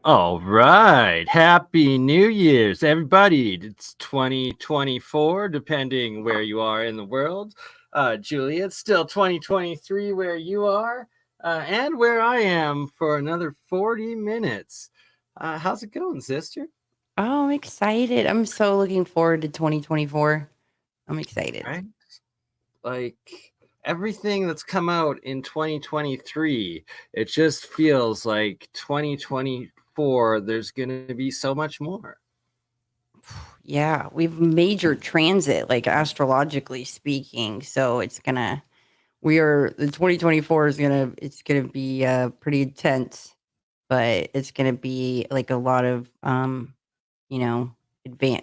All right. Happy New Year's, everybody. It's 2024, depending where you are in the world. Julia, it's still 2023 where you are and where I am for another 40 minutes. How's it going, sister? Oh, I'm excited. I'm so looking forward to 2024. I'm excited. Right? Like everything that's come out in 2023, it just feels like 2024, there's going to be so much more. Yeah, we've major transit, like astrologically speaking. So the 2024 it's gonna be pretty intense, but it's gonna be like a lot of, you know,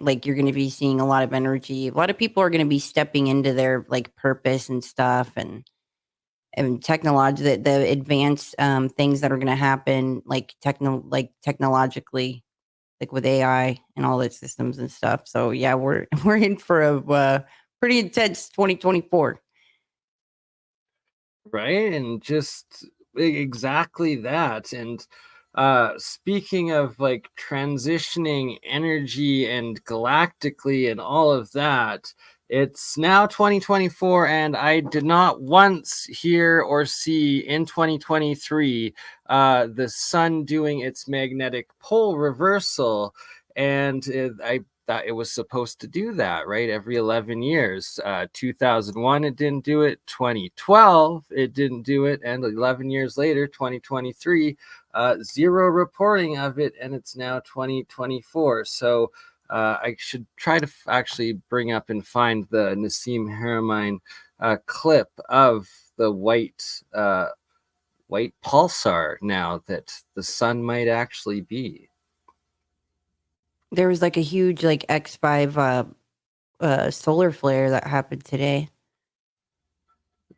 like you're gonna be seeing a lot of energy. A lot of people are gonna be stepping into their like purpose and stuff and technology, the advanced things that are going to happen technologically, like with AI and all those systems and stuff. So yeah, we're we're in for a pretty intense 2024. Right, and just exactly that. And speaking of like transitioning energy and galactically and all of that, it's now 2024, and I did not once hear or see in 2023 the sun doing its magnetic pole reversal. And I thought it was supposed to do that, right? Every 11 years. 2001, it didn't do it. 2012, it didn't do it. And 11 years later, 2023, zero reporting of it. And it's now 2024. So I should try to actually bring up and find the Nassim Haramein clip of the white pulsar now that the sun might actually be. There was like a huge like X5 solar flare that happened today.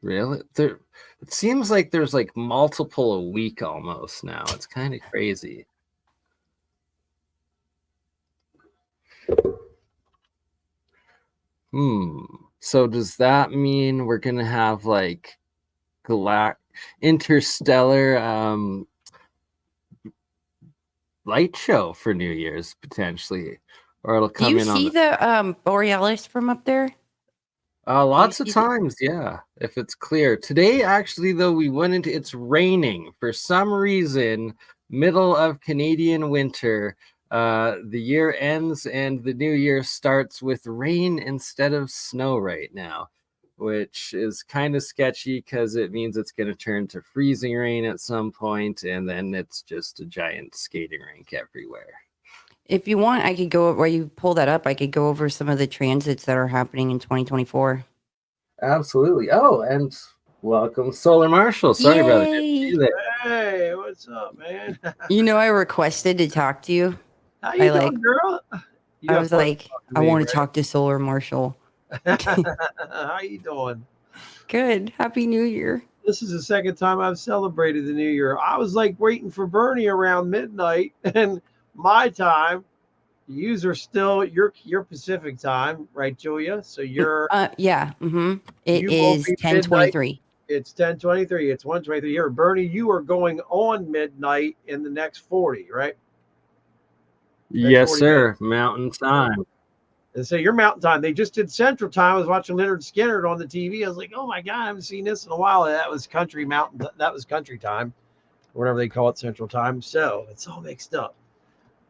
Really? There, it seems like there's like multiple a week almost now. It's kind of crazy. So does that mean we're gonna have like interstellar light show for New Year's potentially, or it'll Do come you in on see the the Borealis from up there? Do you lots of see the times, yeah, if it's clear. Today, actually, though, we went into it's raining for some reason, middle of Canadian winter. The year ends and the new year starts with rain instead of snow right now, which is kind of sketchy because it means it's going to turn to freezing rain at some point, and then it's just a giant skating rink everywhere. If you want, I could go while you pull that up. I could go over some of the transits that are happening in 2024. Absolutely. Oh, and welcome, Solar Marshall. Sorry, brother. Didn't see Yay! you there. Hey, what's up, man? You know, I requested to talk to you. How I you like, doing, girl? You I have was fun like, talking I to me, want to talk to Solar Marshall. right? How you doing? Good. Happy New Year. This is the second time I've celebrated the New Year. I was like waiting for Bernie around midnight, and my time. Yous are still your Pacific time, right, Julia? So Yeah. Mm-hmm. It you will is be midnight. 10:23. It's 10:23. It's 1:23 here. Bernie, you are going on midnight in the next 40, right? Next Yes, 40 minutes. sir. Mountain time. And so your mountain time. They just did Central Time. I was watching Leonard Skinner on the TV. I was like, oh my God, I haven't seen this in a while. That was country mountain. That was country time, or whatever they call it, Central Time. So it's all mixed up.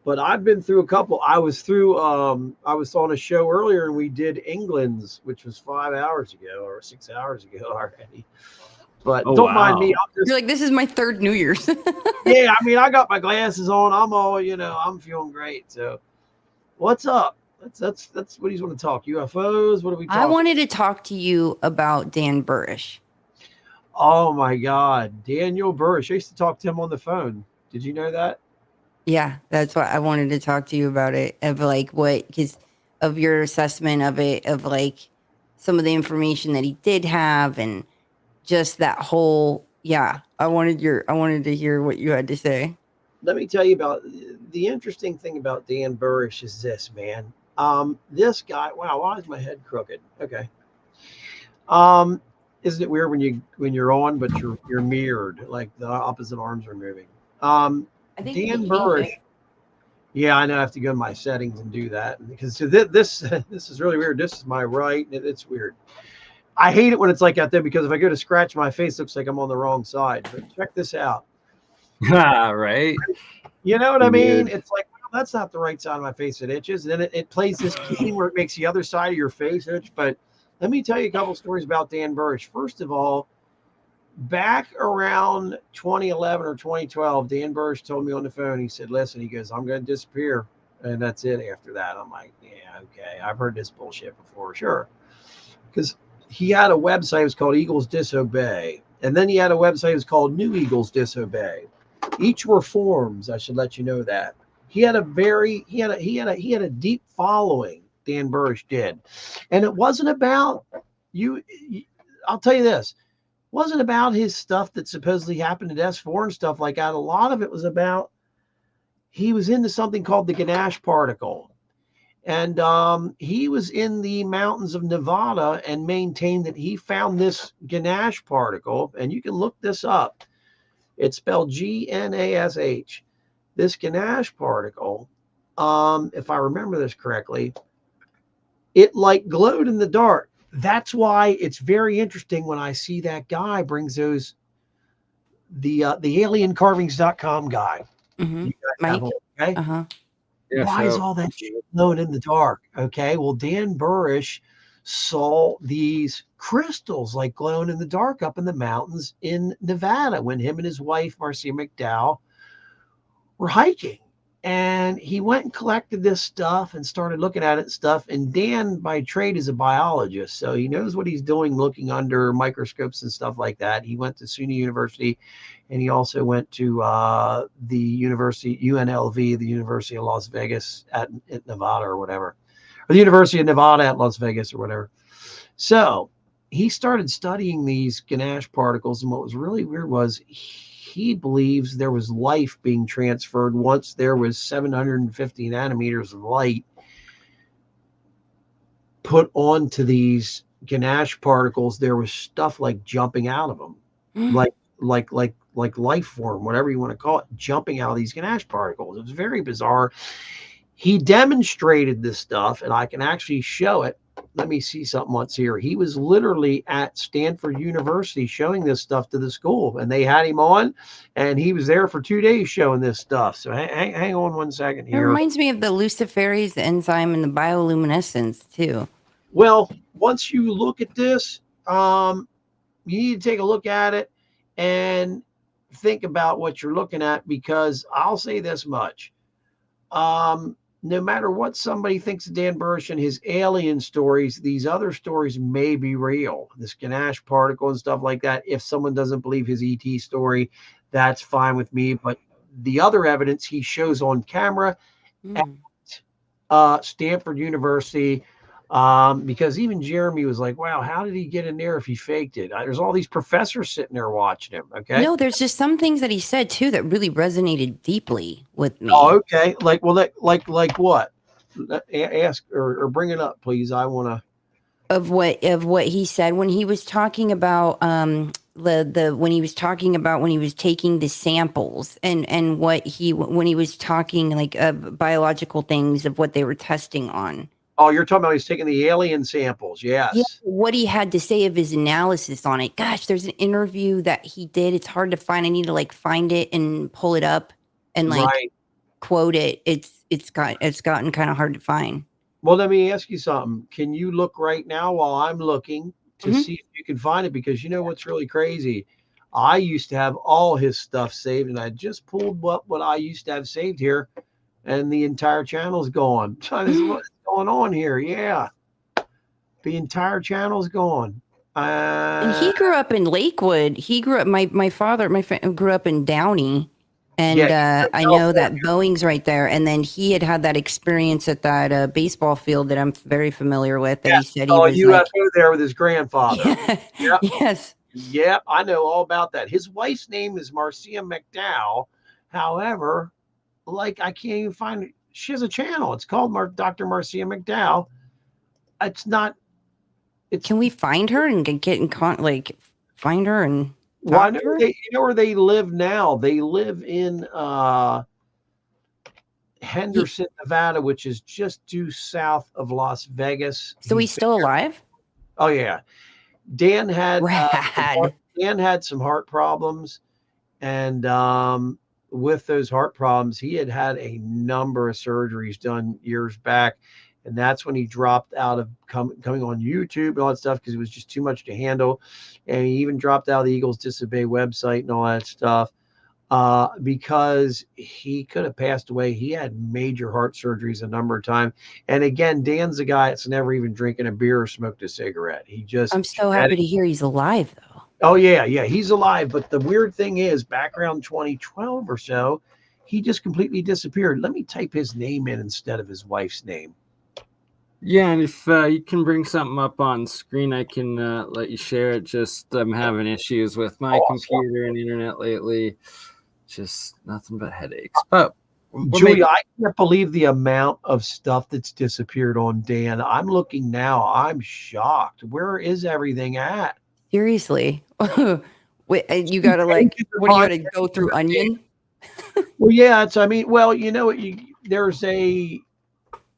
But I've been through a couple. I was on a show earlier and we did England's, which was 5 hours ago or 6 hours ago already. But Oh, don't mind me. wow. You're like, this is my third New Year's. Yeah, I mean, I got my glasses on. I'm all, I'm feeling great. So what's up? That's what he's want to talk. UFOs. What are we talking? I wanted to talk to you about Dan Burrish. Oh my God, Daniel Burrish. I used to talk to him on the phone. Did you know that? Yeah, that's why I wanted to talk to you about it. Of like because of your assessment of it, of like some of the information that he did have, and just that whole. Yeah, I wanted to hear what you had to say. Let me tell you about the interesting thing about Dan Burrish is this, man. This guy. Wow, why is my head crooked? Okay. Isn't it weird when you're but you're mirrored, like the opposite arms are moving? I think Dan they changed Burrish. it. Yeah, I know. I have to go to my settings and do that because this this is really weird. This is my right. It's weird. I hate it when it's like out there because if I go to scratch my face, it looks like I'm on the wrong side. But check this out. Right? You know what I mean? Weird. It's like, well, that's not the right side of my face. It itches. And then it plays this game where it makes the other side of your face itch. But let me tell you a couple stories about Dan Burrish. First of all, back around 2011 or 2012, Dan Burrish told me on the phone, he said, listen, he goes, I'm going to disappear. And that's it after that. I'm like, yeah, okay. I've heard this bullshit before. Sure. Because he had a website, it was called Eagles Disobey. And then he had a website, it was called New Eagles Disobey. Each were forums. I should let you know that. He had a deep following, Dan Burrish did. And it wasn't about you. I'll tell you this. It wasn't about his stuff that supposedly happened at S4 and stuff like that. A lot of it was about he was into something called the Ganesh particle. And he was in the mountains of Nevada and maintained that he found this Ganesh particle. And you can look this up. It's spelled Gnash. This Ganesh particle, if I remember this correctly, it like glowed in the dark. That's why it's very interesting when I see that guy brings those the aliencarvings.com guy. Mm-hmm. You guys Mike. have one, okay? Uh-huh. Yeah, Why is so all that shit glowing in the dark? Okay, well, Dan Burrish saw these crystals like glowing in the dark up in the mountains in Nevada when him and his wife, Marcia McDowell, were hiking. And he went and collected this stuff and started looking at it and stuff. And Dan, by trade, is a biologist. So he knows what he's doing looking under microscopes and stuff like that. He went to SUNY University and he also went to the University, UNLV, the University of Las Vegas at Nevada or whatever, or the University of Nevada at Las Vegas or whatever. So he started studying these Ganesh particles. And what was really weird was he believes there was life being transferred once there was 750 nanometers of light put onto these Ganesh particles. There was stuff like jumping out of them, like life form, whatever you want to call it, jumping out of these Ganesh particles. It was very bizarre. He demonstrated this stuff, and I can actually show it. Let me see something once here. He was literally at Stanford University showing this stuff to the school, and they had him on, and he was there for 2 days showing this stuff. So hang on 1 second It here. reminds me of the luciferase enzyme and the bioluminescence too. Well, once you look at this, you need to take a look at it and think about what you're looking at, because I'll say this much. No matter what somebody thinks of Dan Burrish and his alien stories, these other stories may be real. This Ganesh particle and stuff like that. If someone doesn't believe his ET story, that's fine with me. But the other evidence he shows on camera at Stanford University, because even Jeremy was like, wow, how did he get in there if he faked it? There's all these professors sitting there watching him. Okay. No, there's just some things that he said too that really resonated deeply with me. Oh, okay. Like what? Ask or bring it up, please. I want to. Of what he said when he was talking about when he was talking about when he was taking the samples and when he was talking like biological things of what they were testing on. Oh, you're talking about he's taking the alien samples. Yes. Yeah, what he had to say of his analysis on it. Gosh, there's an interview that he did. It's hard to find. I need to like find it and pull it up and like quote it. It's gotten kind of hard to find. Well, let me ask you something. Can you look right now while I'm looking to see if you can find it? Because you know what's really crazy? I used to have all his stuff saved, and I just pulled what I used to have saved here, and the entire channel's gone. This is what's going on here. Yeah. The entire channel's gone. And he grew up in Lakewood. He grew up, my father grew up in Downey. And I know that Boeing's right there. And then he had that experience at that baseball field that I'm very familiar with. That he said he was UFO there with his grandfather. Yeah. Yep. Yes. Yep, I know all about that. His wife's name is Marcia McDowell. However, like I can't even find it. She has a channel. It's called Dr. Marcia McDowell. It's not. Can we find her and get in find her and? Well, I know you know where they live now. They live in Henderson, Nevada, which is just due south of Las Vegas. So he's still alive? Oh yeah, Dan had Rad. Dan had some heart problems, and with those heart problems, he had a number of surgeries done years back, and that's when he dropped out of coming on YouTube and all that stuff because it was just too much to handle, and he even dropped out of the Eagles Disobey website and all that stuff. Because he could have passed away. He had major heart surgeries a number of times. And again, Dan's a guy that's never even drinking a beer or smoked a cigarette. He just I'm so happy to hear he's alive, though. Oh yeah, he's alive. But the weird thing is, back around 2012 or so, he just completely disappeared. Let me type his name in instead of his wife's name. Yeah, and if you can bring something up on screen, I can let you share it. Just I'm having issues with my computer and internet lately. Just nothing but headaches. But Julia, I can't believe the amount of stuff that's disappeared on Dan. I'm looking now. I'm shocked. Where is everything at? Seriously. Wait, you gotta what do you gotta go through Onion? Well, yeah, you know what, there's a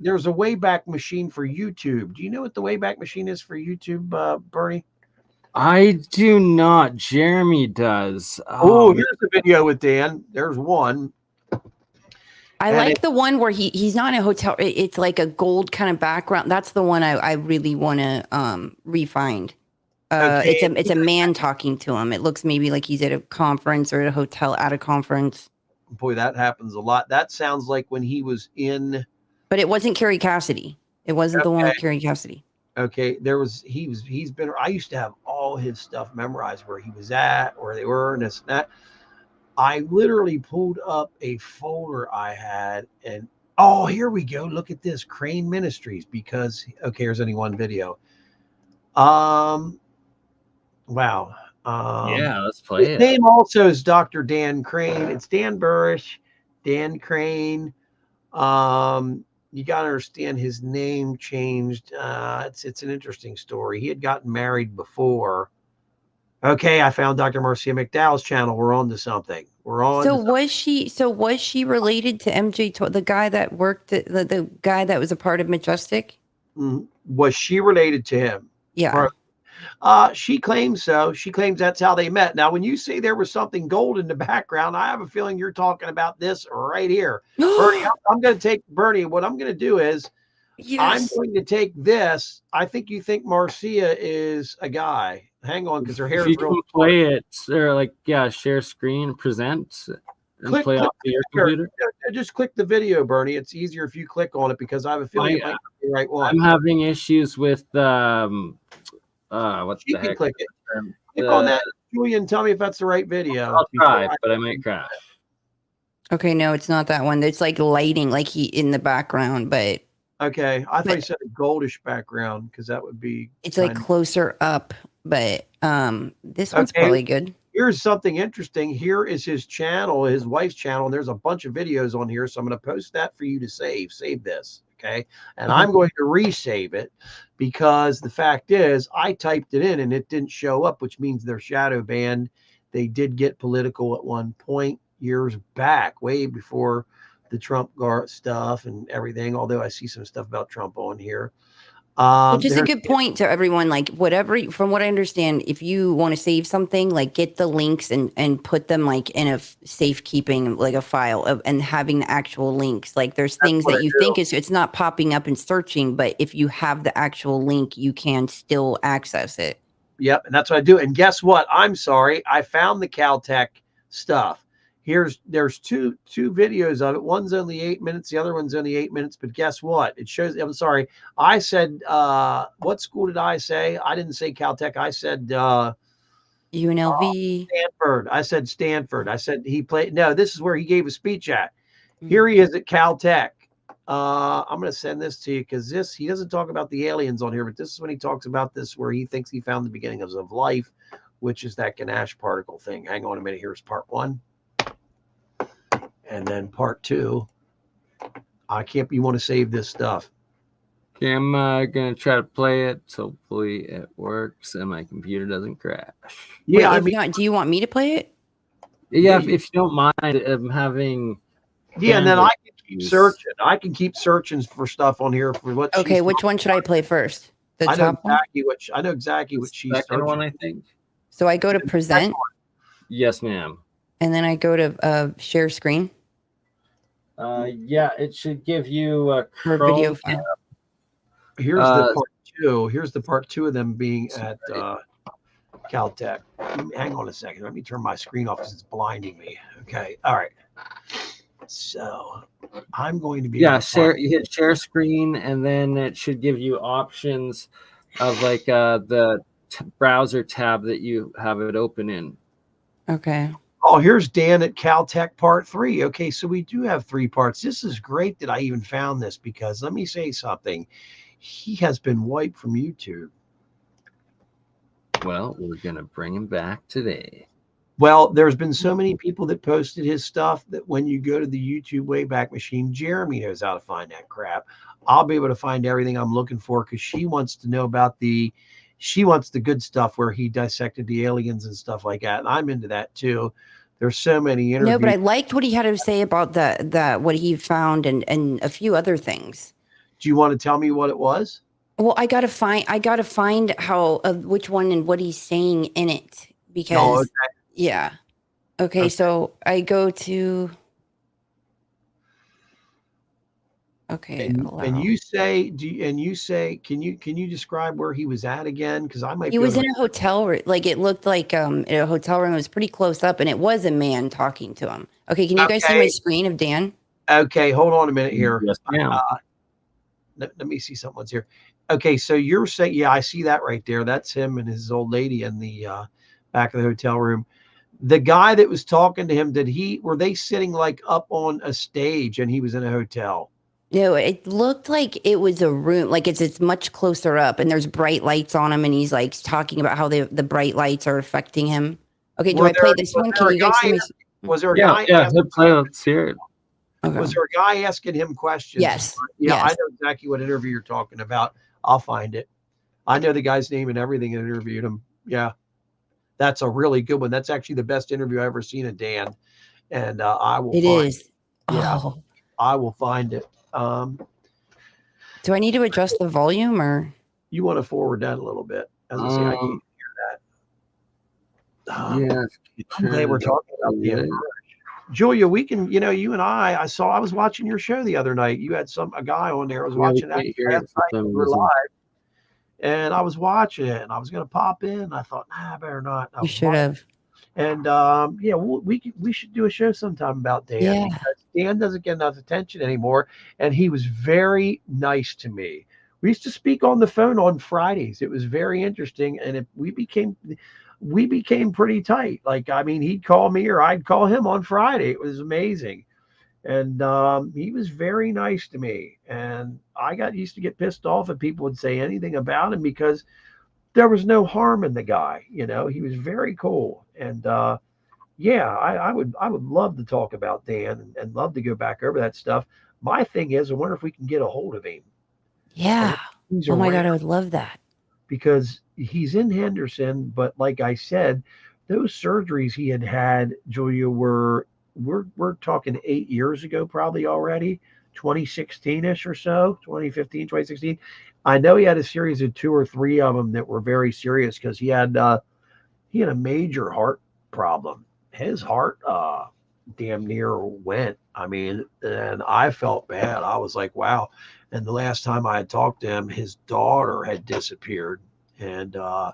Wayback Machine for YouTube. Do you know what the Wayback Machine is for YouTube, Bernie? I do not. Jeremy does. Oh, here's a video with Dan. There's one. I like the one where he's not in a hotel. It's like a gold kind of background. That's the one I really want to re-find. Okay. It's a man talking to him. It looks maybe like he's at a conference or at a hotel at a conference. Boy, that happens a lot. That sounds like when he was in. But it wasn't Carrie Cassidy. It wasn't the one with Carrie Cassidy. Okay, he's been. I used to have all his stuff memorized, where he was at, where they were, and this and that. I literally pulled up a folder I had, and here we go. Look at this, Crane Ministries. Because here's only one video. Wow. Yeah, let's play it. His name also is Dr. Dan Crane. It's Dan Burrish, Dan Crane. You got to understand his name changed. It's an interesting story. He had gotten married before. Okay, I found Dr. Marcia McDowell's channel. We're on to something. Was she related to MJ, the guy that worked the guy that was a part of Majestic? Was she related to him? Yeah. She claims so. She claims that's how they met. Now, when you say there was something gold in the background, I have a feeling you're talking about this right here. Bernie, I'm going to take Bernie. What I'm going to do is I'm going to take this. I think you think Marcia is a guy. Hang on, because her hair is real. You can play it or share screen, present, and play off your computer. Just click the video, Bernie. It's easier if you click on it because I have a feeling it might be the right one. I'm having issues with what you the heck? Click it. Click on that, Julian. Tell me if that's the right video. I'll try, but I might crash. Okay, no, it's not that one. It's like lighting, like he in the background, but okay. I thought you said a goldish background because that would be. It's like closer up, but this one's probably good. Here's something interesting. Here is his channel, his wife's channel, and there's a bunch of videos on here. So I'm going to post that for you to save. Save this. Okay. And I'm going to resave it because the fact is I typed it in and it didn't show up, which means they're shadow banned. They did get political at one point years back, way before the Trump stuff and everything. Although I see some stuff about Trump on here. Which is a good point to everyone. Like whatever, from what I understand, if you want to save something, like get the links and put them like in a safekeeping, like a file and having the actual links. Like there's things that you think it's not popping up and searching, but if you have the actual link, you can still access it. Yep. And that's what I do. And guess what? I'm sorry. I found the Caltech stuff. There's two videos of it. One's only 8 minutes. The other one's only 8 minutes. But guess what? It shows. I'm sorry. I said, what school did I say? I didn't say Caltech. I said UNLV. Stanford. I said Stanford. I said he played. No, this is where he gave a speech at. Here he is at Caltech. I'm going to send this to you because he doesn't talk about the aliens on here, but this is when he talks about this, where he thinks he found the beginning of life, which is that Ganesh particle thing. Hang on a minute. Here's part 1. And then part 2, you want to save this stuff. Okay, I'm going to try to play it. Hopefully it works and my computer doesn't crash. Yeah. Wait, do you want me to play it? Yeah, if you don't mind, I'm having. Yeah, and then I can keep searching. I can keep searching for stuff on here for what. Okay, which one should I play first? The I know top one. I know exactly what she's Second searching. one, I think. So I go to present, Yes, ma'am. and then I go to share screen Yeah, it should give you a for video file. Here's the part 2. Here's the part 2 of them being at Caltech. Hang on a second. Let me turn my screen off because it's blinding me. Okay. All right. So I'm going to be share. You hit share screen, and then it should give you options of like the browser tab that you have it open in. Okay. Oh, here's Dan at Caltech part 3. Okay, so we do have 3 parts. This is great that I even found this, because let me say something. He has been wiped from YouTube. Well, we're going to bring him back today. Well, there's been so many people that posted his stuff that when you go to the YouTube Wayback Machine, Jeremy knows how to find that crap. I'll be able to find everything I'm looking for, because she wants to know about she wants the good stuff where he dissected the aliens and stuff like that. And I'm into that too. There's so many interviews. No, but I liked what he had to say about the what he found and a few other things. Do you want to tell me what it was? Well, I gotta find how which one and what he's saying in it, because okay. Yeah. Okay, so I go to. Okay, and you say, can you describe where he was at again? Because I might. He was in a hotel room. Like, it looked like a hotel room. It was pretty close up, and it was a man talking to him. Okay, can you guys see my screen of Dan? Okay, hold on a minute here. Yes, ma'am. Let me see something's here. Okay, so you're saying, yeah, I see that right there. That's him and his old lady in the back of the hotel room. The guy that was talking to him, were they sitting like up on a stage and he was in a hotel? No, it looked like it was a room. Like, it's much closer up, and there's bright lights on him, and he's like talking about how the bright lights are affecting him. Okay, do I play this one? Can you guys see me? Was there a guy? Yeah, let's hear it. Okay. Was there a guy asking him questions? Yes. Yeah, yes. I know exactly what interview you're talking about. I'll find it. I know the guy's name and everything, and interviewed him. Yeah. That's a really good one. That's actually the best interview I've ever seen of Dan. And I will find it. Yeah, Oh. I will find it. Do I need to adjust the volume, or you want to forward that a little bit? As I say, I can't hear that. Yeah. I'm glad we're talking about Dan. Julia, we can, you and I was watching your show the other night. You had a guy on there. I was watching that last night. We were live. And I was watching it, and I was going to pop in. And I thought, I better not. You should have. And we should do a show sometime about Dan. Yeah. Because Dan doesn't get enough attention anymore, and he was very nice to me. We used to speak on the phone on Fridays. It was very interesting, and we became pretty tight. Like, I mean, he'd call me or I'd call him on Friday. It was amazing. And he was very nice to me. And I used to get pissed off if people would say anything about him, because there was no harm in the guy. He was very cool. And I would love to talk about Dan and love to go back over that stuff. My thing is, I wonder if we can get a hold of him. Yeah. Oh my God, I would love that. Because he's in Henderson, but like I said, those surgeries he had, Julia, we're talking 8 years ago, probably already, 2016-ish or so, 2015, 2016. I know he had a series of 2 or 3 of them that were very serious, because he had a major heart problem. His heart damn near went. I mean, and I felt bad. I was like, wow. And the last time I had talked to him, his daughter had disappeared, and I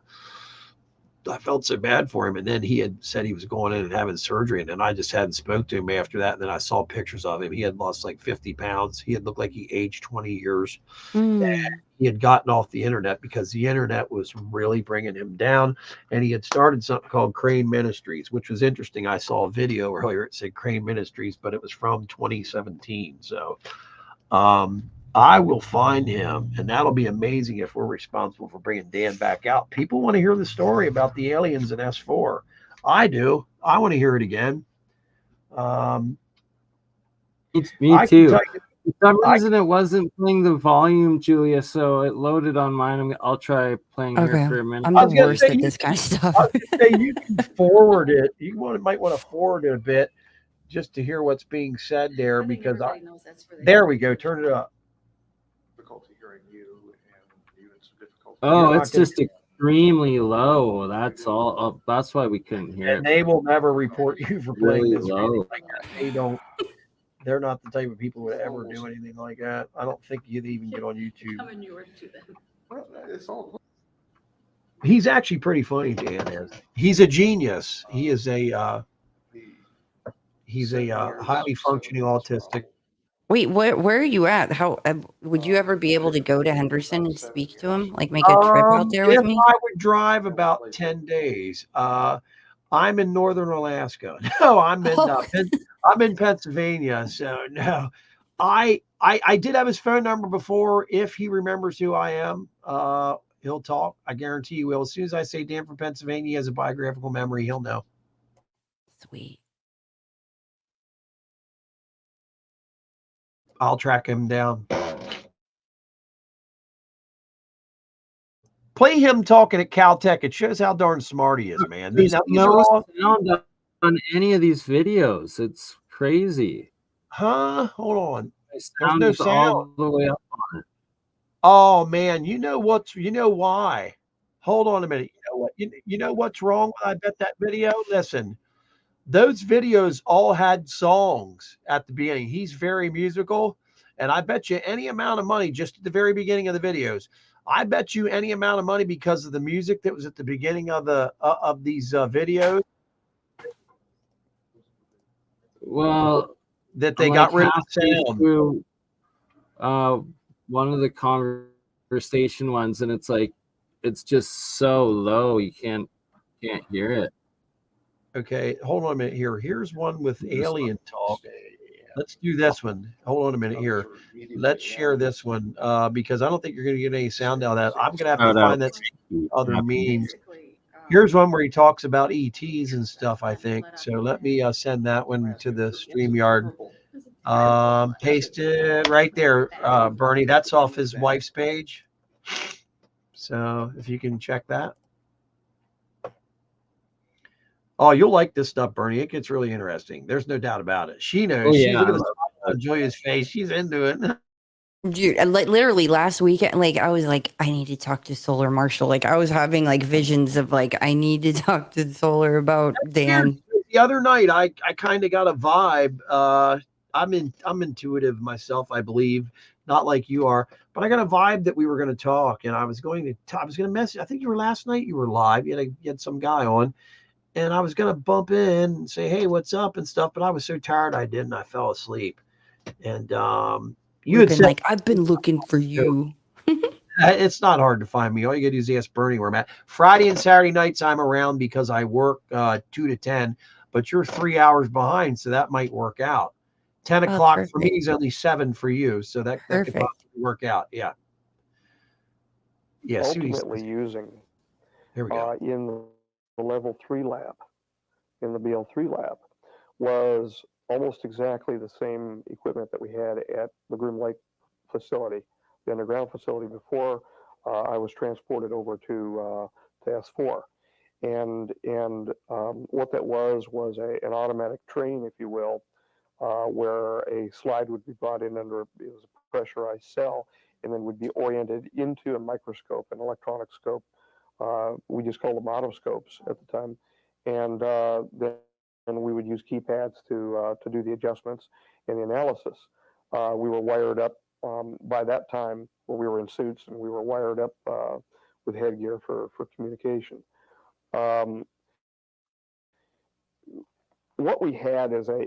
felt so bad for him. And then he had said he was going in and having surgery, and then I just hadn't spoke to him after that. And then I saw pictures of him. He had lost like 50 pounds. He had looked like he aged 20 years. And he had gotten off the internet because the internet was really bringing him down. And he had started something called Crane Ministries, which was interesting. I saw a video earlier. It said Crane Ministries, but it was from 2017. So I will find him, and that'll be amazing if we're responsible for bringing Dan back out. People want to hear the story about the aliens in S4. I do. I want to hear it again. It's me too. For some reason, it wasn't playing the volume, Julia, so it loaded on mine. I'll try playing here for a minute. I'm the worst at this kind of stuff. I was gonna say, you can forward it. You might want to forward it a bit. just to hear what's being said there because there we go. Turn it up. Difficulty hearing you, and you had some difficulty. Oh, You're it's not gonna. just extremely low. That's all. Oh, that's why we couldn't hear And it. they will never report you for playing Really this or anything low. like that. They don't. They're not the type of people who would ever do anything like that. I don't think you'd even get on YouTube. Well, it's all He's actually pretty funny, Dan is. He's a genius. He is a the he's a highly functioning autistic. Wait, where are you at? How would you ever be able to go to Henderson and speak to him? Like make a trip out there with If me? I would drive about 10 days, I'm in northern Alaska. No, Oh, I'm in Pennsylvania. So no, I did have his phone number before. If he remembers who I am, he'll talk. I guarantee he will. As soon as I say Dan from Pennsylvania, he has a biographical memory. He'll know. sweet. I'll track him down. Play him talking at Caltech. It shows how darn smart he is, man. There's Now, these are no all, sound on any of these videos. It's crazy. huh? Hold on. My There's sound no is all sound. the way up. Oh man, you know why? Hold on a minute. You know what? You know what's wrong with I bet that video? Listen, those videos all had songs at the beginning. He's very musical, and I bet you any amount of money just at the very beginning of the videos. I bet you any amount of money because of the music that was at the beginning of these videos Well, that I'm they like got rid of the halfway sound. through uh one of the conversation ones, and it's like it's just so low you can't hear it. Okay, hold on a minute here. Here's one with This one. alien talk. Let's do this one. Hold on a minute here. Let's share this one because I don't think you're going to get any sound out of that. I'm going to have to Shout out find that to other Happy. means. Here's one where he talks about ETs and stuff, I think. So let me send that one to the StreamYard. Paste it right there, Bernie. That's off his wife's page. So if you can check that. Oh, you'll like this stuff, Bernie. It gets really interesting. There's no doubt about it. She Oh knows. She's yeah, look I at the love smile that. on Julia's face. She's into it. Dude, literally last weekend, like I was like, I need to talk to Solar Marshall. Like I was having like visions of like I need to talk to Solar about Dan. The other night, I kind of got a vibe. I'm intuitive myself, I believe, not like you are, but I got a vibe that we were going to talk, and I was going to message. I think you were last night. You were live. You had some guy on, and I was going to bump in and say, "Hey, what's up?" and stuff. But I was so tired, I didn't. I fell asleep, and you We've had been said like, I've been looking for you. it's not hard to find me. All you got to do is ask Bernie where I'm at. Friday and Saturday nights, I'm around because I work 2 to 10, but you're 3 hours behind, so that might work out. 10 Oh, o'clock for me perfect. is only 7 for you, so that could Perfect. possibly work out. Yeah. Yeah. ultimately using Here we go. in the level 3 lab, in the BL3 lab, was almost exactly the same equipment that we had at the Groom Lake facility, the underground facility, before I was transported over to S4. And what that was an automatic train, if you will, where a slide would be brought in under it was a pressurized cell, and then would be oriented into a microscope, an electronic scope. We just called them autoscopes at the time, and then we would use keypads to do the adjustments and the analysis. We were wired up by that time. Well, we were in suits, and we were wired up with headgear for communication. Um, what we had is a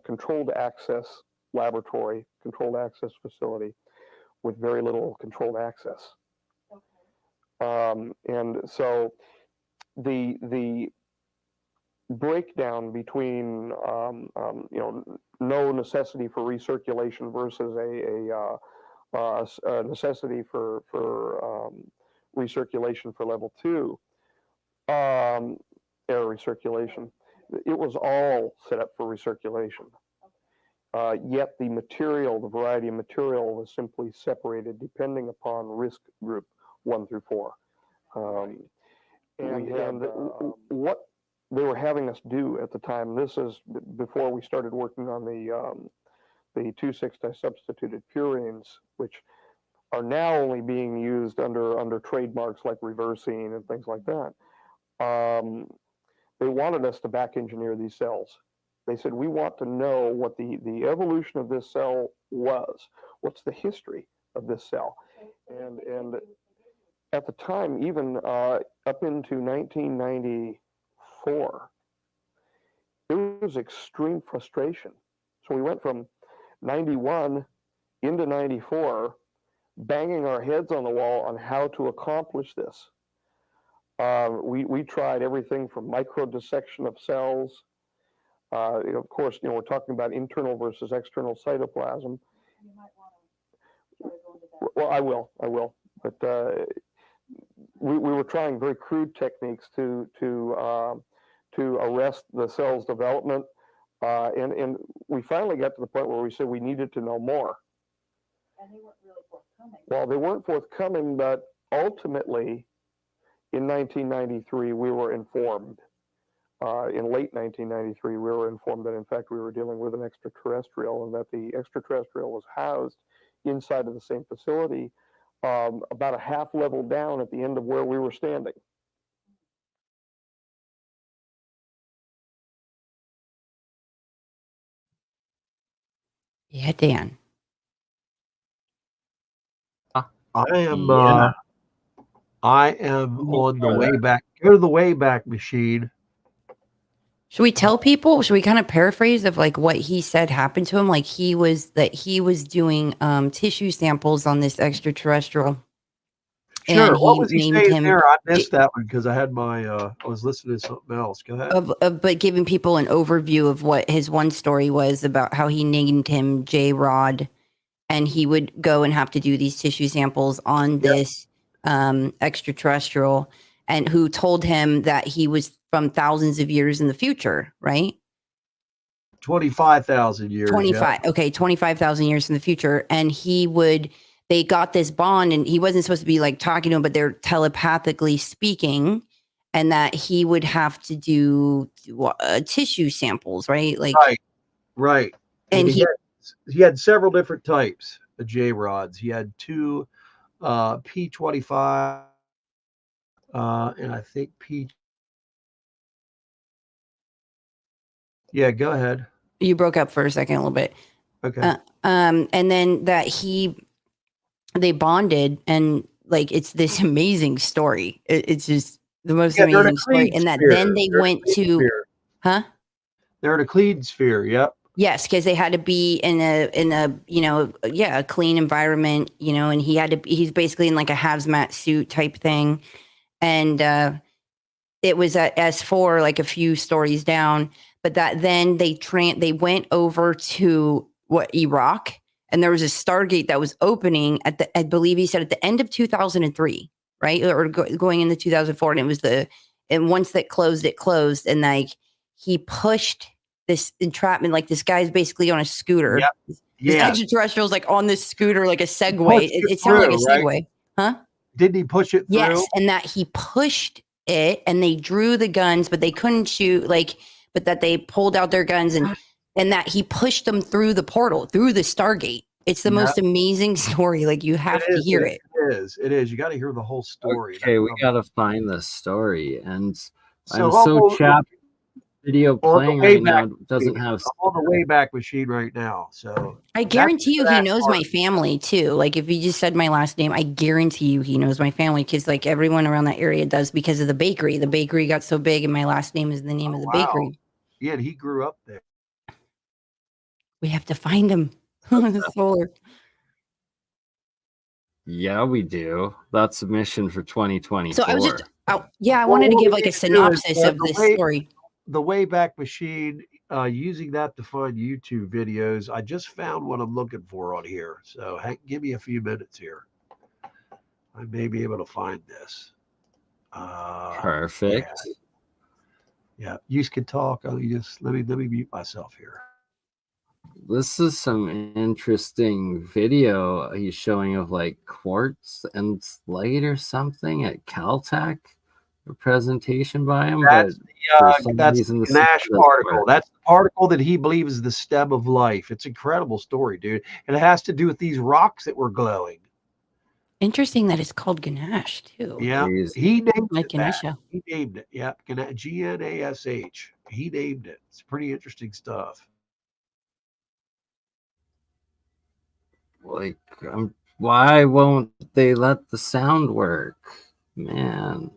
controlled access laboratory, controlled access facility with very little controlled access. And so the breakdown between no necessity for recirculation versus a necessity for recirculation for level 2 air recirculation. It was all set up for recirculation. Yet the material, the variety of material, was simply separated depending upon risk group 1 through 4. And what they were having us do at the time. This is before we started working on the 2,6 disubstituted purines, which are now only being used under trademarks like reversing and things like that. They wanted us to back engineer these cells. They said, we want to know what the evolution of this cell was. What's the history of this cell? And at the time, even up into 1994, there was extreme frustration. So we went from 91 into 94, banging our heads on the wall on how to accomplish this. We tried everything from micro dissection of cells. Of course, we're talking about internal versus external cytoplasm. You might want to go into that. Well, I will. But we were trying very crude techniques to arrest the cell's development, and we finally got to the point where we said we needed to know more. And they weren't really forthcoming. Well, they weren't forthcoming, but ultimately, in 1993, we were informed. In late 1993, we were informed that, in fact, we were dealing with an extraterrestrial, and that the extraterrestrial was housed inside of the same facility, about a half level down at the end of where we were standing. Yeah, Dan. I am Yeah. I am on the way back. Go to the Wayback Machine. Should we tell people? Should we kind of paraphrase of like what he said happened to him? Like he was doing tissue samples on this extraterrestrial. Sure. And What he was he named saying him there? I missed that one because I had my I was listening to something else. Go ahead. but giving people an overview of what his one story was about how he named him J Rod, and he would go and have to do these tissue samples on this extraterrestrial, and who told him that he was from thousands of years in the future, right? 25,000 years. 25. Yeah. Okay, 25,000 years in the future. And they got this bond, and he wasn't supposed to be like talking to him, but they're telepathically speaking, and that he would have to do tissue samples, right? Like, Right. and he had several different types of J rods. He had two P25 and I think P. Yeah, go ahead. you broke up for a second, a little bit. Okay. And then they bonded, and like it's this amazing story. It's just the most amazing story. And that then they went to, huh? They're in a clean sphere. Yep. Yes, because they had to be in a a clean environment, and he's basically in like a hazmat suit type thing. And it was at S4, like a few stories down, but that then they went over to Iraq, and there was a Stargate that was opening I believe he said at the end of 2003, right? Or going into 2004. And it was and once that closed, it closed. And like he pushed this entrapment, like this guy's basically on a scooter. Yep. This extraterrestrial's like on this scooter, like a Segway. It sounded like a Segway. Right? Huh? Didn't he push it through? Yes. And that he pushed it, and they drew the guns, but they couldn't shoot, but that they pulled out their guns, and that he pushed them through the portal, through the Stargate. It's the most amazing story. Like, you have to hear it. It is. You got to hear the whole story. Okay, we got to find the story. And So I'm so chapped. Video playing right now doesn't have. I'm on the Wayback Machine right now. So I guarantee you he knows my family too. Like, if you just said my last name, I guarantee you he knows my family, because like everyone around that area does, because of the bakery. The bakery got so big, and my last name is the name of the bakery. Yeah, he grew up there. We have to find him. Solar. Yeah, we do. That's a mission for 2024. So I was just, I wanted to give like a synopsis of this story. The Wayback Machine, using that to find YouTube videos. I just found what I'm looking for on here. So give me a few minutes here. I may be able to find this. Perfect. Yeah, you can talk. Let me mute myself here. This is some interesting video he's showing of like quartz and light or something at Caltech. a presentation by him, but That's for some that's reason the the system Ganache doesn't particle. work. That's the particle that he believes is the stem of life. It's an incredible story, dude. And it has to do with these rocks that were glowing. Interesting that it's called Ganache too. Yeah, Crazy. he named Like it that. Ganesha. He named it. Yep, Gnash. He named it. It's pretty interesting stuff. Like, why won't they let the sound work? Man, I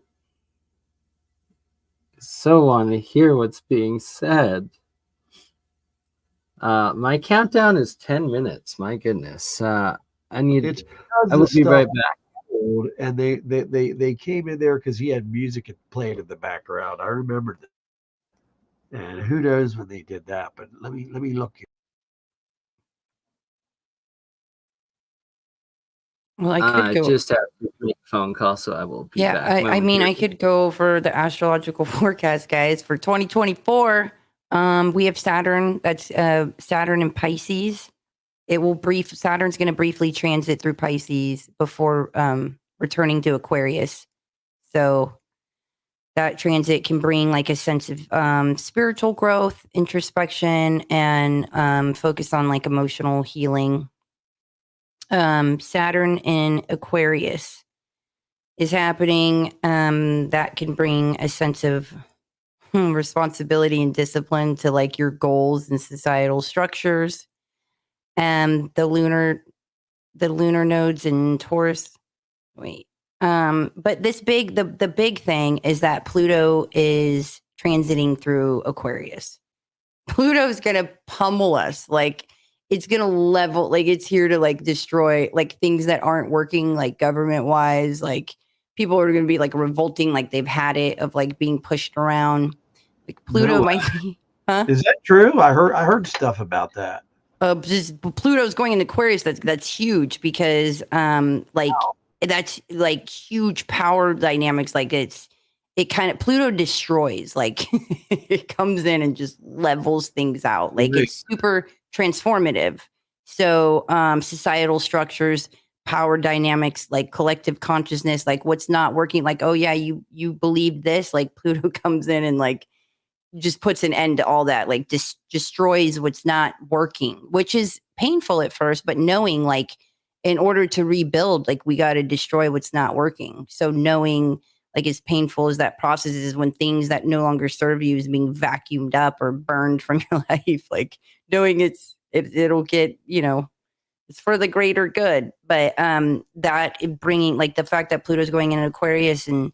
so want to hear what's being said. My countdown is 10 minutes. My goodness. It's because I will the be stuff right back. old, and they came in there because he had music playing in the background. I remember that. And who knows when they did that? But let me look. Well, I could I go. just have to make a phone call, so I will be Yeah, back I mean, I momentarily. could go for the astrological forecast, guys, for 2024. We have Saturn. That's Saturn in Pisces. Saturn's going to briefly transit through Pisces before returning to Aquarius. So that transit can bring like a sense of spiritual growth, introspection, and focus on like emotional healing. Saturn in Aquarius is happening. That can bring a sense of responsibility and discipline to like your goals and societal structures. And the lunar nodes in Taurus. Wait. But the big thing is that Pluto is transiting through Aquarius. Pluto's gonna pummel us. Like it's gonna level, like it's here to like destroy like things that aren't working, like government wise. Like people are gonna be like revolting, like they've had it of like being pushed around. Like Pluto No, might be, huh? is that true? I heard stuff about that. Just Pluto's going in Aquarius. That's huge because like that's like huge power dynamics. Like it kind of Pluto destroys. Like it comes in and just levels things out. Like Right. it's super transformative. So societal structures, power dynamics, like collective consciousness, like what's not working. Like oh yeah, you believe this. Like Pluto comes in and like just puts an end to all that, like destroys what's not working, which is painful at first, but knowing like in order to rebuild, like we got to destroy what's not working. So knowing like as painful as that process is when things that no longer serve you is being vacuumed up or burned from your life, like knowing it'll get, it's for the greater good. But bringing like the fact that Pluto's going in Aquarius and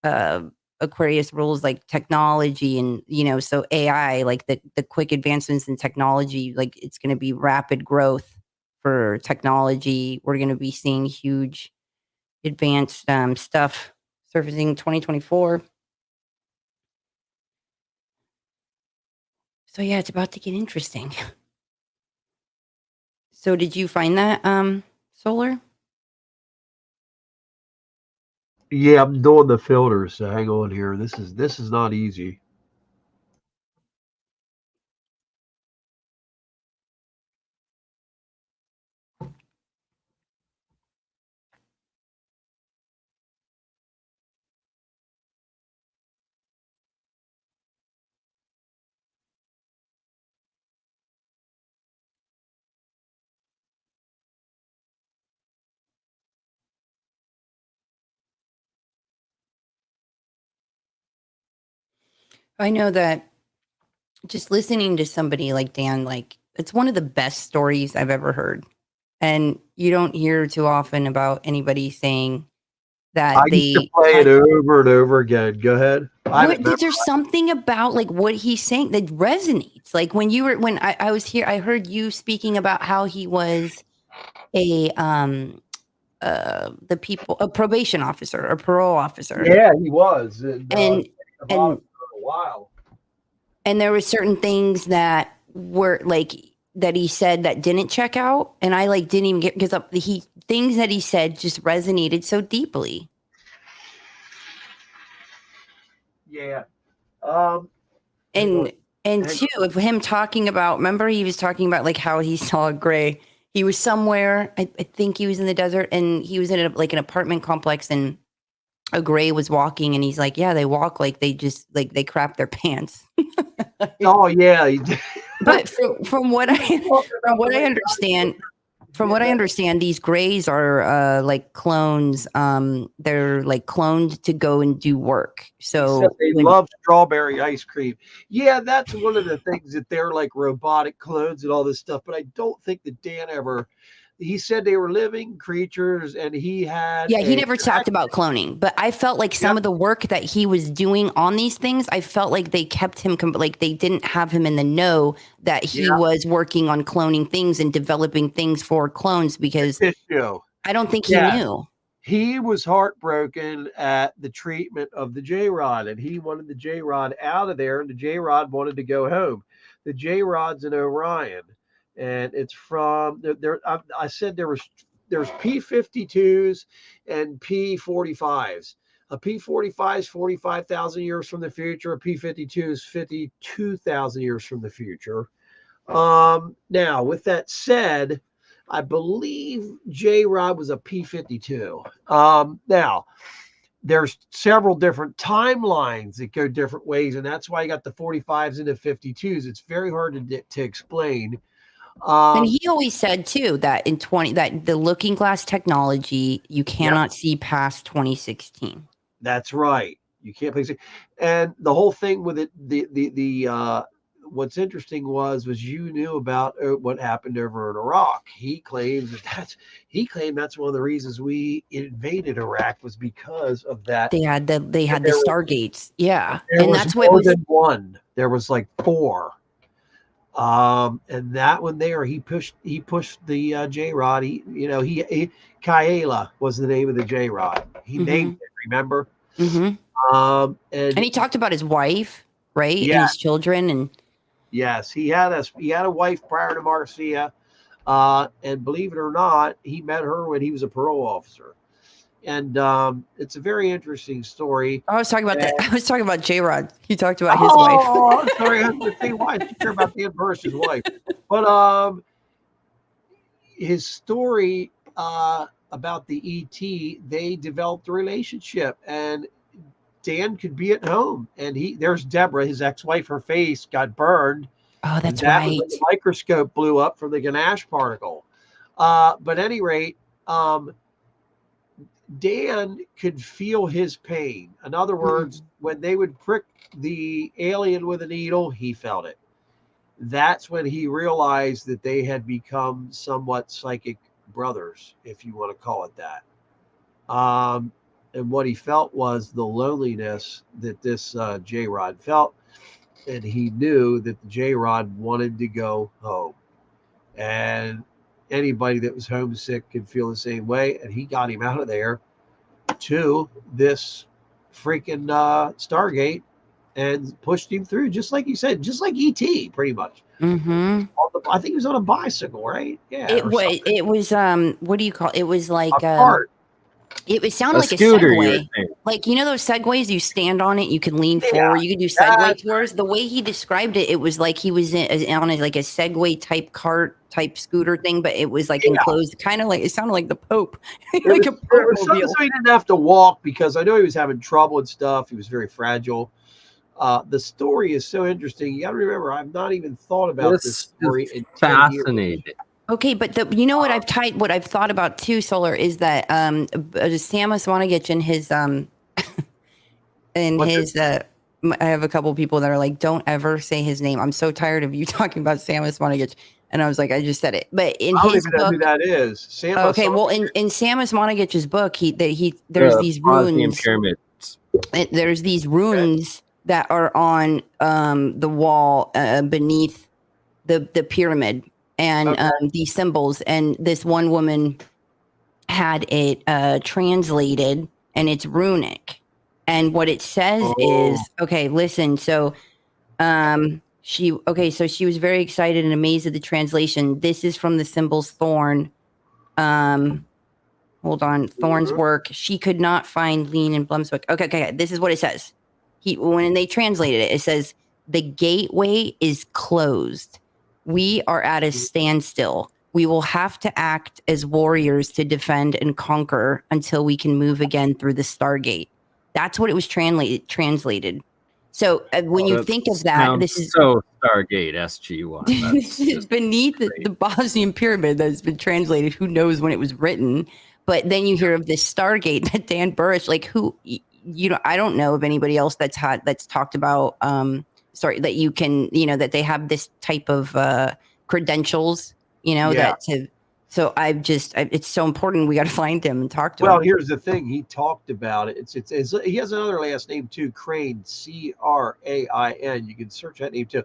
uh, Aquarius rules like technology and so AI, like the quick advancements in technology, like it's going to be rapid growth for technology. We're going to be seeing huge advanced stuff surfacing 2024. So yeah, it's about to get interesting. So did you find that Solar? Yeah, I'm doing the filters. So hang on here. This is not easy. I know that just listening to somebody like Dan, like it's one of the best stories I've ever heard. And you don't hear too often about anybody saying I that used to they play it had over and over again. Go ahead. I haven't there's something about like what he's saying that resonates. Like when I was here, I heard you speaking about how he was a a probation officer or parole officer. Yeah, he was. And And about and it for a while. and there were certain things that were like that he said that didn't check out, and I like didn't even get because he things that he said just resonated so deeply. Yeah. Um, hang on. And and Hang two on. of him talking about, remember he was talking about like how he saw a gray. He was somewhere, I think he was in the desert, and he was in like an apartment complex, and a gray was walking, and he's like, yeah, they walk like they just like they crap their pants. Oh yeah, he did. But from what I Talking from about the what I way understand, God- these grays are like clones. They're like cloned to go and do work. Except So they when love strawberry ice cream. Yeah, that's one of the things that they're like robotic clones and all this stuff. But I don't think that Dan ever. He said they were living creatures, and he had yeah, he a never talked about cloning, but I felt like some yep, of the work that he was doing on these things, I felt like they kept him like they didn't have him in the know that he yeah, was working on cloning things and developing things for clones because issue. I don't think he Yeah, knew. he was heartbroken at the treatment of the J Rod, and he wanted the J Rod out of there, and the J Rod wanted to go home. The J Rod's an Orion, and it's from there. I said there's P52s and P45s. A P45 is 45,000 years from the future. A P52 is 52,000 years from the future. Now, with that said, I believe J Rod was a P52. Now, there's several different timelines that go different ways, and that's why you got the 45s and the 52s. It's very hard to explain. And Um, he always said too that in 20 that the looking glass technology you yep, cannot see past 2016. that's right. You can't place it. And the whole thing with it, what's interesting was you knew about what happened over in Iraq. He claimed that's one of the reasons we invaded Iraq was because of that. They And had the Stargates. Yeah. there And was that's what more was than one. There was like four. And that one there, he pushed the J Rod. He Kaela was the name of the J Rod. He named mhm. it. Remember? Mhm. And And he talked about his wife, right? yeah, And his children and yes, he had a wife prior to Marcia, and believe it or not, he met her when he was a parole officer, and it's a very interesting story. I was talking about that. And, I was talking about J-Rod. He talked about his wife. oh, I'm sorry, I was going to say why did you care about Dan Bursch's wife? But his story about the ET, they developed a relationship, and Dan could be at home, and there's Deborah, his ex-wife. Her face got burned, Oh, and that's that was right. when the microscope blew up from the Ganache particle. But at any rate, Dan could feel his pain. In other words, Mhm. when they would prick the alien with a needle, he felt it. That's when he realized that they had become somewhat psychic brothers, if you want to call it that. And what he felt was the loneliness that this J Rod felt. And he knew that the J Rod wanted to go home. And anybody that was homesick could feel the same way. And he got him out of there to this freaking Stargate and pushed him through, just like you said, just like ET, pretty much. Mhm. I think he was on a bicycle, right? Yeah, It or was something. it was what do you call it? It was A like cart. it sounded A like a scooter, you were Segway. saying. Like, you know those Segways, you stand on it, you can lean Yeah, forward, you can do Segway that's tours. The way he described it, it was like he was on like a Segway type cart type scooter thing, but it was like yeah. enclosed, kind of like it sounded like the Pope, It like was, a it Pope was something mobile. so he didn't have to walk because I know he was having trouble and stuff. He was very fragile. The story is so interesting. You got to remember, I've not even thought about this This is story in 10 years. fascinating. Okay, but you know what what I've thought about too, Solar, is that Samus Wanagich in What's it? his I have a couple people that are like, don't ever say his name. I'm so tired of you talking about Samus Wanagich. And I was like, I just said it. But in I don't his even know who book, that is. Sam okay, well, Asami? in Samus Wanagich's book, there's The these Bosnian runes. pyramids. There's these Okay. runes that are on the wall beneath the pyramid, and Okay. these symbols. And this one woman had it translated, and it's runic. And what it says Oh, is, okay, listen. So so she was very excited and amazed at the translation. This is from the symbols thorn. Um, hold on, Thorn's mhm. work. She could not find Lean and Blum's book. Okay. This is what it says. When they translated it, it says the gateway is closed. We are at a standstill. We will have to act as warriors to defend and conquer until we can move again through the Stargate. That's what it was translated. So when you That think of that, sounds this is so Stargate SG-1. this That's is just beneath the great. Bosnian pyramid that's been translated. Who knows when it was written? But then you hear of this Stargate that Dan Burrish, like who, you know, I don't know of anybody else that's talked about. That you can, you know, that they have this type of credentials, you know, Yeah. that to. So it's so important. We got to find him and talk to Well, him. here's the thing. He talked about it. It's he has another last name too, Crane, Crain. You can search that name too.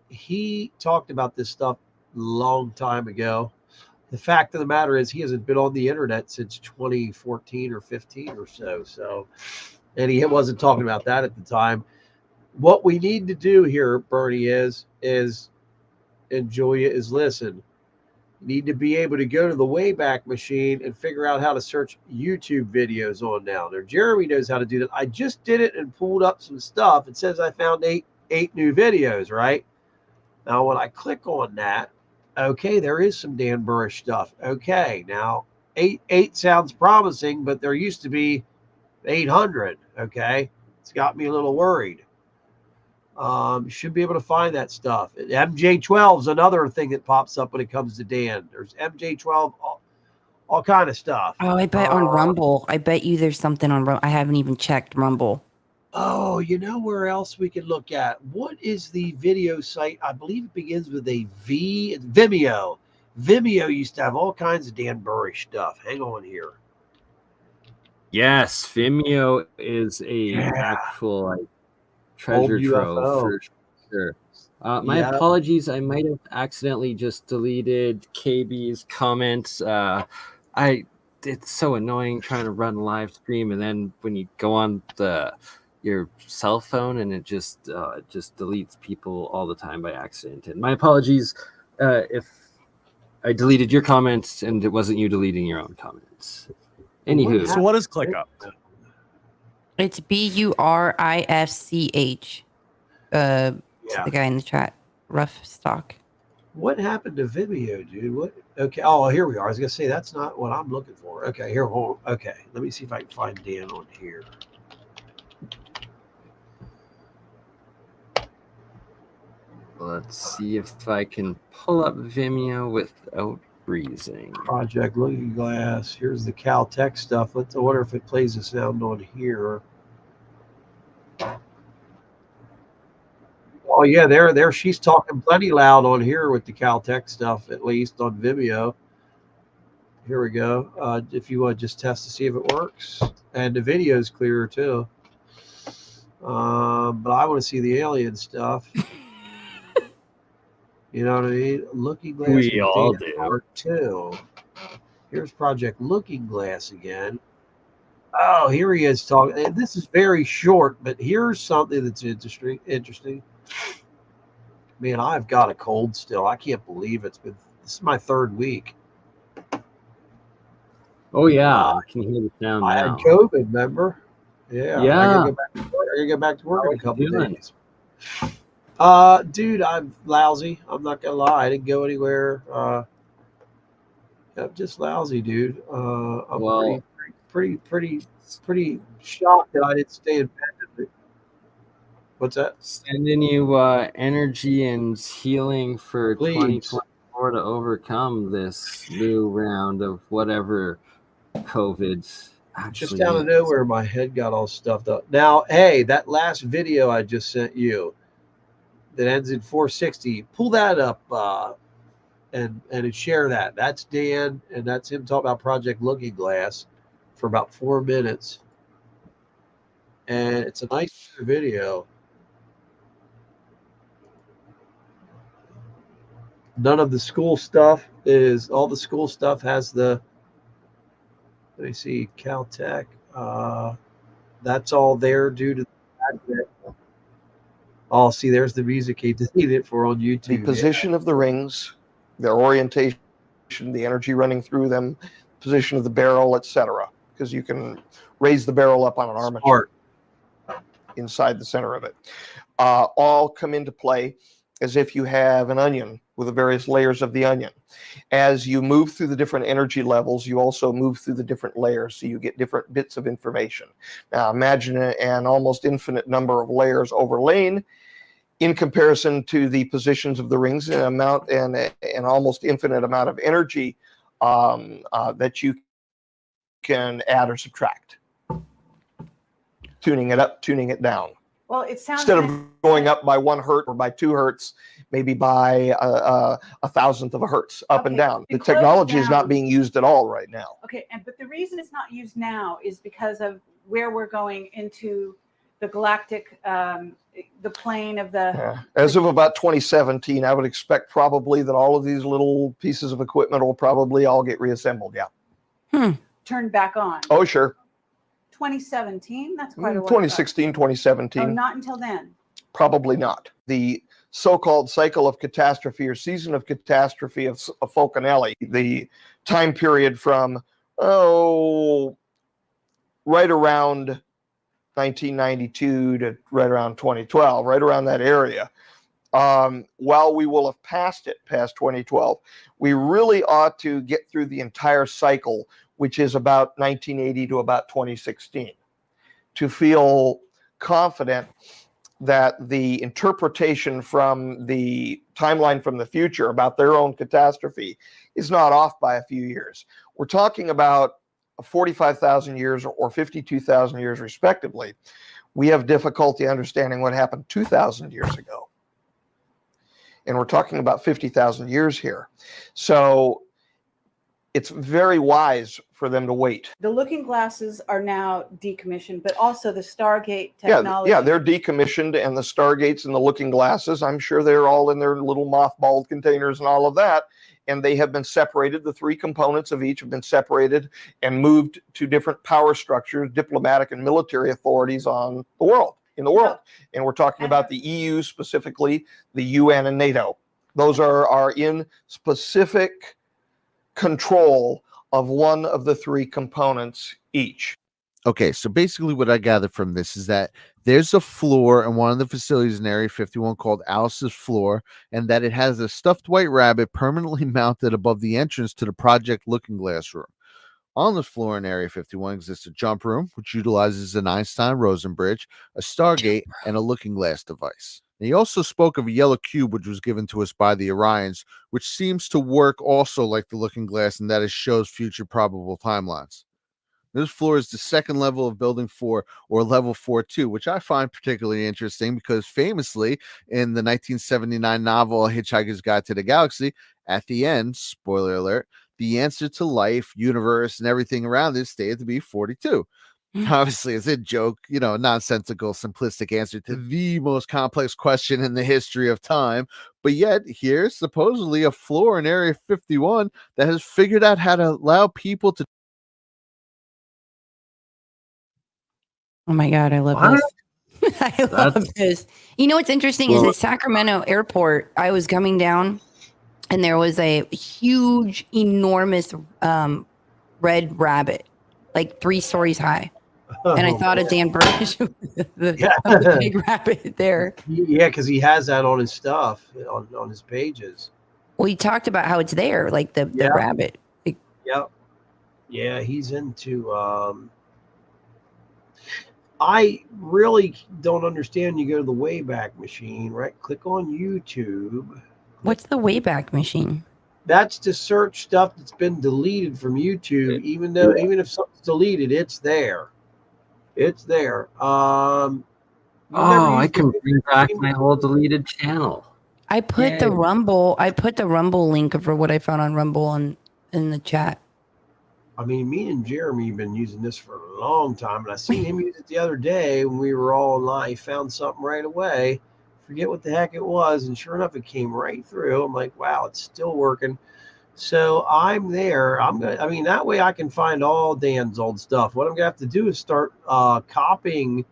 He talked about this stuff long time ago. The fact of the matter is he hasn't been on the internet since 2014 or 15 or so. So, and he wasn't talking about that at the time. What we need to do here, Bernie, is and Julia, is listen. You need to be able to go to the Wayback Machine and figure out how to search YouTube videos on now. Now, Jeremy knows how to do that. I just did it and pulled up some stuff. It says I found eight new videos, right? Now, when I click on that, okay, there is some Dan Burrish stuff. Okay, now eight sounds promising, but there used to be 800. Okay, it's got me a little worried. Should be able to find that stuff. MJ12 is another thing that pops up when it comes to Dan. There's MJ12, all kind of stuff. Oh, I bet on Rumble. I bet you there's something on Rumble. I haven't even checked Rumble. Oh, you know where else we could look at? What is the video site? I believe it begins with a V. It's Vimeo. Vimeo used to have all kinds of Dan Burrish stuff. Hang on here. Yes, Vimeo is a actual like treasure Old trove UFO. for sure. My Yeah. apologies. I might have accidentally just deleted KB's comments. It's so annoying trying to run live stream, and then when you go on your cell phone, and it just deletes people all the time by accident. And my apologies if I deleted your comments and it wasn't you deleting your own comments. Anywho, So what is ClickUp? It's BURISCH. Yeah. The guy in the chat, rough stock. What happened to Vimeo, dude? What? Okay. Oh, here we are. I was gonna say that's not what I'm looking for. Okay, here. Hold on. Okay, let me see if I can find Dan on here. let's see if I can pull up Vimeo without freezing. Project Looking Glass. Here's the Caltech stuff. I wonder if it plays the sound on here. Oh yeah, there. She's talking plenty loud on here with the Caltech stuff, at least on Vimeo. Here we go. If you want to just test to see if it works, and the video is clearer too. But I want to see the alien stuff. You know what I mean? Looking Glass. We all do. Part 2. Here's Project Looking Glass again. Oh, here he is talking. And this is very short, but here's something that's interesting. Man, I've got a cold still. I can't believe this is my 3rd week. Oh yeah, I can hear the sound I had now. COVID, remember? Yeah. Yeah. I gotta go back to work in a couple doing? days. Dude, I'm lousy. I'm not gonna lie. I didn't go anywhere. I'm just lousy, dude. I'm Well, pretty shocked that I didn't stay in bed. What's that? sending you energy and healing for Please. 2024 to overcome this new round of whatever COVID's actually Just out of nowhere, my head got all stuffed up. Now, hey, that last video I just sent you that ends in 460, pull that up and share that. That's Dan, and that's him talking about Project Looking Glass for about 4 minutes. And it's a nice video. None of the school stuff is, all the school stuff has the, let me see, Caltech. That's all there due to the fact that, oh, see, there's the music he deleted it for on YouTube. The position of the rings, their orientation, the energy running through them, position of the barrel, etc. Because you can raise the barrel up on an armature inside the center of it. All come into play as if you have an onion with the various layers of the onion. As you move through the different energy levels, you also move through the different layers, so you get different bits of information. Now imagine an almost infinite number of layers overlain in comparison to the positions of the rings, and an almost infinite amount of energy that you can add or subtract, tuning it up, tuning it down. Well, it sounds Instead of going up by 1 hertz or by 2 hertz, maybe by a thousandth of a hertz, up and Okay, down. to The close technology is not down- being used at all right now. Okay, but the reason it's not used now is because of where we're going into the galactic, the plane of the. Yeah. As of about 2017, I would expect probably that all of these little pieces of equipment will probably all get reassembled. Yeah. Turned back on. Oh, sure. 2017. That's quite a while. 2016, 2017. Oh, not until then. Probably not. The so-called cycle of catastrophe or season of catastrophe of Falconelli, the time period from, right around 1992 to right around 2012, right around that area. While we will have passed 2012, we really ought to get through the entire cycle, which is about 1980 to about 2016, to feel confident that the interpretation from the timeline from the future about their own catastrophe is not off by a few years. We're talking about 45,000 years or 52,000 years respectively. We have difficulty understanding what happened 2,000 years ago. And we're talking about 50,000 years here. So it's very wise for them to wait. The looking glasses are now decommissioned, but also the Stargate technology. Yeah, they're decommissioned, and the Stargates and the looking glasses, I'm sure they're all in their little mothballed containers and all of that. And they have been separated. The 3 components of each have been separated and moved to different power structures, diplomatic and military authorities in the world. And we're talking about the EU specifically, the UN and NATO. Those are in specific control of one of the 3 components each. Okay, so basically what I gathered from this is that there's a floor in one of the facilities in Area 51 called Alice's Floor, and that it has a stuffed white rabbit permanently mounted above the entrance to the Project Looking Glass room. On the floor in Area 51 exists a jump room, which utilizes an Einstein-Rosen bridge, a Stargate, and a looking glass device. And he also spoke of a yellow cube, which was given to us by the Orions, which seems to work also like the looking glass, and that it shows future probable timelines. This floor is the second level of Building 4, or Level 4-2, which I find particularly interesting because famously in the 1979 novel A Hitchhiker's Guide to the Galaxy, at the end, spoiler alert, the answer to life, universe, and everything around it stated to be 42. Obviously, it's a joke, nonsensical, simplistic answer to the most complex question in the history of time. But yet, here's supposedly a floor in Area 51 that has figured out how to allow people to. Oh my God, I love this. I love this. You know what's interesting is at Sacramento Airport, I was coming down and there was a huge, enormous red rabbit, like 3 stories high. And I thought of Dan Burnish, the big rabbit there. Yeah, because he has that on his stuff, on his pages. Well, he talked about how it's there, like the rabbit. Yep. Yeah, he's into... I really don't understand. You go to the Wayback Machine, right? Click on YouTube. What's the Wayback Machine? That's to search stuff that's been deleted from YouTube. Even if something's deleted, it's there. It's there. I can bring back my whole deleted channel. I put the Rumble. I put the Rumble link for what I found on Rumble in the chat. I mean, me and Jeremy have been using this for a long time, and I seen him use it the other day when we were all online. He found something right away. Forget what the heck it was, and sure enough, it came right through. I'm like, wow, it's still working. So I'm there. That way I can find all Dan's old stuff. What I'm gonna have to do is start copying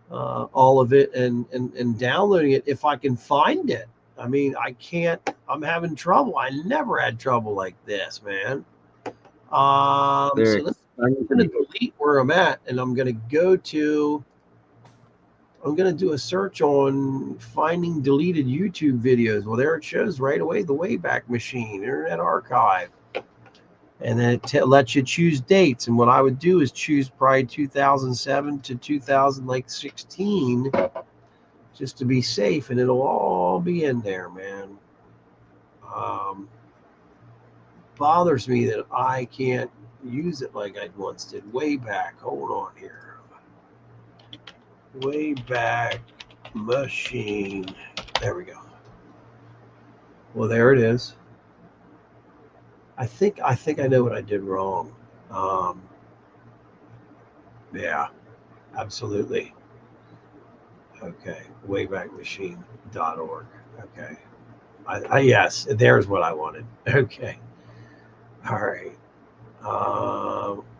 all of it and downloading it if I can find it. I mean, I can't. I'm having trouble. I never had trouble like this, man. So I'm going to delete where I'm at, and I'm going to go to I'm going to do a search on finding deleted YouTube videos. Well, there it shows right away the Wayback Machine, Internet Archive. And then it lets you choose dates. And what I would do is choose probably 2007 to 2016 just to be safe. And it'll all be in there, man. Bothers me that I can't use it like I once did. Wayback. Hold on here. Wayback Machine. There we go. Well, there it is. I think I know what I did wrong. Yeah, absolutely. Okay, waybackmachine.org. Okay. Yes, there's what I wanted. Okay. All right.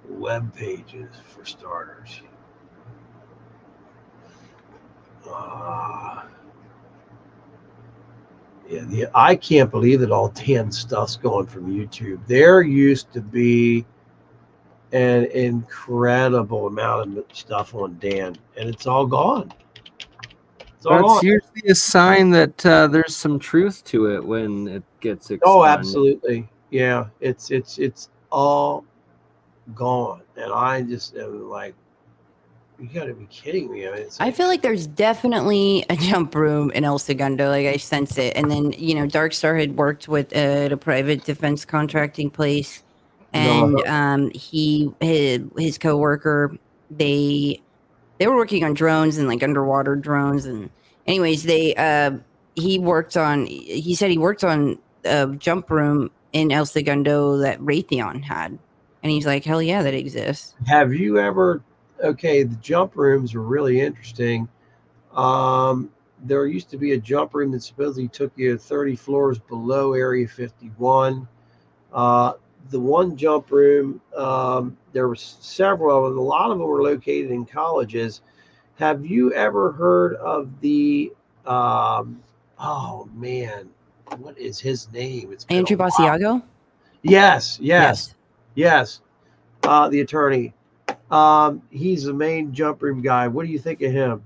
Web pages for starters. Yeah, I can't believe that all Dan stuff's going from YouTube. There used to be an incredible amount of stuff on Dan, and it's all gone. It's all That's gone. usually a sign that there's some truth to it when it gets expunged. Oh, absolutely. Yeah, it's all gone, and I just am like, you got to be kidding me. I mean, I feel like there's definitely a jump room in El Segundo. Like I sense it. And then, you know, Darkstar had worked with at a private defense contracting place, and his coworker, they were working on drones and like underwater drones. And anyways, he said he worked on a jump room in El Segundo that Raytheon had. And he's like, hell yeah, that exists. Have you ever? Okay, the jump rooms are really interesting. There used to be a jump room that supposedly took you 30 floors below Area 51. The one jump room, there were several of them. A lot of them were located in colleges. Have you ever heard of the? Oh man, what is his name? It's been Andrew a while. Basiago? Yes. The attorney. He's the main jump room guy. What do you think of him?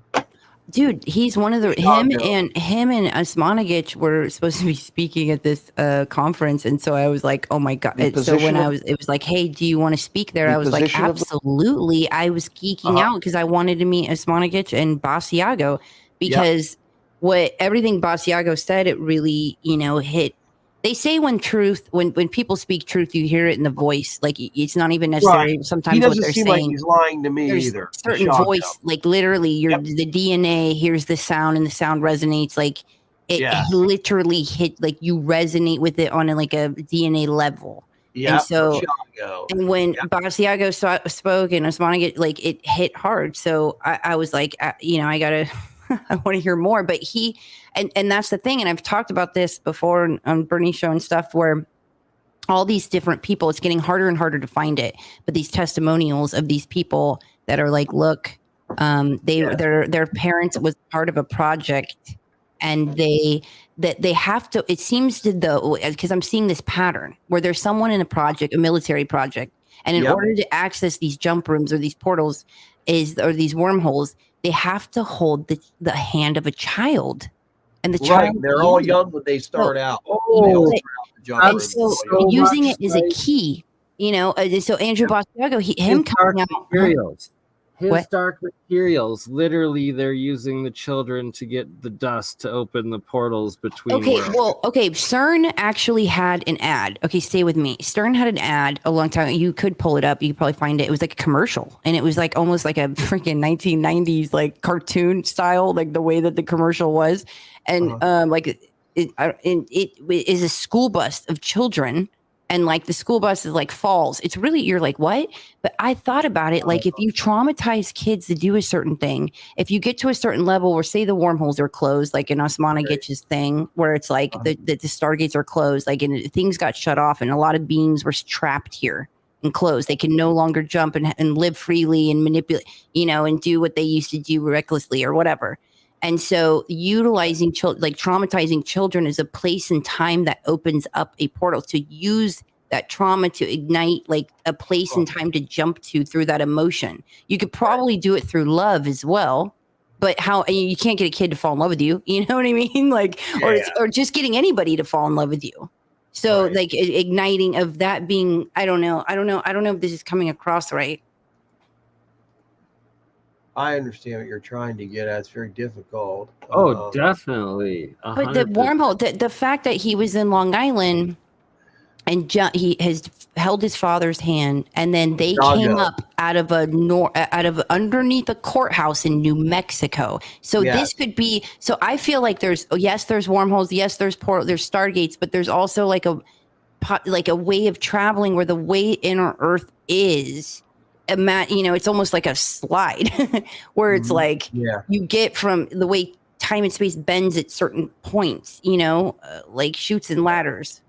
Dude, he's one of the him and Osmanagich were supposed to be speaking at this conference, and so I was like, oh my god. So when it was like, hey, do you want to speak there? I was like, absolutely. I was geeking out because I wanted to meet Osmanagich and Basiago because everything Basiago said, it really, hit. They say when people speak truth, you hear it in the voice. Like it's not even necessary. Right. Sometimes he doesn't what they're seem saying, like he's lying to me there's either. Certain voice, like literally, the DNA hears the sound and the sound resonates. Like it literally hit. Like you resonate with it on a DNA level. Yeah. And so, and when Basiago spoke and Osmanagich, like it hit hard. So I was like, I gotta. I want to hear more, but and that's the thing. And I've talked about this before on BurnEye show and stuff where all these different people, it's getting harder and harder to find it. But these testimonials of these people that are like, look, their parents was part of a project and they have to, it seems to because I'm seeing this pattern where there's someone in a project, a military project. And in order to access these jump rooms or these portals or these wormholes, they have to hold the hand of a child, and the child. They're all young when they start out. And so using it is a key, So Andrew Basiago, him coming out. His dark materials, literally, they're using the children to get the dust to open the portals between worlds. CERN actually had an ad. Okay, stay with me. CERN had an ad a long time. You could pull it up. You could probably find it. It was like a commercial, and it was like almost like a freaking 1990s like cartoon style, like the way that the commercial was, and it is a school bus of children. And like the school bus is like falls. It's really, you're like, what? But I thought about it. Like if you traumatize kids to do a certain thing, if you get to a certain level where say the wormholes are closed, like in Osmanagich's thing, where it's like the stargates are closed, like and things got shut off and a lot of beings were trapped here and closed. They can no longer jump and live freely and manipulate, and do what they used to do recklessly or whatever. And so utilizing traumatizing children is a place and time that opens up a portal to use that trauma to ignite like a place and time to jump to through that emotion. You could probably do it through love as well, but how you can't get a kid to fall in love with you. You know what I mean? Like, or just getting anybody to fall in love with you. So Right. like igniting of that being, I don't know if this is coming across right. I understand what you're trying to get at. It's very difficult. Oh, definitely. But the 100%. wormhole, the fact that he was in Long Island and he has held his father's hand, and then they came Chicago. up out of underneath a courthouse in New Mexico. So Yes. this could be. So I feel like there's wormholes, yes, there's stargates, but there's also like a way of traveling where the way inner Earth is. It's almost like a slide where it's like Yeah. you get from the way time and space bends at certain points, like chutes and ladders.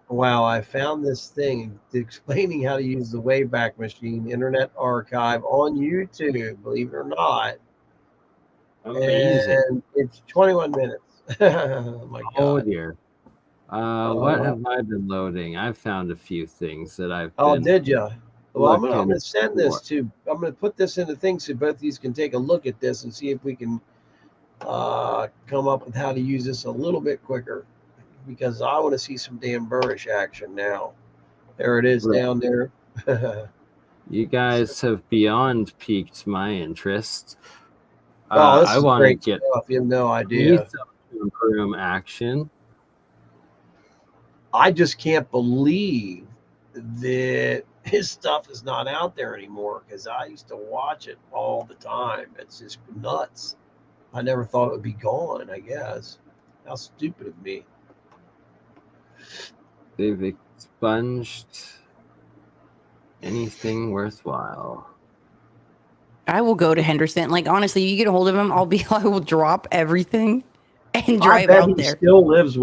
Wow, I found this thing explaining how to use the Wayback Machine Internet Archive on YouTube, believe it or not. Amazing. And it's 21 minutes. Oh my Oh God. dear. What have I been loading? I've found a few things that I've Oh, been did you? Well, I'm looking gonna send this for. to. I'm gonna put this in the thing so both of these can take a look at this and see if we can come up with how to use this a little bit quicker, because I want to see some Dan Burnish action now. There it is Right. down there. You guys have beyond piqued my interest. Oh, this I is want to great get stuff. You have no me idea. some room action. I just can't believe that his stuff is not out there anymore, because I used to watch it all the time. It's just nuts. I never thought it would be gone, I guess. How stupid of me. They've expunged anything worthwhile. I will go to Henderson. Like, honestly, you get a hold of him, I will drop everything and I drive bet out he there. still lives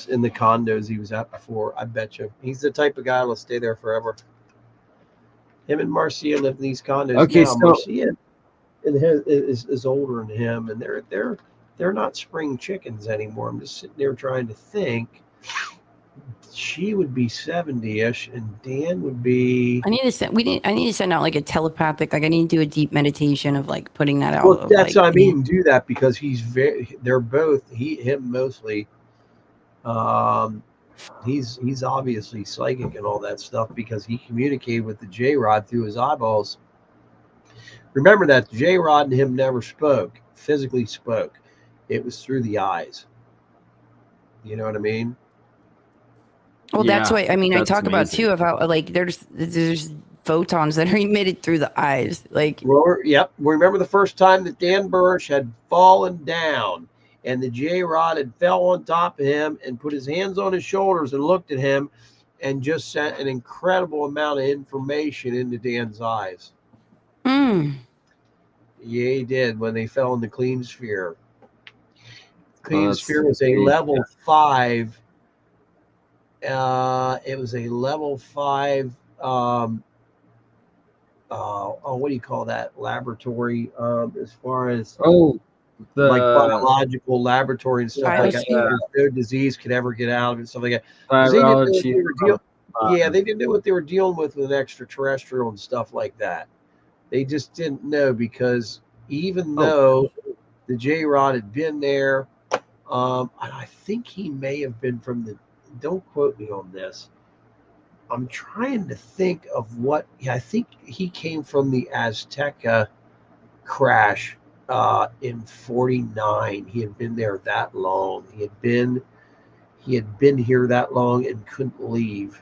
in the condos he was at before. I bet you. He's the type of guy that'll stay there forever. Him and Marcia live in these condos Okay, now. so Marcia is older than him, and they're not spring chickens anymore. I'm just sitting there trying to think. She would be 70-ish, and Dan would be. I need to send out like a telepathic, like I need to do a deep meditation of like putting that out. Well, Of, that's like, what I mean. Do that, because they're both him mostly. He's obviously psychic and all that stuff, because he communicated with the J Rod through his eyeballs. Remember that J Rod and him never physically spoke. It was through the eyes. You know what I mean? Well, that's yeah, what I that's talk about amazing. too, of how like there's photons that are emitted through the eyes. Like, Yep. Remember the first time that Dan Burch had fallen down, and the J Rod had fell on top of him and put his hands on his shoulders and looked at him and just sent an incredible amount of information into Dan's eyes. Yeah, he did, when they fell in the clean sphere. Clean sphere was a level 5. It was a level 5. What do you call that laboratory? As far as like biological laboratory and stuff like that. No disease could ever get out of it and stuff like that. Because they didn't know what they were dealing. Yeah, they didn't know what they were dealing with an extraterrestrial and stuff like that. They just didn't know, because even though the J Rod had been there, and I think he may have been from the. Don't quote me on this. I'm trying to think of what. Yeah, I think he came from the Azteca crash in '49. He had been there that long. He had been here that long and couldn't leave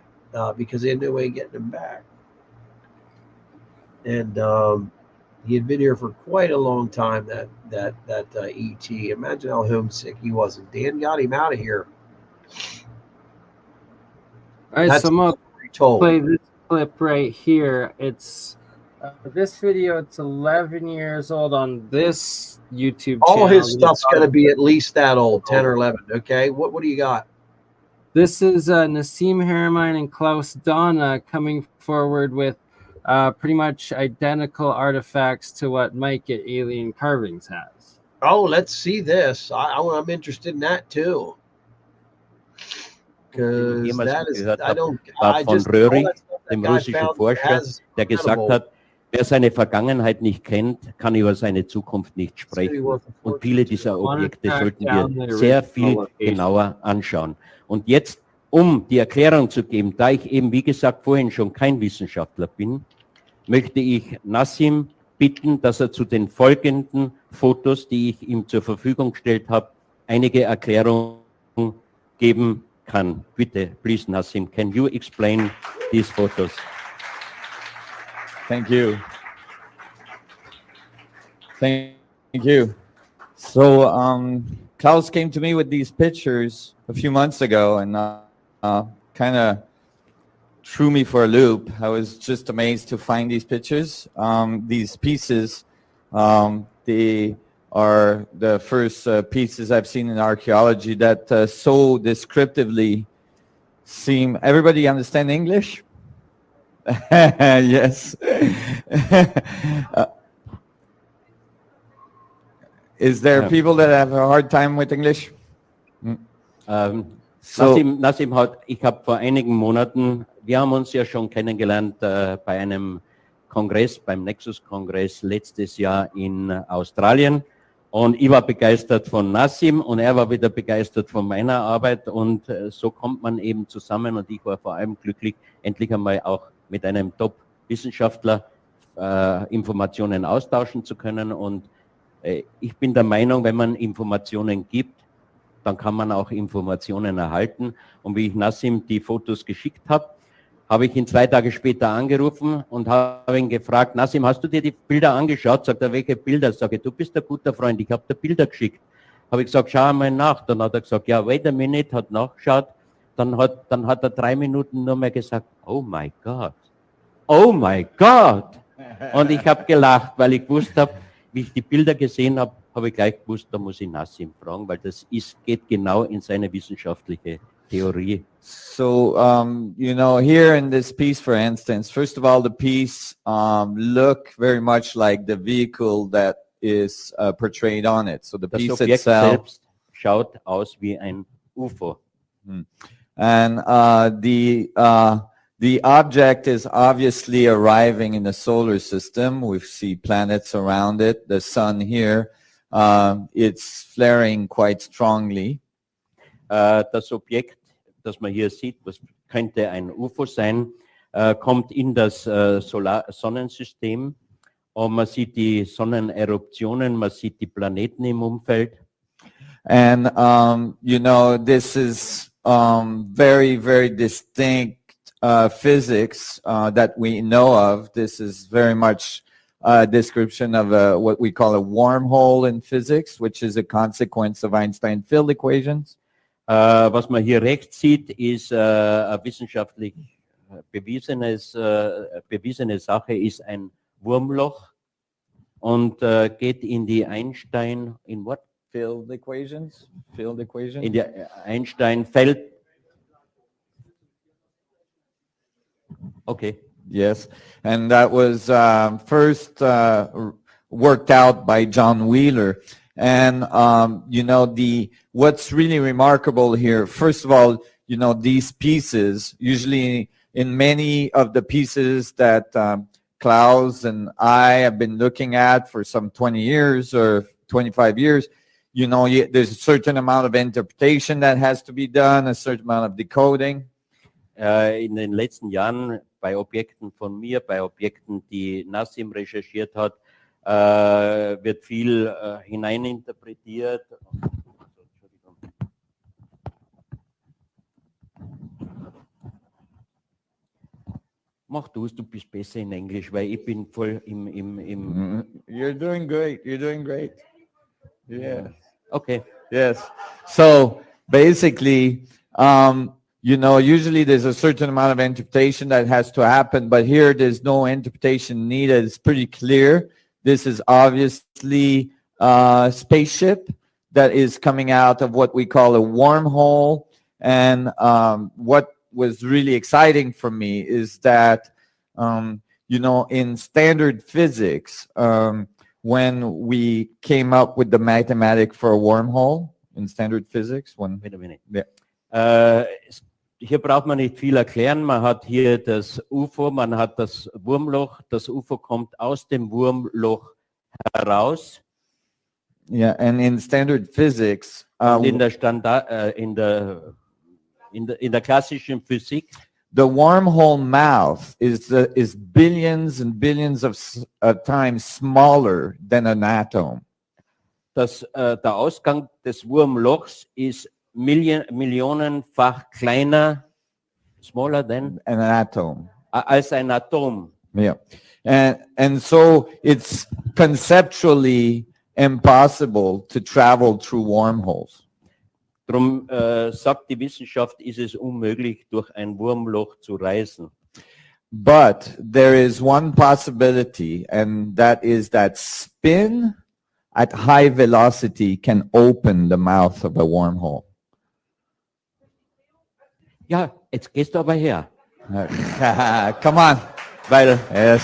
because they had no way of getting him back. And he had been here for quite a long time. That ET. Imagine how homesick he was. And Dan got him out of here. All right, so I'm gonna play this clip right here. It's this video. It's 11 years old on this YouTube channel. All his stuff's going to be at least that old, 10 or 11. Okay, what do you got? This is Nassim Haramein and Klaus Donna coming forward with pretty much identical artifacts to what Mike at Alien Carvings has. Oh, let's see this. I'm interested in that too. Because jemals that is, gehört I habe, don't, war I von just, all Röhring, that stuff that dem guy russischen found Forscher, has der gesagt incredible. hat, wer seine Vergangenheit nicht kennt, kann über seine Zukunft nicht It's gonna be sprechen. worth a Und fortune viele too. dieser I wanna Objekte track sollten down wir the sehr original viel location. genauer anschauen. Und jetzt, um die Erklärung zu geben, da ich eben, wie gesagt, vorhin schon kein Wissenschaftler bin, möchte ich Nassim bitten, dass er zu den folgenden Fotos, die ich ihm zur Verfügung gestellt habe, einige Erklärungen geben kann. Bitte, please, Nassim, can you explain these photos? Thank you. Thank you. So Klaus came to me with these pictures a few months ago and kind of threw me for a loop. I was just amazed to find these pictures. These pieces, they are the first pieces I've seen in archaeology that so descriptively seem... Everybody understand English? Yes. Is there people that have a hard time with English? Nassim ich habe vor einigen Monaten, wir haben uns ja schon kennengelernt bei einem Kongress, beim Nexus-Kongress letztes Jahr in Australien. Und ich war begeistert von Nassim und er war wieder begeistert von meiner Arbeit. Und so kommt man eben zusammen. Und ich war vor allem glücklich, endlich einmal auch mit einem Top-Wissenschaftler Informationen austauschen zu können. Und ich bin der Meinung, wenn man Informationen gibt, dann kann man auch Informationen erhalten. Und wie ich Nassim die Fotos geschickt habe, habe ich ihn 2 Tage später angerufen und habe ihn gefragt, Nassim, hast du dir die Bilder angeschaut? Sagt er, welche Bilder? Sage ich, du bist ein guter Freund, ich habe dir Bilder geschickt. Habe ich gesagt, schau einmal nach. Dann hat er gesagt, ja, wait a minute, hat nachgeschaut. Dann hat er 3 Minuten nur mehr gesagt, oh my God. Oh my God. Und ich habe gelacht, weil ich gewusst habe, wie ich die Bilder gesehen habe, habe ich gleich gewusst, da muss ich Nassim fragen, weil das geht genau in seine wissenschaftliche Theorie. So, you know, here in this piece, for instance, first of all, the piece look very much like the vehicle that is portrayed on it. So the Das piece Objekt itself selbst schaut aus wie ein UFO. and the object is obviously arriving in the solar system. We see planets around it. The sun here, it's flaring quite strongly. Das Objekt, das man hier sieht, was könnte ein UFO sein, kommt in das Sonnensystem und man sieht die Sonneneruptionen, man sieht die Planeten im Umfeld. And, you know, this is very, very distinct physics that we know of. This is very much a description of what we call a wormhole in physics, which is a consequence of Einstein field equations. Was man hier rechts sieht, ist eine wissenschaftlich bewiesene Sache, ist ein Wurmloch und geht in die Einstein, in what? Field equations? Field equations? In die Einstein-Feld. Okay. Yes, and that was first worked out by John Wheeler. And you know, what's really remarkable here, first of all, you know, these pieces, usually in many of the pieces that Klaus and I have been looking at for some 20 years or 25 years, you know, there's a certain amount of interpretation that has to be done, a certain amount of decoding. In den letzten Jahren bei Objekten von mir, bei Objekten, die Nassim recherchiert hat, wird viel hineininterpretiert. Mach du es, du bist besser in Englisch, weil ich bin voll im You're doing great. You're doing great. Yeah. Okay. Yes. So basically, you know, usually there's a certain amount of interpretation that has to happen, but here there's no interpretation needed. It's pretty clear. This is obviously a spaceship that is coming out of what we call a wormhole. And what was really exciting for me is that, you know, in standard physics, when we came up with the mathematic for a wormhole in standard physics, Wait a minute. Yeah. hier braucht man nicht viel erklären. Man hat hier das UFO, man hat das Wurmloch. Das UFO kommt aus dem Wurmloch heraus. Yeah, and in standard physics, Und in der klassischen Physik, the wormhole mouth is billions and billions of times smaller than an atom. der Ausgang des Wurmlochs ist millionenfach kleiner, smaller than, An atom. als ein Atom. Yeah. And so it's conceptually impossible to travel through wormholes. Darum sagt die Wissenschaft, ist es unmöglich, durch ein Wurmloch zu reisen. But there is one possibility, and that is that spin at high velocity can open the mouth of a wormhole. Ja, jetzt gehst du aber her. Come on. Weil, yes,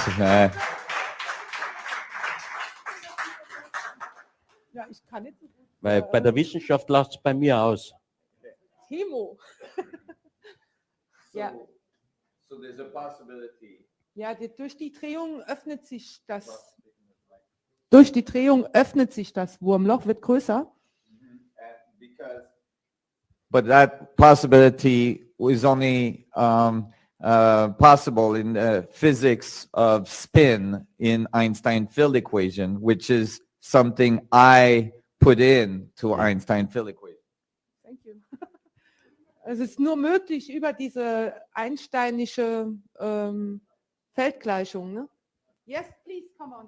Ja, ich kann nicht so gut. Weil bei der Wissenschaft lacht es bei mir aus. Timo. Ja, So there's a possibility. ja, durch die Drehung öffnet sich das. Durch die Drehung öffnet sich das Wurmloch, wird größer. But that possibility is only possible in the physics of spin in Einstein field equation, which is something I put in to Einstein field equation. Thank you. Es ist nur möglich über diese einsteinische Feldgleichung. Ne? Yes, please, come on.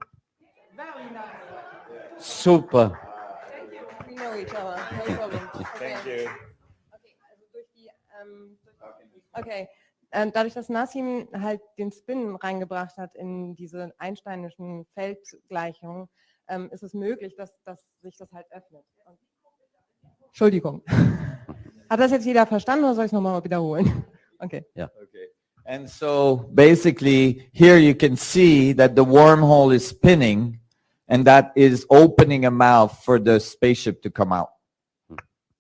Very nice. Super. We know each other, no problem. Thank you. Okay, also durch die, okay, dadurch, dass Nassim halt den Spin reingebracht hat in diese einsteinischen Feldgleichungen, ist es möglich, dass sich das halt öffnet. Entschuldigung. Hat das jetzt jeder verstanden oder soll ich es nochmal wiederholen? Okay. Okay. And so basically here you can see that the wormhole is spinning and that is opening a mouth for the spaceship to come out.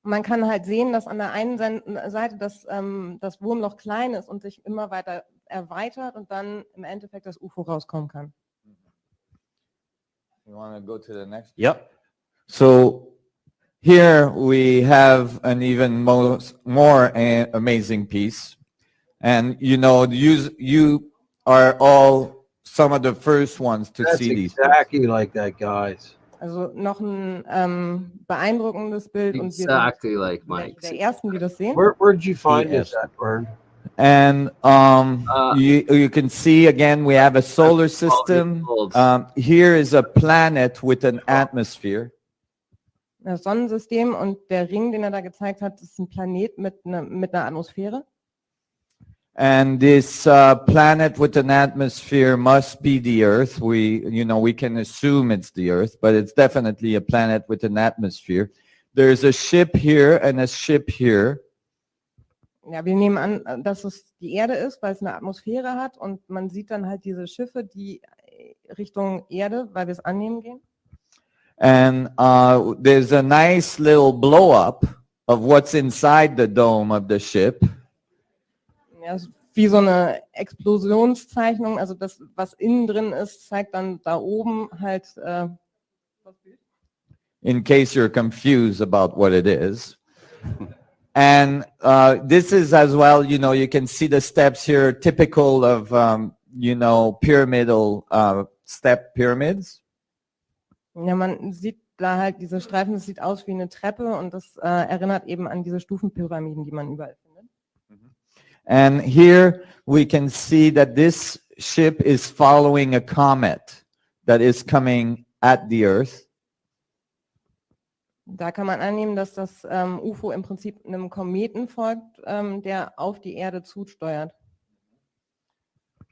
Man kann halt sehen, dass an der einen Seite das Wurmloch klein ist und sich immer weiter erweitert und dann im Endeffekt das UFO rauskommen kann. You want to go to the next? Ja. So here we have an even more amazing piece. And you know, you are all some of the first ones to That's see these. exactly like that, guys. Also noch ein beeindruckendes Bild und wir Exactly like sind Mike. der Ersten, die das sehen. Where'd you find Yes. this at, Vern? And you can see again, we have a solar system. Here is a planet with an atmosphere. Das Sonnensystem und der Ring, den er da gezeigt hat, ist ein Planet mit einer Atmosphäre. And this planet with an atmosphere must be the Earth. We can assume it's the Earth, but it's definitely a planet with an atmosphere. There's a ship here and a ship here. Ja, wir nehmen an, dass es die Erde ist, weil es eine Atmosphäre hat und man sieht dann halt diese Schiffe, die Richtung Erde, weil wir es annehmen gehen. And there's a nice little blow up of what's inside the dome of the ship. Ja, wie so eine Explosionszeichnung, also das, was innen drin ist, zeigt dann da oben halt In case you're confused about what it is. And this is as well, you can see the steps here, typical of, pyramidal step pyramids. Ja, man sieht da halt diese Streifen, das sieht aus wie eine Treppe und das erinnert eben an diese Stufenpyramiden, die man überall findet. And here we can see that this ship is following a comet that is coming at the Earth. Da kann man annehmen, dass das UFO im Prinzip einem Kometen folgt, der auf die Erde zusteuert.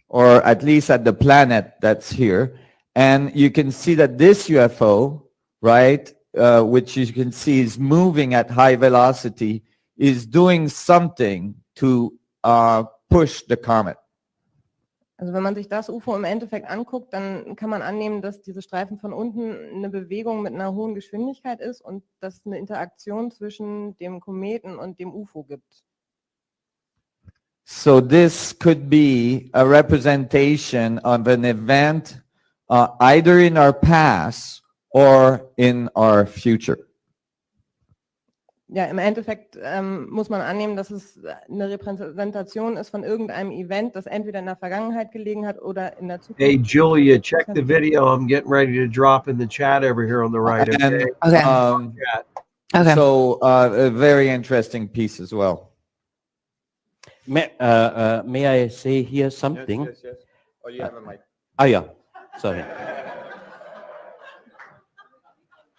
Or at least at the planet that's here. And you can see that this UFO, right, which you can see is moving at high velocity, is doing something to push the comet. Also wenn man sich das UFO im Endeffekt anguckt, dann kann man annehmen, dass diese Streifen von unten eine Bewegung mit einer hohen Geschwindigkeit ist und dass es eine Interaktion zwischen dem Kometen und dem UFO gibt. So this could be a representation of an event either in our past or in our future. Ja, im Endeffekt muss man annehmen, dass es eine Repräsentation ist von irgendeinem Event, das entweder in der Vergangenheit gelegen hat oder in der Zukunft. Hey, Julia, check the video. I'm getting ready to drop in the chat over here on the right. And, Okay. Okay. Okay. So a very interesting piece as well. May I say here something? Yes. Oh, you have a mic. Ja, sorry.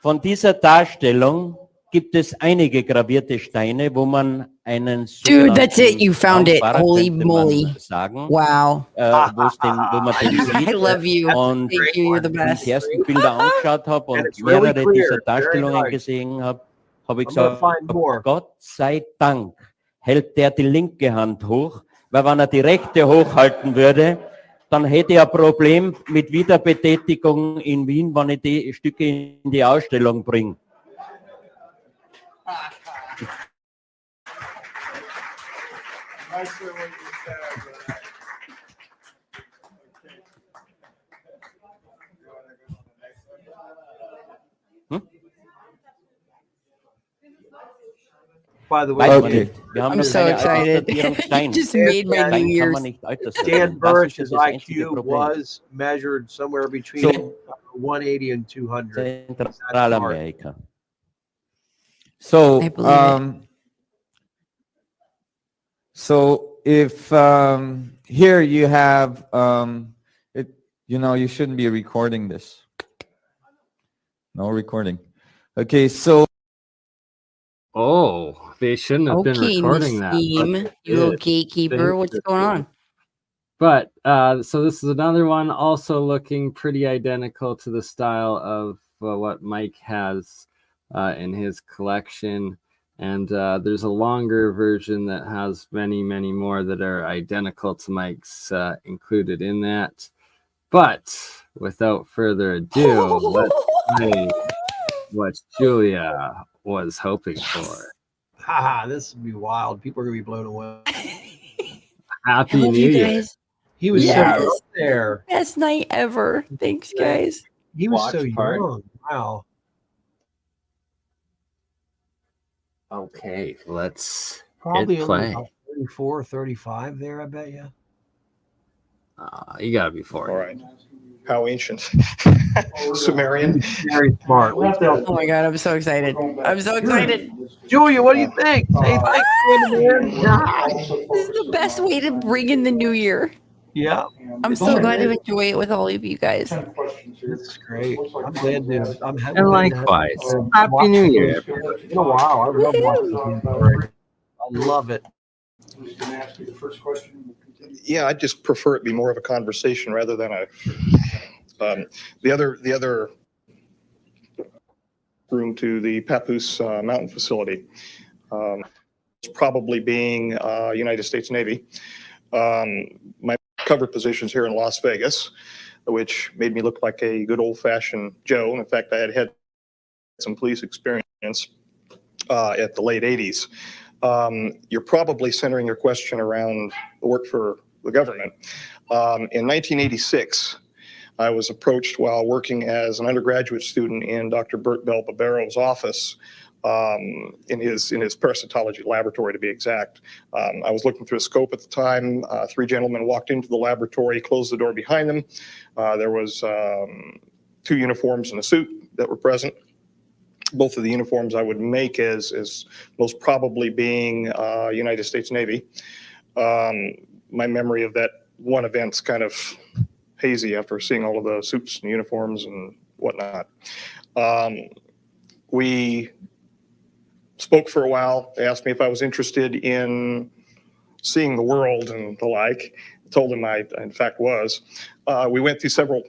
Von dieser Darstellung gibt es einige gravierte Steine, wo man einen Dude, that's it. You found it. Raumfahrer, Holy könnte man moly. sagen, Wow. wo man den I sieht. love you. Und Thank you. You're the wie ich best. die ersten Bilder angeschaut habe und it's really mehrere clear. dieser Very Darstellungen nice. gesehen habe, habe ich I'm gonna gesagt, find more. Gott sei Dank hält der die linke Hand hoch, weil wenn er die rechte hochhalten würde, dann hätte er ein Problem mit Wiederbetätigung in Wien, wenn ich die Stücke in die Ausstellung bringe. By the way, Weiß man Okay. nicht. Wir haben I'm noch so keine excited. Altersdatierung You Stein. just made my New Stein kann Year's. man nicht Dan altersdatieren. Das ist Burch's das einzige IQ Problem. was measured somewhere between So- 180 and 200. Zentralamerika. So, I believe it. so if here you have, you shouldn't be recording this. No recording. Okay, so Oh, they shouldn't have been Okay, recording that. but Nassim, they you little did. gatekeeper. They What's did. going on? But so this is another one also looking pretty identical to the style of what Mike has in his collection. And there's a longer version that has many, many more that are identical to Mike's included in that. But without further ado, let's play what Julia was hoping for. Haha, this would be wild. People are gonna be blown away. I Happy love New you Year. guys. He was Yes. so up there. Best night ever. Thanks, guys. He was so Watch part. young. Wow. Okay, let's Probably hit only play. about 34 or 35 there, I bet you. You gotta be 40. All right. How ancient? Sumerian. Very smart. Oh my god, I'm so excited. I'm so excited. Julia, what do you think? Hey, thanks, man. This is the best way to bring in the new year. Yeah, I'm so glad to enjoy it with all of you guys. this is great. I'm glad to. I'm happy. And likewise, Happy New Year. It's been a while. I love watching this story. I love it. Yeah, I just prefer it be more of a conversation rather than a. The other room to the Papoose Mountain facility, probably being United States Navy. My cover positions here in Las Vegas, which made me look like a good old-fashioned Joe. In fact, I had some police experience at the late 80s. You're probably centering your question around the work for the government. In 1986, I was approached while working as an undergraduate student in Dr. Bert Bell Barbero's office, in his parasitology laboratory, to be exact. I was looking through a scope at the time. Three gentlemen walked into the laboratory, closed the door behind them. There was 2 uniforms and a suit that were present. Both of the uniforms I would make as most probably being United States Navy. My memory of that one event's kind of hazy after seeing all of the suits and uniforms and whatnot. We spoke for a while. They asked me if I was interested in seeing the world and the like. I told them I, in fact, was. We went through several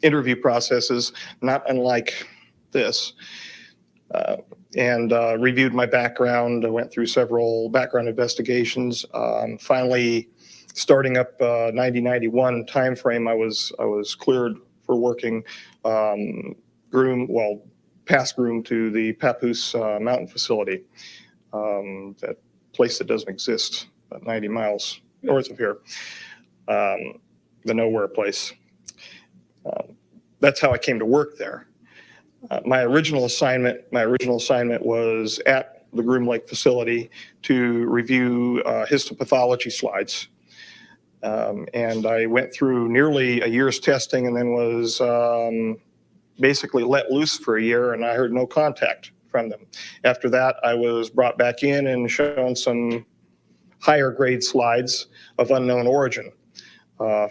interview processes, not unlike this, and reviewed my background. I went through several background investigations. Finally, starting up 90-91 timeframe, I was cleared for working past groom to the Papoose Mountain facility. That place that doesn't exist, about 90 miles north of here, the nowhere place. That's how I came to work there. My original assignment was at the Groom Lake facility to review histopathology slides. And I went through nearly a year's testing and then was basically let loose for a year, and I heard no contact from them. After that, I was brought back in and shown some higher grade slides of unknown origin.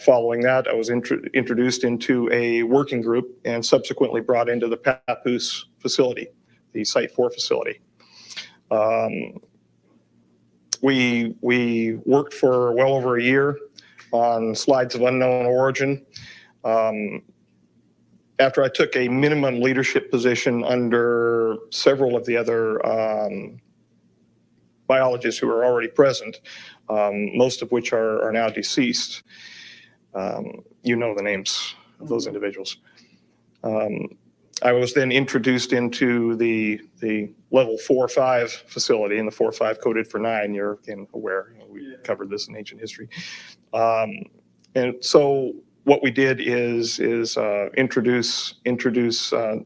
Following that, I was introduced into a working group and subsequently brought into the Papoose facility, the Site 4 facility. We worked for well over a year on slides of unknown origin. After I took a minimum leadership position under several of the other biologists who were already present, most of which are now deceased. You know the names of those individuals. I was then introduced into the level 4-5 facility, and the 4-5 coded for 9. You're again aware, we covered this in ancient history. And so what we did is introduce the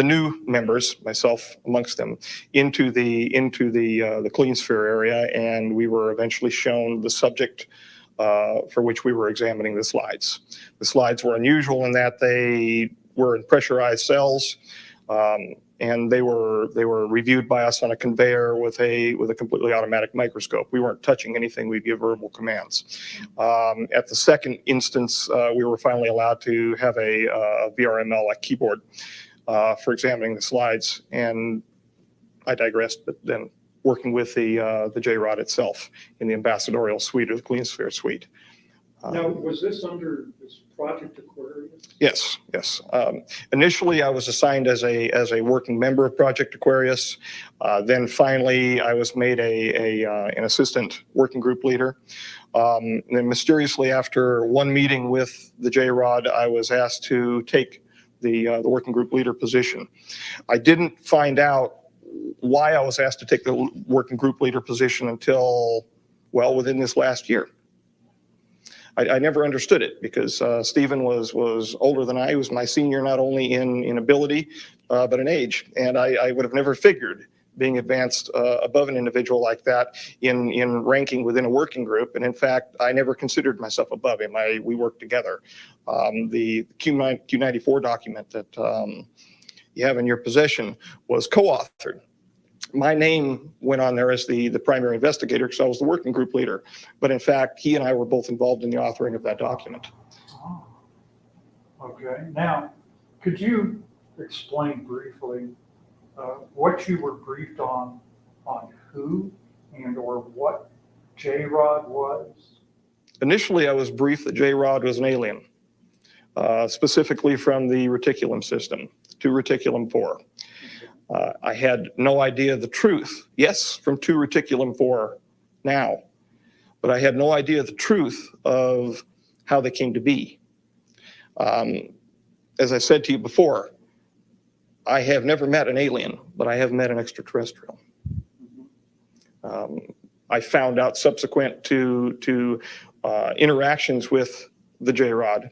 new members, myself amongst them, into the clean sphere area, and we were eventually shown the subject for which we were examining the slides. The slides were unusual in that they were in pressurized cells, and they were reviewed by us on a conveyor with a completely automatic microscope. We weren't touching anything. We'd give verbal commands. At the second instance, we were finally allowed to have a VRML, like keyboard, for examining the slides. And I digressed, but then working with the J-Rod itself in the ambassadorial suite or the Clean Sphere suite. Now, was this under this Project Aquarius? Yes, yes. Initially, I was assigned as a working member of Project Aquarius. Then finally, I was made an assistant working group leader. And then mysteriously, after one meeting with the J-Rod, I was asked to take the working group leader position. I didn't find out why I was asked to take the working group leader position until, well, within this last year. I never understood it because Stephen was older than I. He was my senior, not only in ability, but in age. And I would have never figured being advanced above an individual like that in ranking within a working group. And in fact, I never considered myself above him. We worked together. The Q94 document that you have in your possession was co-authored. My name went on there as the primary investigator because I was the working group leader. But in fact, he and I were both involved in the authoring of that document. Oh. Okay. Now, could you explain briefly what you were briefed on who and or what J-Rod was? Initially, I was briefed that J-Rod was an alien, specifically from the reticulum system, to reticulum 4. I had no idea the truth. Yes, from 2 reticulum 4 now, but I had no idea the truth of how they came to be. As I said to you before, I have never met an alien, but I have met an extraterrestrial. I found out subsequent to interactions with the J-Rod.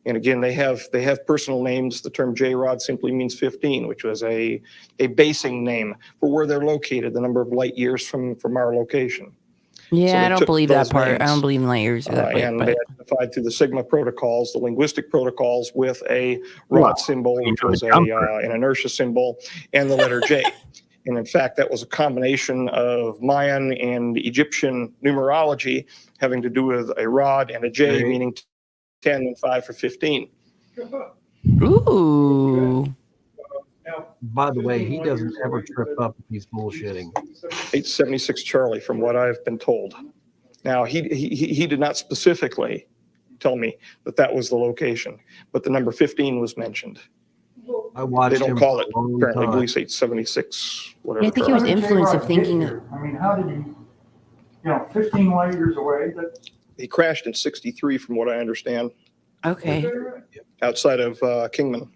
And again, they have personal names. The term J-Rod simply means 15, which was a basing name for where they're located, the number of light years from our location. Yeah, So I don't believe that part. names, I don't believe in light years. and they identified through the Sigma protocols, the linguistic protocols, with a rod symbol, which was an inertia symbol, and the letter J. And in fact, that was a combination of Mayan and Egyptian numerology having to do with a rod and a J, meaning 10 and 5 for 15. Ooh. By the way, he doesn't ever trip up if he's bullshitting. 876 Charlie, from what I've been told. Now, he did not specifically tell me that was the location, but the number 15 was mentioned. I watched They don't him call for it a long apparently time. Greece 876, whatever. Yeah, I think he was influenced of thinking. I mean, how did he, 15 light years away? He crashed in 63, from what I understand, Okay. outside of Kingman.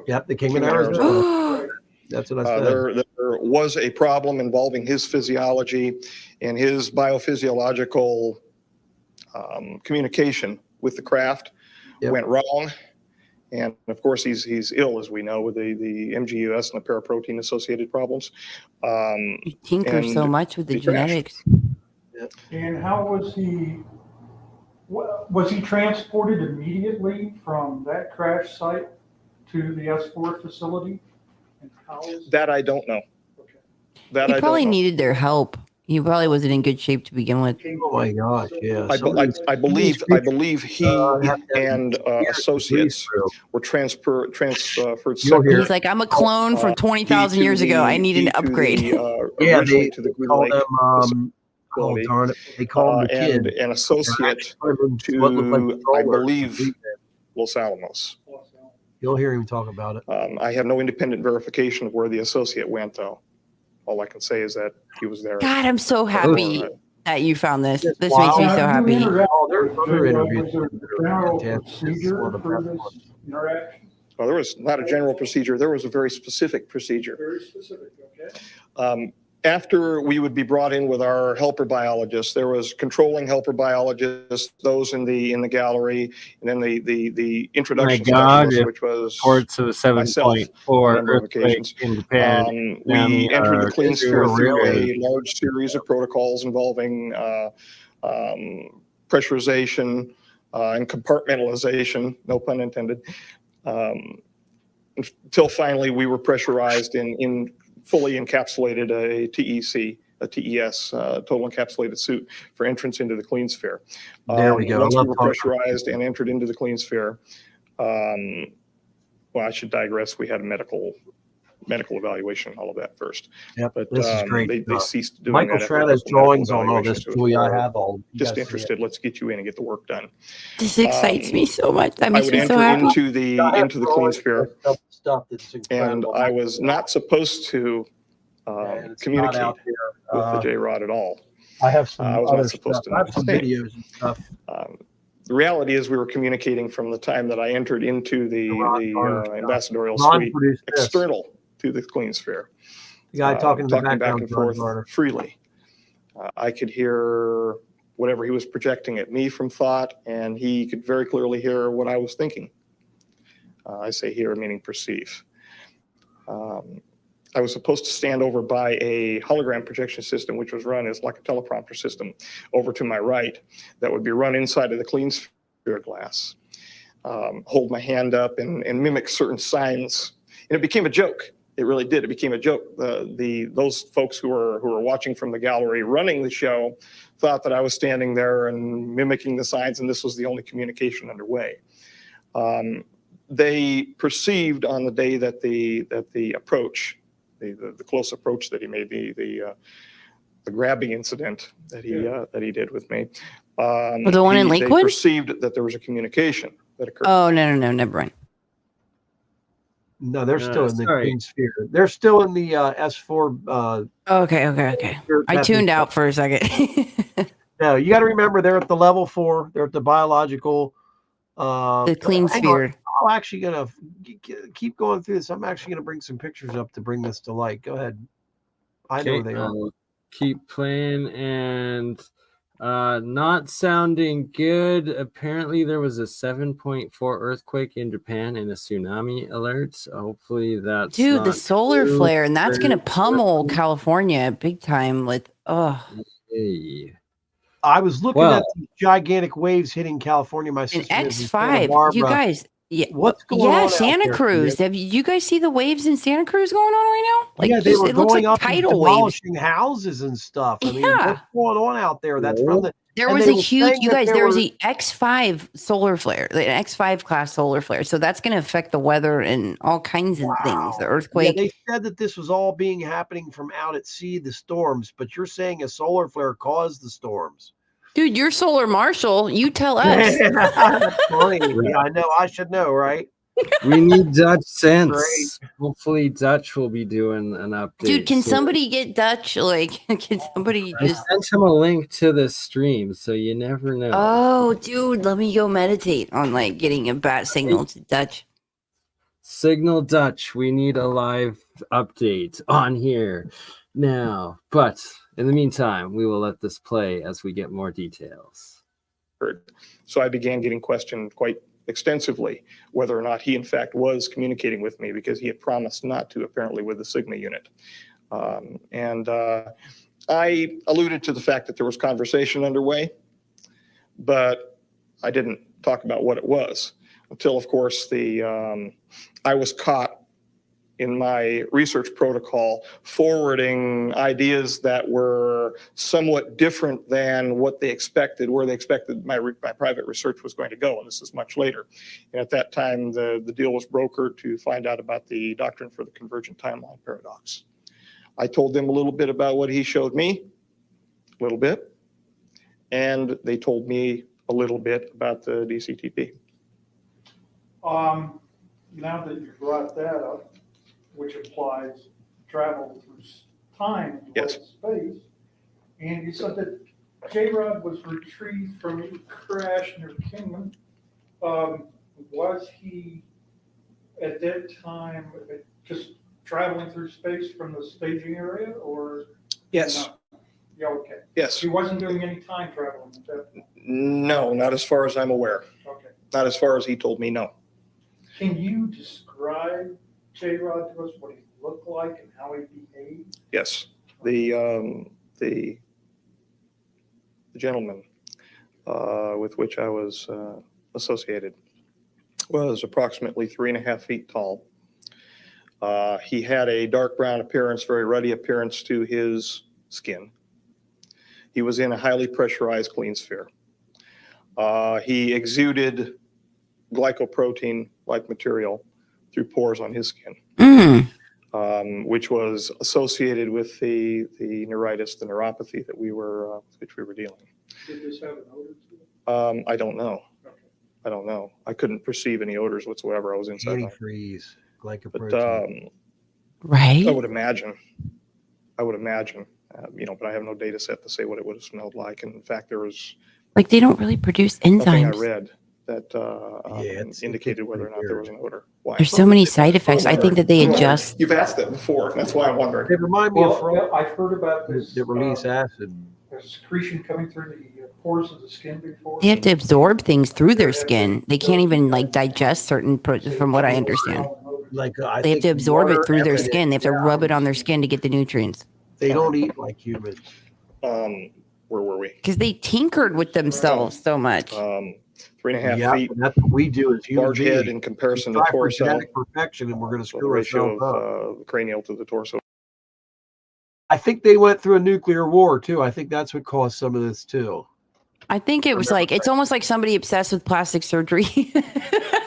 Yep, the Kingman, Kingman, Arizona. That's what I said. There was a problem involving his physiology and his biophysiological communication with the craft went wrong. And of course, he's ill, as we know, with the MGUS and the paraprotein associated problems. You tinker so much with the genetics. And how was he? Was he transported immediately from that crash site to the S4 facility? And how is that I don't know. Okay. That He I probably don't know. needed their help. He probably wasn't in good shape to begin with. Oh my gosh, yeah. I believe he and associates were transferred. He's like, I'm a clone from 20,000 years ago. I need an upgrade. Yeah, they to the Green call Lake them. Oh facility. darn it! They call him the kid. And an associate to, I believe, Los Alamos. You'll hear him talk about it. I have no independent verification of where the associate went, though. All I can say is that he was there. God, I'm so happy that you found this. This Wow. makes me so happy. Oh, there's other interviews. Well, there was not a general procedure. There was a very specific procedure. very specific? Okay. After we would be brought in with our helper biologists, there was controlling helper biologists, those in the gallery, and then the introduction specialist, which was reports of a 7.4 earthquake in Japan. We entered the clean sphere through a large series of protocols involving pressurization and compartmentalization, no pun intended, until finally we were pressurized in fully encapsulated a TEC, a TES, total encapsulated suit for entrance into the clean sphere. There we go. Once we were pressurized and entered into the clean sphere, well, I should digress. We had a medical evaluation, all of that first. Yep, but this is great. They ceased doing Michael that. Shred has drawings on all this. Julie, I have all. Just interested. Let's get you in and get the work done. This excites me so much. That makes me so I happy. would enter into the clean sphere, stuff that's and I was not supposed to communicate with the J-Rod at all. I have some. I was not supposed to. I have some videos and stuff. The reality is we were communicating from the time that I entered into the ambassadorial suite, external to the clean sphere. The guy talking in the back background, and forth freely. I could hear whatever he was projecting at me from thought, and he could very clearly hear what I was thinking. I say hear, meaning perceive. I was supposed to stand over by a hologram projection system, which was run as like a teleprompter system over to my right that would be run inside of the clean sphere glass. Hold my hand up and mimic certain signs. And it became a joke. It really did. It became a joke. Those folks who were watching from the gallery running the show thought that I was standing there and mimicking the signs, and this was the only communication underway. They perceived on the day that the approach, the close approach that he made, the grabbing incident that he did with me. The one in Lakewood? They perceived that there was a communication that occurred. Oh, no, never mind. No, they're still in the clean sphere. They're still in the S4. Okay. I tuned out for a second. No, you got to remember they're at the level 4. They're at the biological. The clean sphere. I'm actually gonna keep going through this. I'm actually gonna bring some pictures up to bring this to light. Go ahead. I know they are. Keep playing and not sounding good. Apparently there was a 7.4 earthquake in Japan and a tsunami alert. So hopefully that's Dude, the solar true. flare, and that's gonna pummel California big time with Hey. I was looking at these gigantic waves hitting California. My sister an lives in Santa X5. Barbara. You guys, what's going on? out Santa there? Cruz. Have you guys see the waves in Santa Cruz going on right now? Yeah, they were it looks going like up and tidal waves. demolishing houses and stuff. I mean, what's going on out there? That's from the. There was a huge, you guys, there was a X5 solar flare, an X5 class solar flare. So that's going to affect the weather and all kinds of things. The earthquake. Yeah, they said that this was all happening from out at sea, the storms, but you're saying a solar flare caused the storms. Dude, you're solar marshal. You tell us. That's funny. Yeah, I know. I should know, right? We need Dutch sense. Great. Hopefully Dutch will be doing an update. Dude, can soon. somebody get Dutch? Like, can somebody I just... sent him a link to the stream, so you never know. Oh, dude, let me go meditate on like getting a bat signal to Dutch. Signal Dutch, we need a live update on here now. But in the meantime, we will let this play as we get more details. So I began getting questioned quite extensively whether or not he in fact was communicating with me, because he had promised not to, apparently, with the Sigma unit. I alluded to the fact that there was conversation underway, but I didn't talk about what it was until, of course, I was caught in my research protocol forwarding ideas that were somewhat different than what they expected, where they expected my private research was going to go. And this is much later. And at that time, the deal was brokered to find out about the doctrine for the convergent timeline paradox. I told them a little bit about what he showed me, a little bit, and they told me a little bit about the DCTP. Now that you brought that up, which implies travel through time as well as space, and you said that J-Rod was retrieved from a crash near Kamman. Was he at that time just traveling through space from the staging area, or? Yes. No? Yeah, okay. Yes. He wasn't doing any time traveling at that point? No, not as far as I'm aware. Okay. Not as far as he told me, no. Can you describe J-Rod to us, what he looked like and how he behaved? Yes. The gentleman with which I was associated was approximately 3.5 feet tall. He had a dark brown appearance, very ruddy appearance to his skin. He was in a highly pressurized clean sphere. He exuded glycoprotein-like material through pores on his skin, which was associated with the neuritis, the neuropathy that we were dealing. Did this have an odor to it? I don't know. Okay. I don't know. I couldn't perceive any odors whatsoever. I was inside. Antifreeze, glycoprotein. But Right. I would imagine, but I have no data set to say what it would have smelled like. And in fact, there was Like they don't really produce nothing I enzymes. read that indicated whether or not there was an odor. Why? There's so many side effects. I think that they adjust. You've asked that before. That's why I'm wondering. They remind me of Well, I've heard about this. that release acid. There's secretion coming through the pores of the skin before. They have to absorb things through their skin. They can't even like digest certain from what I understand. Like They have to absorb it through their skin. They have to rub it on their skin to get the nutrients. They don't eat like humans. Where were we? Because they tinkered with themselves so much. 3.5 feet. That's what we do as human Large beings. head in comparison to Strive for torso. genetic perfection, and we're going to So the screw ratio ourselves up. of cranial to the torso. I think they went through a nuclear war too. I think that's what caused some of this too. I think it was like, it's almost like somebody obsessed with plastic surgery.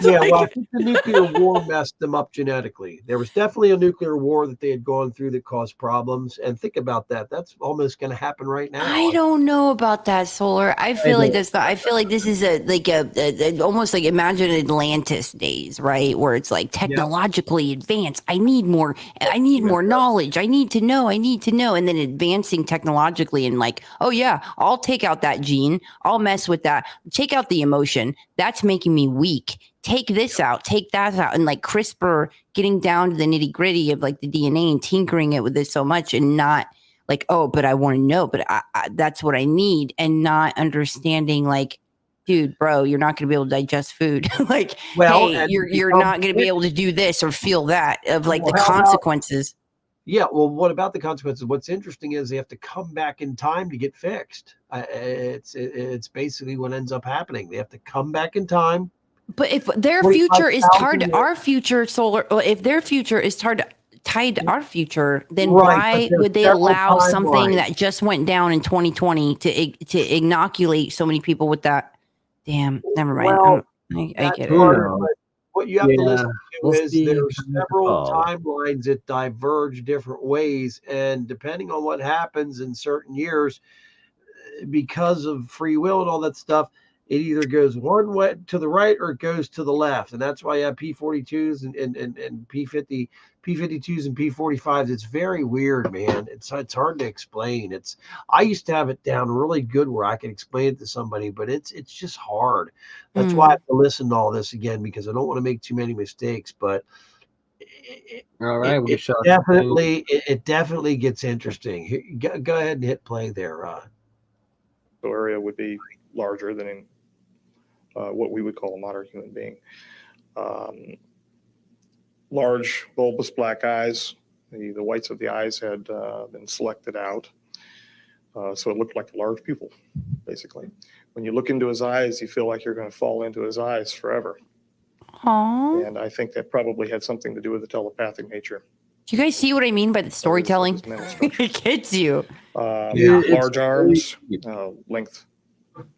Yeah, well, I think the nuclear war messed them up genetically. There was definitely a nuclear war that they had gone through that caused problems. And think about that. That's almost going to happen right now. I don't know about that, Solar. I feel like this. I feel like this is a almost like imagine Atlantis days, right? Where it's like technologically advanced. I need more. I need more knowledge. I need to know. And then advancing technologically and like, oh yeah, I'll take out that gene. I'll mess with that. Take out the emotion. That's making me weak. Take this out, take that out, and like CRISPR getting down to the nitty gritty of like the DNA and tinkering it with this so much, and not like, oh, but I want to know, but I that's what I need, and not understanding like, dude, bro, you're not going to be able to digest food. Like, Well, hey, and you're not going to be able to do this or feel that of like the how about- consequences. Yeah, well, what about the consequences? What's interesting is they have to come back in time to get fixed. It's basically what ends up happening. They have to come back in time. But if their future is tied to our future, Solar, if their future is tied to our future, then why would they allow something that just went down in 2020 to inoculate so many people with that? Damn, never mind. Well, I get it. What you have to listen to is see there's several how- timelines that diverge different ways, and depending on what happens in certain years, because of free will and all that stuff, it either goes one way to the right or it goes to the left. And that's why you have P42s and P52s and P45s. It's very weird, man. It's hard to explain. I used to have it down really good where I could explain it to somebody, but it's just hard. That's why I have to listen to all this again, because I don't want to make too many mistakes. But All right, we shall it definitely gets interesting. Go ahead and hit play there. Area would be larger than in what we would call a modern human being. Large bulbous black eyes. The whites of the eyes had been selected out. So it looked like a large pupil, basically. When you look into his eyes, you feel like you're going to fall into his eyes forever. Aww. And I think that probably had something to do with the telepathic nature. Do you guys see what I mean by the storytelling? It gets you. Large arms,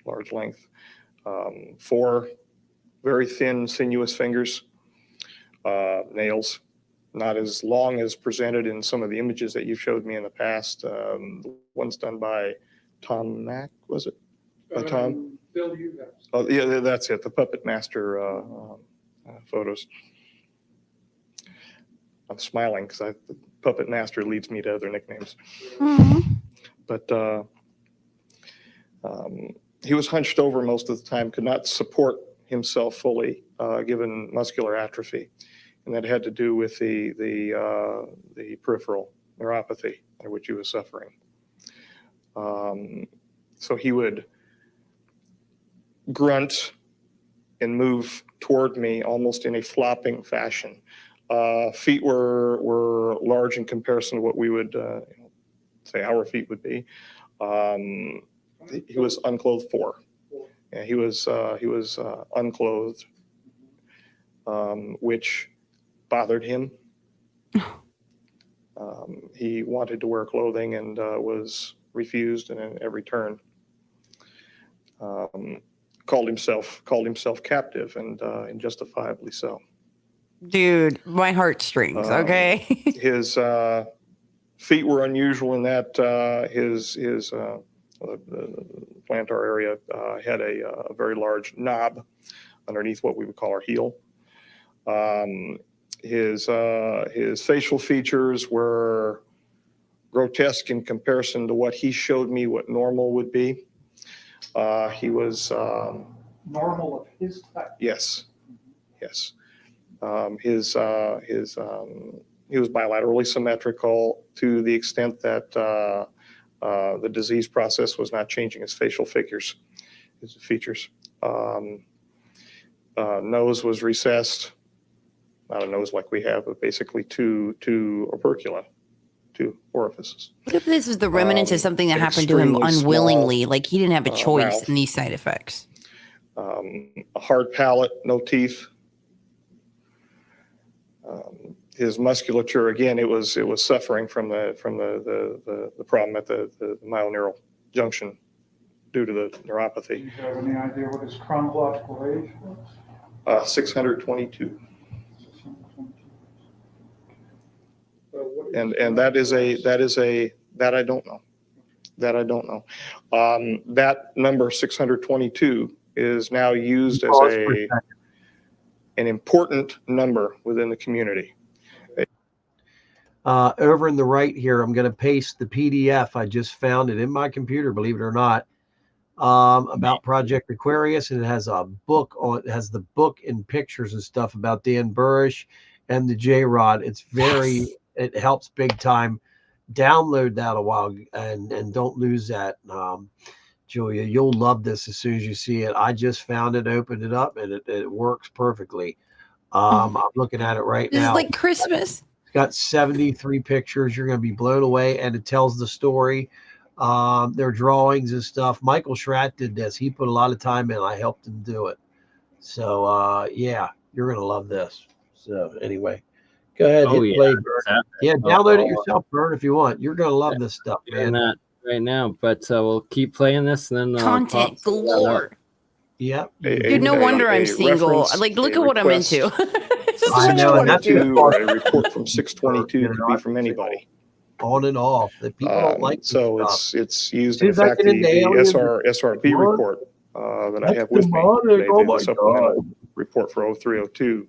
large length. 4 very thin, sinuous fingers, nails. Not as long as presented in some of the images that you showed me in the past. The ones done by Tom Mack, was it? Tom? Bill, you guys. Oh, yeah, that's it. The Puppet Master photos. I'm smiling because the Puppet Master leads me to other nicknames. But he was hunched over most of the time, could not support himself fully, given muscular atrophy. And that had to do with the peripheral neuropathy which he was suffering. So he would grunt and move toward me almost in a flopping fashion. Feet were large in comparison to what we would say our feet would be. He was unclothed 4. Yeah, he was unclothed, which bothered him. He wanted to wear clothing and was refused in every turn. Called himself captive, and justifiably so. Dude, my heartstrings. Okay. His feet were unusual in that his the plantar area had a very large knob underneath what we would call our heel. His facial features were grotesque in comparison to what he showed me what normal would be. He was Normal of his type. Yes. He was bilaterally symmetrical to the extent that the disease process was not changing his facial figures, his features. Nose was recessed, not a nose like we have, but basically two opercula, 2 orifices. What if this is the remnants of something that happened to him unwillingly? Small, like he didn't have a choice mouth. in these side effects. A hard palate, no teeth. His musculature, again, it was suffering from the problem at the myoneural junction due to the Do neuropathy. you have any idea what his chronological age was? 622. And that I don't know. That I don't know. That number 622 is now used as an important number within the community. Over in the right here, I'm going to paste the PDF. I just found it in my computer, believe it or not, about Project Aquarius, and it has a book on. It has the book and pictures and stuff about Dan Burrish and the J-Rod. It's very. It helps big time. Download that a while and don't lose that. Julia, you'll love this as soon as you see it. I just found it, opened it up, and it works perfectly. I'm looking at it right now. This is like Christmas. It's got 73 pictures. You're going to be blown away, and it tells the story. Their drawings and stuff. Michael Schratt did this. He put a lot of time in. I helped him do it. So, yeah, you're going to love this. So, anyway, go ahead, hit play, Burn. Yeah, download it yourself, Burn, if you want. You're going to love this stuff, man. That right now, but we'll keep playing this, and then content galore. Yep. Dude, no wonder I'm single. Like, look at what I'm into. I know, and that's a report from 622 could be from anybody. On and off. That people don't like. So it's used in fact the SRB report that I have with me. The supplemental report for 0302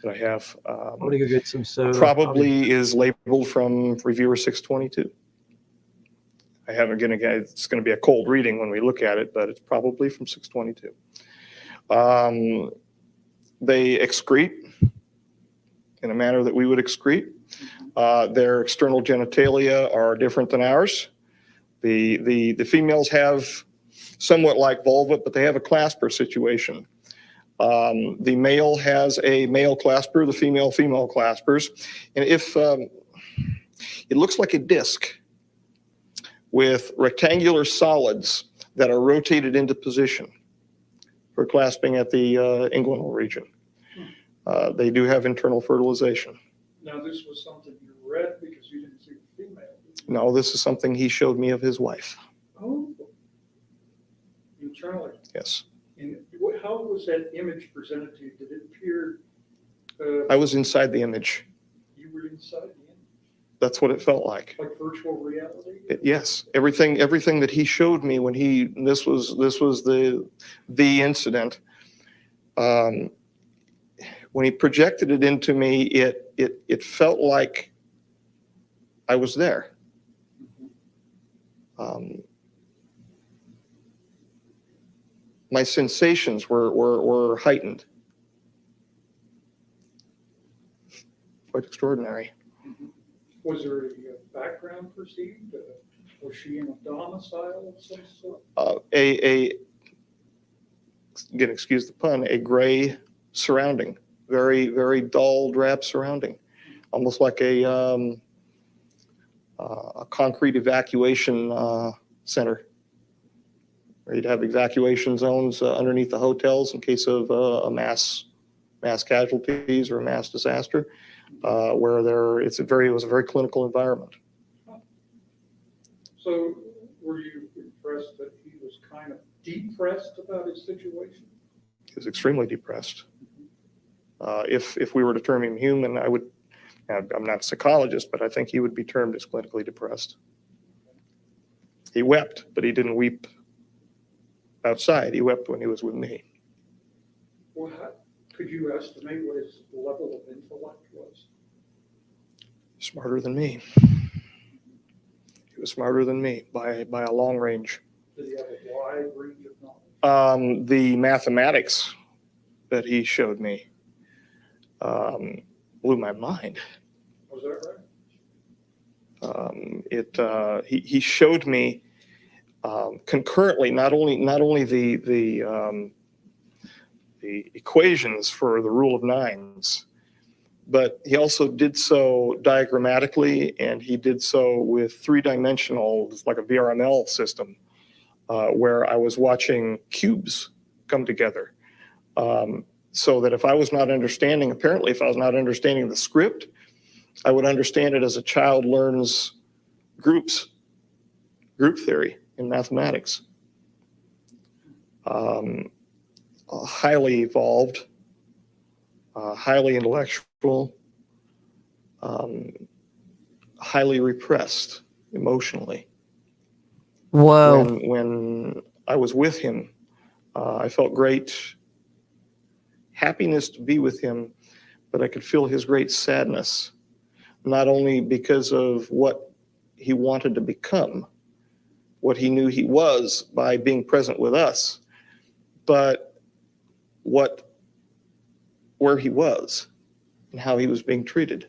that I have. I'm gonna go get some soda. Probably is labeled from reviewer 622. I haven't it's going to be a cold reading when we look at it, but it's probably from 622. They excrete in a manner that we would excrete. Their external genitalia are different than ours. The females have somewhat like vulva, but they have a clasper situation. The male has a male clasper, the female claspers. And if it looks like a disc with rectangular solids that are rotated into position for clasping at the inguinal region. They do have internal fertilization. Now, this was something you read because you didn't see the female. No, this is something he showed me of his wife. Oh, internally. Yes. And how was that image presented to you? Did it appear? I was inside the image. You were inside the image? That's what it felt like. Like virtual reality? Yes. Everything that he showed me when this was the incident. When he projected it into me, it felt like I was there. My sensations were heightened. Quite extraordinary. Was there a background perceived? Was she in a domicile of some sort? Again, excuse the pun, a gray surrounding, very, very dull, drab surrounding, almost like a concrete evacuation center. Where you'd have evacuation zones underneath the hotels in case of a mass casualties or a mass disaster, where it was a very clinical environment. So were you impressed that he was kind of depressed about his situation? He was extremely depressed. If we were to term him human, I'm not a psychologist, but I think he would be termed as clinically depressed. He wept, but he didn't weep outside. He wept when he was with me. Well, could you estimate what his level of intellect was? Smarter than me. He was smarter than me by a long range. Did he have a wide range of knowledge? The mathematics that he showed me blew my mind. Was that right? He showed me concurrently not only the equations for the rule of nines, but he also did so diagrammatically, and he did so with three-dimensional, like a VRML system, where I was watching cubes come together. So that if I was not understanding the script, I would understand it as a child learns group theory in mathematics. Highly evolved, highly intellectual, highly repressed emotionally. Whoa. When I was with him, I felt great happiness to be with him, but I could feel his great sadness, not only because of what he wanted to become, what he knew he was by being present with us, but where he was and how he was being treated.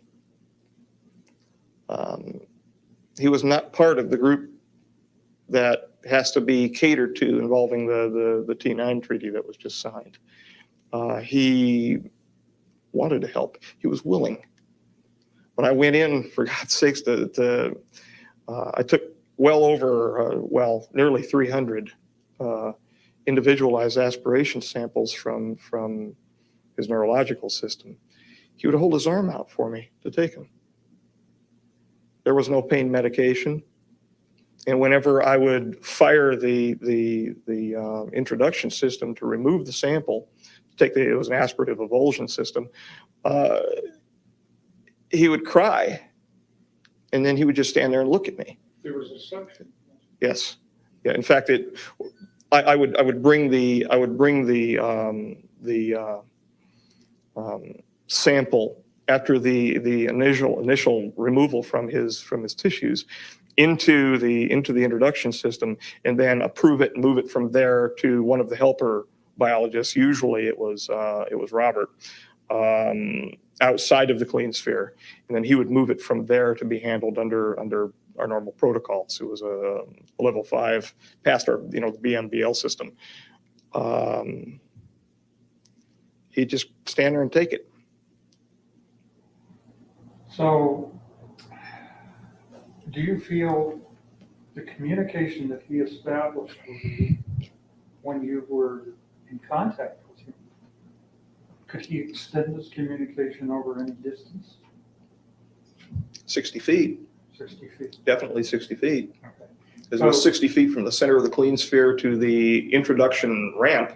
He was not part of the group that has to be catered to involving the T9 treaty that was just signed. He wanted to help. He was willing. When I went in, for God's sakes, I took well over, nearly 300 individualized aspiration samples from his neurological system. He would hold his arm out for me to take them. There was no pain medication. And whenever I would fire the introduction system to remove the sample, it was an aspirative avulsion system, he would cry, and then he would just stand there and look at me. There was a suction. Yes. Yeah. In fact, I would bring the sample after the initial removal from his tissues into the introduction system, and then approve it and move it from there to one of the helper biologists. Usually it was Robert, outside of the clean sphere, and then he would move it from there to be handled under our normal protocols. It was a level 5 past our the BMBL system. He'd just stand there and take it. So, do you feel the communication that he established with you when you were in contact with him, could he extend this communication over any distance? 60 feet. 60 feet. Definitely 60 feet. Okay. It was 60 feet from the center of the clean sphere to the introduction ramp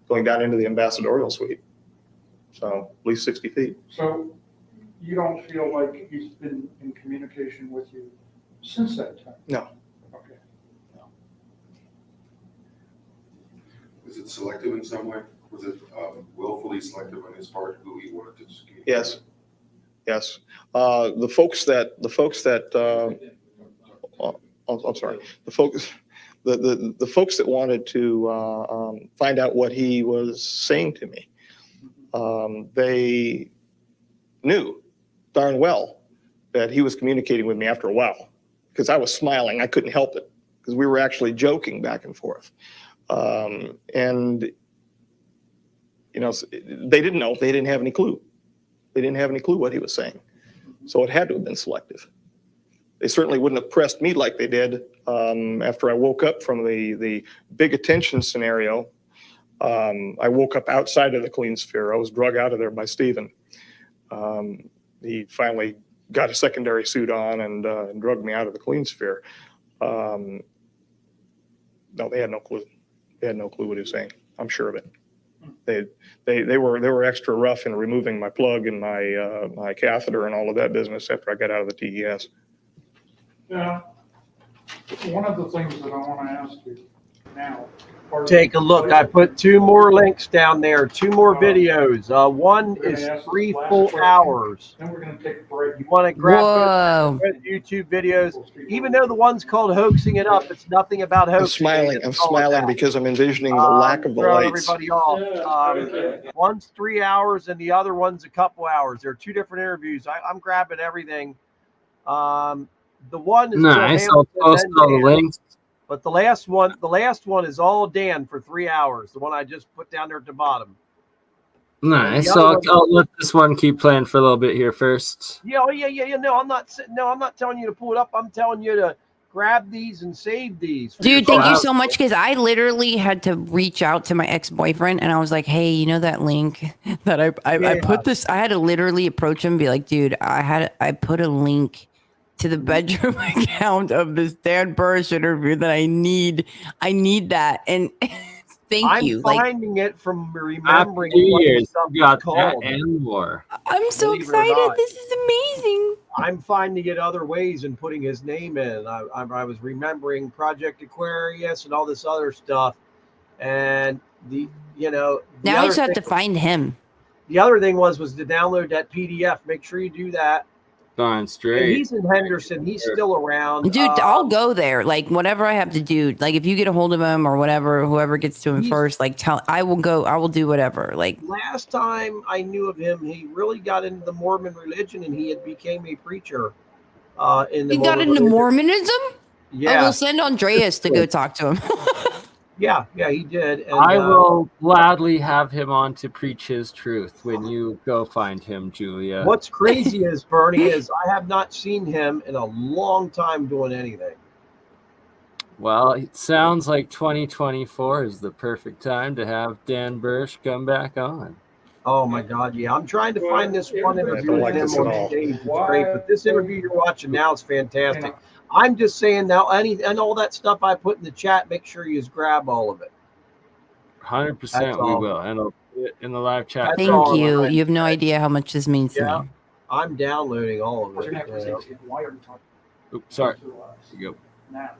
going down into the ambassadorial suite. So at least 60 feet. So you don't feel like he's been in communication with you since that time? No. Okay. Was it selective in some way? Was it willfully selective on his part who he wanted to communicate? Yes. Yes. The folks that I'm sorry. The folks that wanted to find out what he was saying to me, they knew darn well that he was communicating with me after a while, because I was smiling. I couldn't help it, because we were actually joking back and forth. And they didn't know. They didn't have any clue. They didn't have any clue what he was saying. So it had to have been selective. They certainly wouldn't have pressed me like they did after I woke up from the big attention scenario. I woke up outside of the clean sphere. I was drug out of there by Stephen. He finally got a secondary suit on and drugged me out of the clean sphere. No, they had no clue. They had no clue what he was saying. I'm sure of it. They were extra rough in removing my plug and my catheter and all of that business after I got out of the TES. Yeah. One of the things that I want to ask you now. Take a look. I put 2 more links down there, 2 more videos. One is 3 full hours. Then we're going to take a break. You want to grab Whoa. both YouTube videos, even though the one's called Hoaxing It Up, it's nothing about hoaxing. I'm smiling because I'm envisioning the lack of the throw lights. everybody off. One's 3 hours and the other one's a couple hours. There are 2 different interviews. I'm grabbing everything. The one is nice. I'll post all the links. But the last one is all Dan for 3 hours. The one I just put down there at the bottom. Nice. So I'll let this one keep playing for a little bit here first. Yeah. No, I'm not telling you to pull it up. I'm telling you to grab these and save these. Dude, thank you so much, because I literally had to reach out to my ex-boyfriend and I was like, hey, you know that link that I put this, I had to literally approach him and be like, dude, I put a link to the bedroom account of this Dan Burrish interview that I need that. And thank you. I'm finding it from remembering what the stuff got called. that and more. I'm so excited. This is amazing. I'm finding it other ways and putting his name in. I was remembering Project Aquarius and all this other stuff. And now I just have to find him. The other thing was to download that PDF. Make sure you do that. Gone straight. And he's in Henderson. He's still around. Dude, I'll go there. Like, whatever I have to do. Like, if you get a hold of him or whatever, whoever gets to him first, like, I will go. I will do whatever. Like, last time I knew of him, he really got into the Mormon religion, and he had became a preacher. He got into Mormonism? Yeah. I will send Andreas to go talk to him. Yeah, he did. And, I will gladly have him on to preach his truth when you go find him, Julia. What's crazy is, Bernie, is I have not seen him in a long time doing anything. Well, it sounds like 2024 is the perfect time to have Dan Burrish come back on. Oh my God, yeah. I'm trying to find this one interview with him on stage. It's great, but this interview you're watching now is fantastic. I'm just saying now, and all that stuff I put in the chat, make sure you just grab all of it. 100% we will. And I'll put it in the live chat. Thank you. You have no idea how much this means to me. I'm downloading all of it. Why are we talking? Oops, sorry. You go. Now,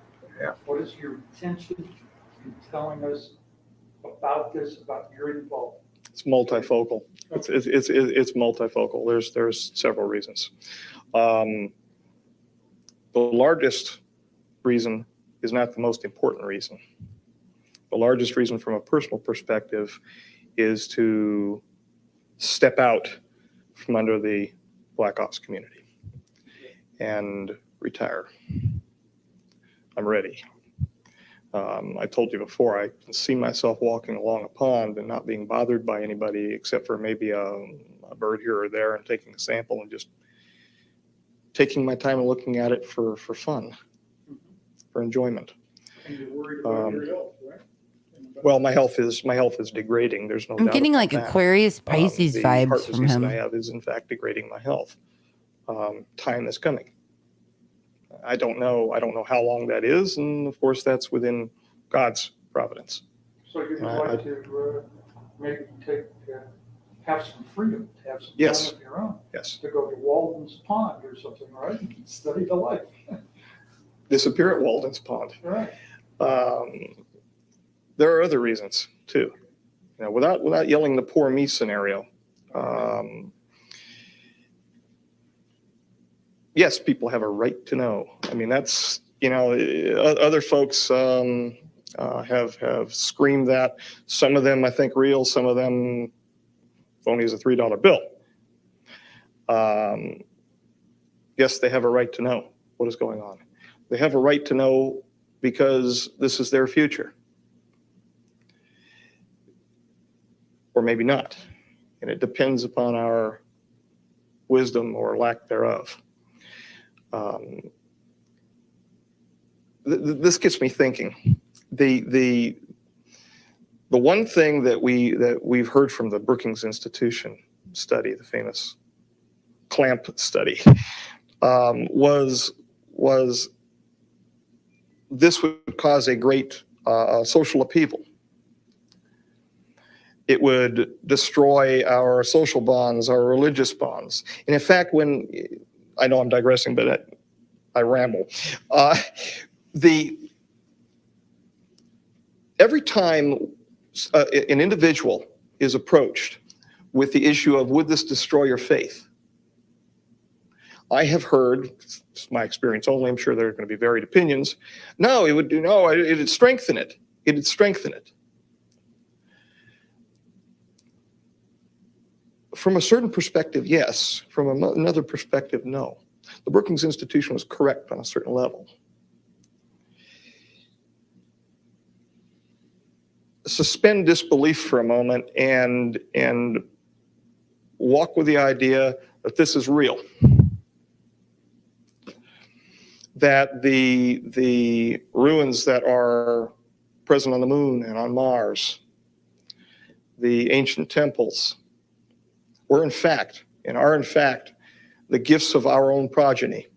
what is your intention in telling us about this, about your involvement? It's multifocal. It's multifocal. There's several reasons. The largest reason is not the most important reason. The largest reason from a personal perspective is to step out from under the Black Ops community and retire. I'm ready. I told you before, I can see myself walking along a pond and not being bothered by anybody except for maybe a bird here or there, and taking a sample and just taking my time and looking at it for fun, for enjoyment. And you're worried about your health, right? Well, my health is degrading. There's no I'm doubt getting about like that. Aquarius Pisces The heart vibes from disease that I him. have is in fact degrading my health. Time is coming. I don't know how long that is, and of course that's within God's providence. So you'd I- like to maybe have some freedom, to have some Yes. time of your own, Yes. to go to Walden's Pond or something, right? Study the life. Disappear at Walden's Pond. Right. There are other reasons too. Without yelling the poor me scenario. Yes, people have a right to know. I mean, that's, other folks have screamed that. Some of them, I think, real. Some of them phony as a $3 bill. Yes, they have a right to know what is going on. They have a right to know because this is their future. Or maybe not. And it depends upon our wisdom or lack thereof. This gets me thinking. The one thing that we've heard from the Brookings Institution study, the famous clamp study, was this would cause a great social upheaval. It would destroy our social bonds, our religious bonds. And in fact, I know I'm digressing, but I ramble. Every time an individual is approached with the issue of, would this destroy your faith? I have heard, it's my experience only, I'm sure there are going to be varied opinions. No, it'd strengthen it. It'd strengthen it. From a certain perspective, yes. From another perspective, no. The Brookings Institution was correct on a certain level. Suspend disbelief for a moment and walk with the idea that this is real. That the ruins that are present on the moon and on Mars, the ancient temples, are in fact the gifts of our own progeny.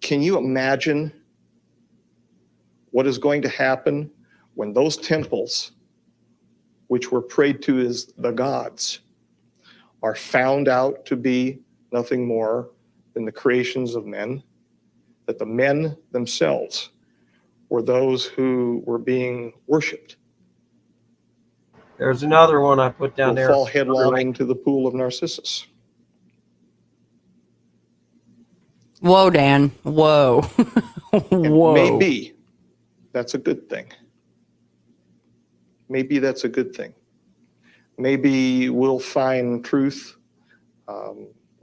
Can you imagine what is going to happen when those temples, which were prayed to as the gods, are found out to be nothing more than the creations of men, that the men themselves were those who were being worshipped? There's another one I put down there. Fall headlong into the pool of Narcissus. Whoa, Dan. Whoa. Whoa. Maybe that's a good thing. Maybe that's a good thing. Maybe we'll find truth,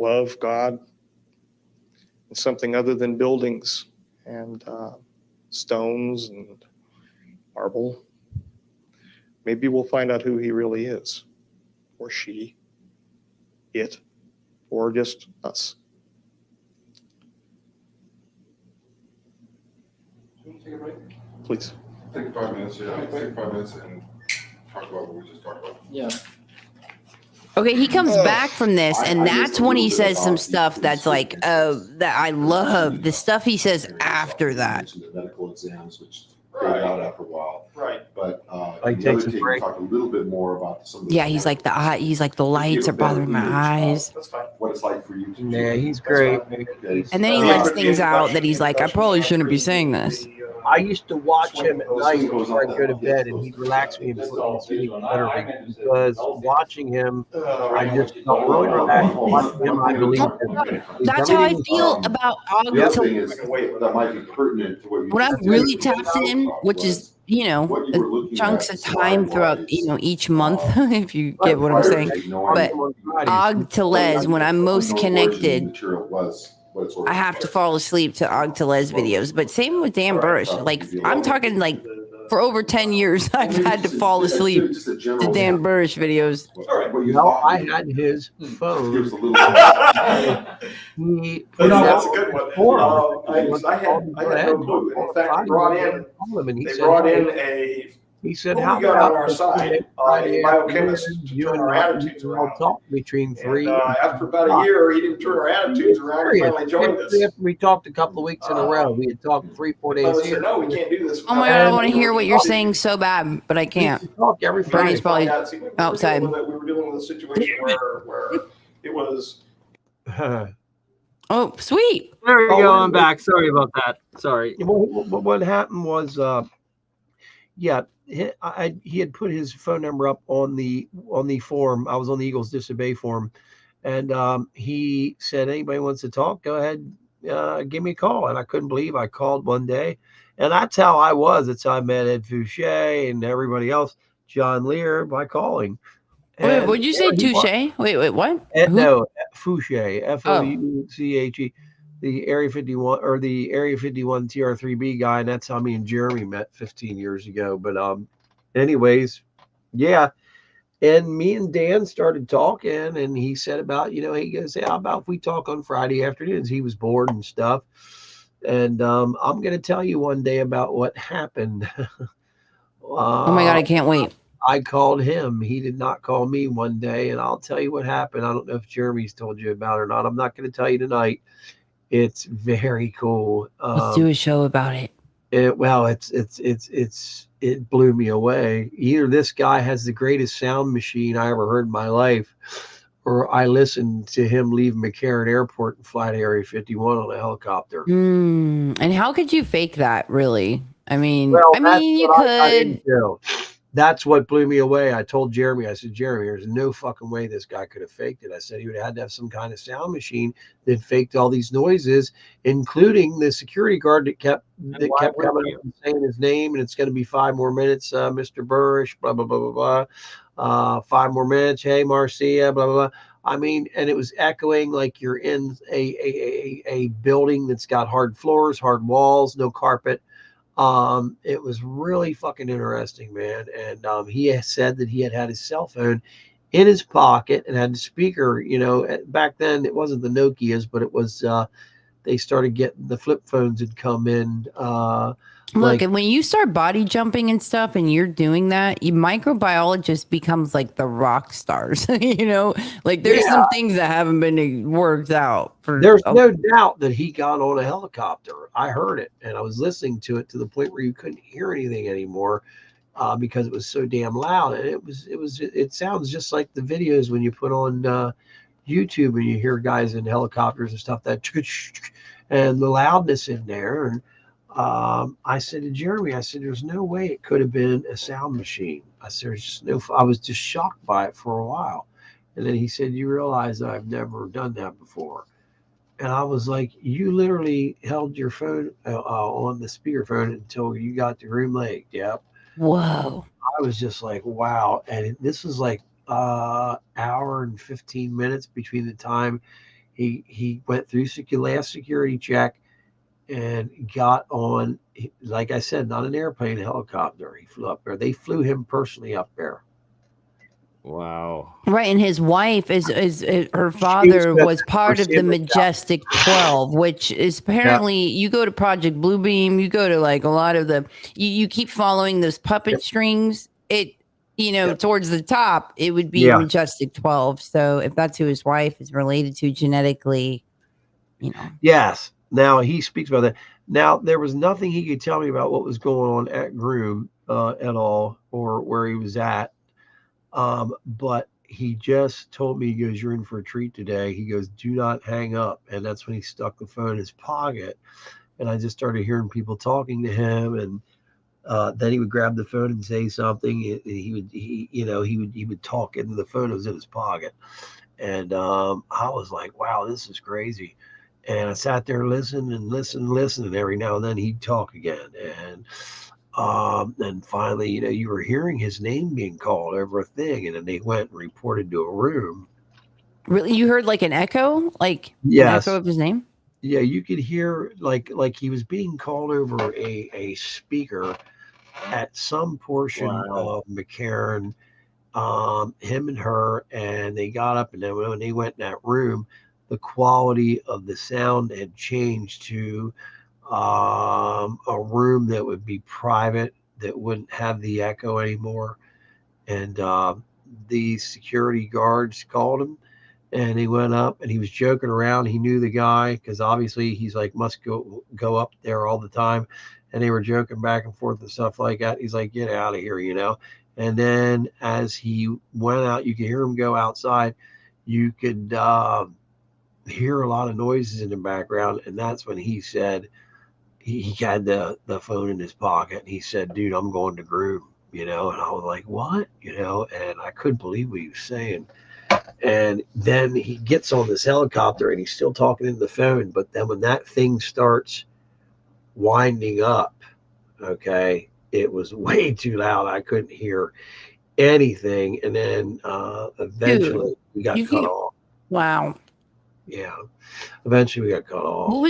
love, God, in something other than buildings and stones and marble. Maybe we'll find out who he really is, or she, it, or just us. Take a break. Please. Take 5 minutes, yeah. Take 5 minutes and talk about what we just talked about. Yeah. Okay, he comes back from this, and I that's missed a when he little bit says some about stuff these that's like, that I love. The stuff he says after that. The medical exams, which fade out after a while. Right. But Like the other takes a tape break. talked a little bit more about some of the. Yeah, he's like the lights are bothering my eyes. That's fine. What it's like for you to. Yeah, he's great. Okay. And then he lets things out that he's like, I probably shouldn't be saying this. I used to watch him at night before I'd go to bed, and he'd relax me and put me to sleep literally, because watching him, I just felt really relaxed. Watching him, I believe That's how I feel about The other August. thing is, that might be pertinent to what you. When I'm really tapped in, which is you know, What you were looking chunks at of time throughout, you know, each month, if you get what I'm saying. But Og to Les, when I'm most connected, I have to fall asleep to Og to Les videos. But same with Dan Burrish. Like, I'm talking like for over 10 years, I've had to fall asleep to Dan Burrish videos. Well, I had his phone. He But no, put that's a out good one. forum. I had no clue. And in fact, they brought in he said, who how we got about on our side, a biochemist to turn our attitudes around. Talk between 3 and after about a year, he didn't turn our attitudes around. He finally joined us. After we talked a couple of weeks in a row, we had talked 3-4 days Finally here. said, no, we can't do this. Oh my God, I want to hear what you're saying so bad, but I can't. Talk every Bernie's Friday. probably outside. We were dealing with a situation where it was. Oh, sweet. There we go. I'm back. Sorry about that. Sorry. What happened was, he had put his phone number up on the forum. I was on the Eagles Disobey forum, and he said, anybody wants to talk, go ahead, give me a call. And I couldn't believe I called one day, and that's how I was. That's how I met Ed Fouché and everybody else, John Lear, by calling. Wait, would you say Touche? Wait, what? No, Fouché, Fouche, the Area 51 or the Area 51 TR3B guy, and that's how me and Jeremy met 15 years ago. But anyways, yeah. And me and Dan started talking, and he said about, he goes, hey, how about if we talk on Friday afternoons? He was bored and stuff. And I'm going to tell you one day about what happened. Oh my God, I can't wait. I called him. He did not call me one day, and I'll tell you what happened. I don't know if Jeremy's told you about it or not. I'm not going to tell you tonight. It's very cool. Let's do a show about it. It blew me away. Either this guy has the greatest sound machine I ever heard in my life, or I listened to him leave McCarran Airport and fly to Area 51 on a helicopter. And how could you fake that, really? I mean, you could. That's what blew me away. I told Jeremy, I said, Jeremy, there's no fucking way this guy could have faked it. I said he would have had to have some kind of sound machine that faked all these noises, including the security guard that kept coming and saying his name, and it's going to be 5 more minutes, Mr. Burrish, blah, blah, blah, blah, blah. 5 more minutes, hey, Marcia, blah, blah, blah. I mean, and it was echoing like you're in a building that's got hard floors, hard walls, no carpet. It was really fucking interesting, man. And he said that he had his cell phone in his pocket and had the speaker. Back then it wasn't the Nokias, but it was they started getting the flip phones had come in. Look, and when you start body jumping and stuff, and you're doing that, microbiologist becomes like the rock stars. There's some things that haven't been worked out. There's no doubt that he got on a helicopter. I heard it, and I was listening to it to the point where you couldn't hear anything anymore because it was so damn loud. And it sounds just like the videos when you put on YouTube and you hear guys in helicopters and stuff, and the loudness in there. And I said to Jeremy, there's no way it could have been a sound machine. I said, there's just no, I was just shocked by it for a while. And then he said, you realize that I've never done that before. And I was like, you literally held your phone on the speakerphone until you got the room leg. Yep. Whoa. I was just like, wow. And this was like hour and 15 minutes between the time he went through last security check and got on, like I said, not an airplane, a helicopter. He flew up there. They flew him personally up there. Wow. Right, and his wife is her father was part of the Majestic 12, which is apparently you go to Project Bluebeam, you go to like a lot of the you keep following those puppet strings. It towards the top, it would be Majestic 12. So if that's who his wife is related to genetically, Yes. Now he speaks about that. Now there was nothing he could tell me about what was going on at Groom at all, or where he was at. But he just told me, he goes, you're in for a treat today. He goes, do not hang up. And that's when he stuck the phone in his pocket. And I just started hearing people talking to him. And then he would grab the phone and say something. He would talk into the phone. It was in his pocket. And I was like, wow, this is crazy. And I sat there listening. And every now and then he'd talk again. And And finally, you were hearing his name being called over a thing, and then they went and reported to a room. Really, you heard like an echo, an echo Yes. of his name? Yeah, you could hear like he was being called over a speaker at some portion Wow. of McCarran, him and her, and they got up, and then when they went in that room, the quality of the sound had changed to a room that would be private, that wouldn't have the echo anymore. And the security guards called him, and he went up, and he was joking around. He knew the guy because obviously he's like must go up there all the time, and they were joking back and forth and stuff like that. He's like, get out of here. And then as he went out, you could hear him go outside. You could hear a lot of noises in the background, and that's when he said he had the phone in his pocket, and he said, dude, I'm going to groom. And I was like, what? And I couldn't believe what he was saying. And then he gets on this helicopter, and he's still talking in the phone. But then when that thing starts winding up, okay, it was way too loud. I couldn't hear anything. And then Dude, eventually we got you cut can. off. Wow. Yeah. Eventually we got cut off. What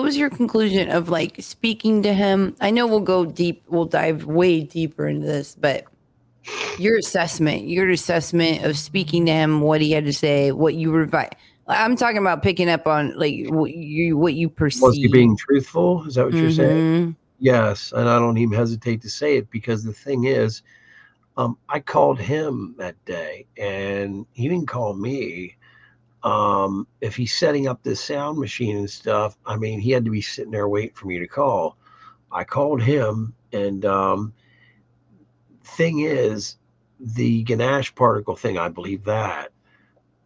was your conclusion of like speaking to him? I know we'll dive way deeper into this, but your assessment of speaking to him, what he had to say, what you revive. I'm talking about picking up on like what you Was he perceive. being truthful? Is that what you're saying? Mm-hmm. Yes. And I don't even hesitate to say it, because the thing is, I called him that day, and he didn't call me. If he's setting up this sound machine and stuff, I mean, he had to be sitting there waiting for me to call. I called him, and thing is, the Ganesh particle thing, I believe that.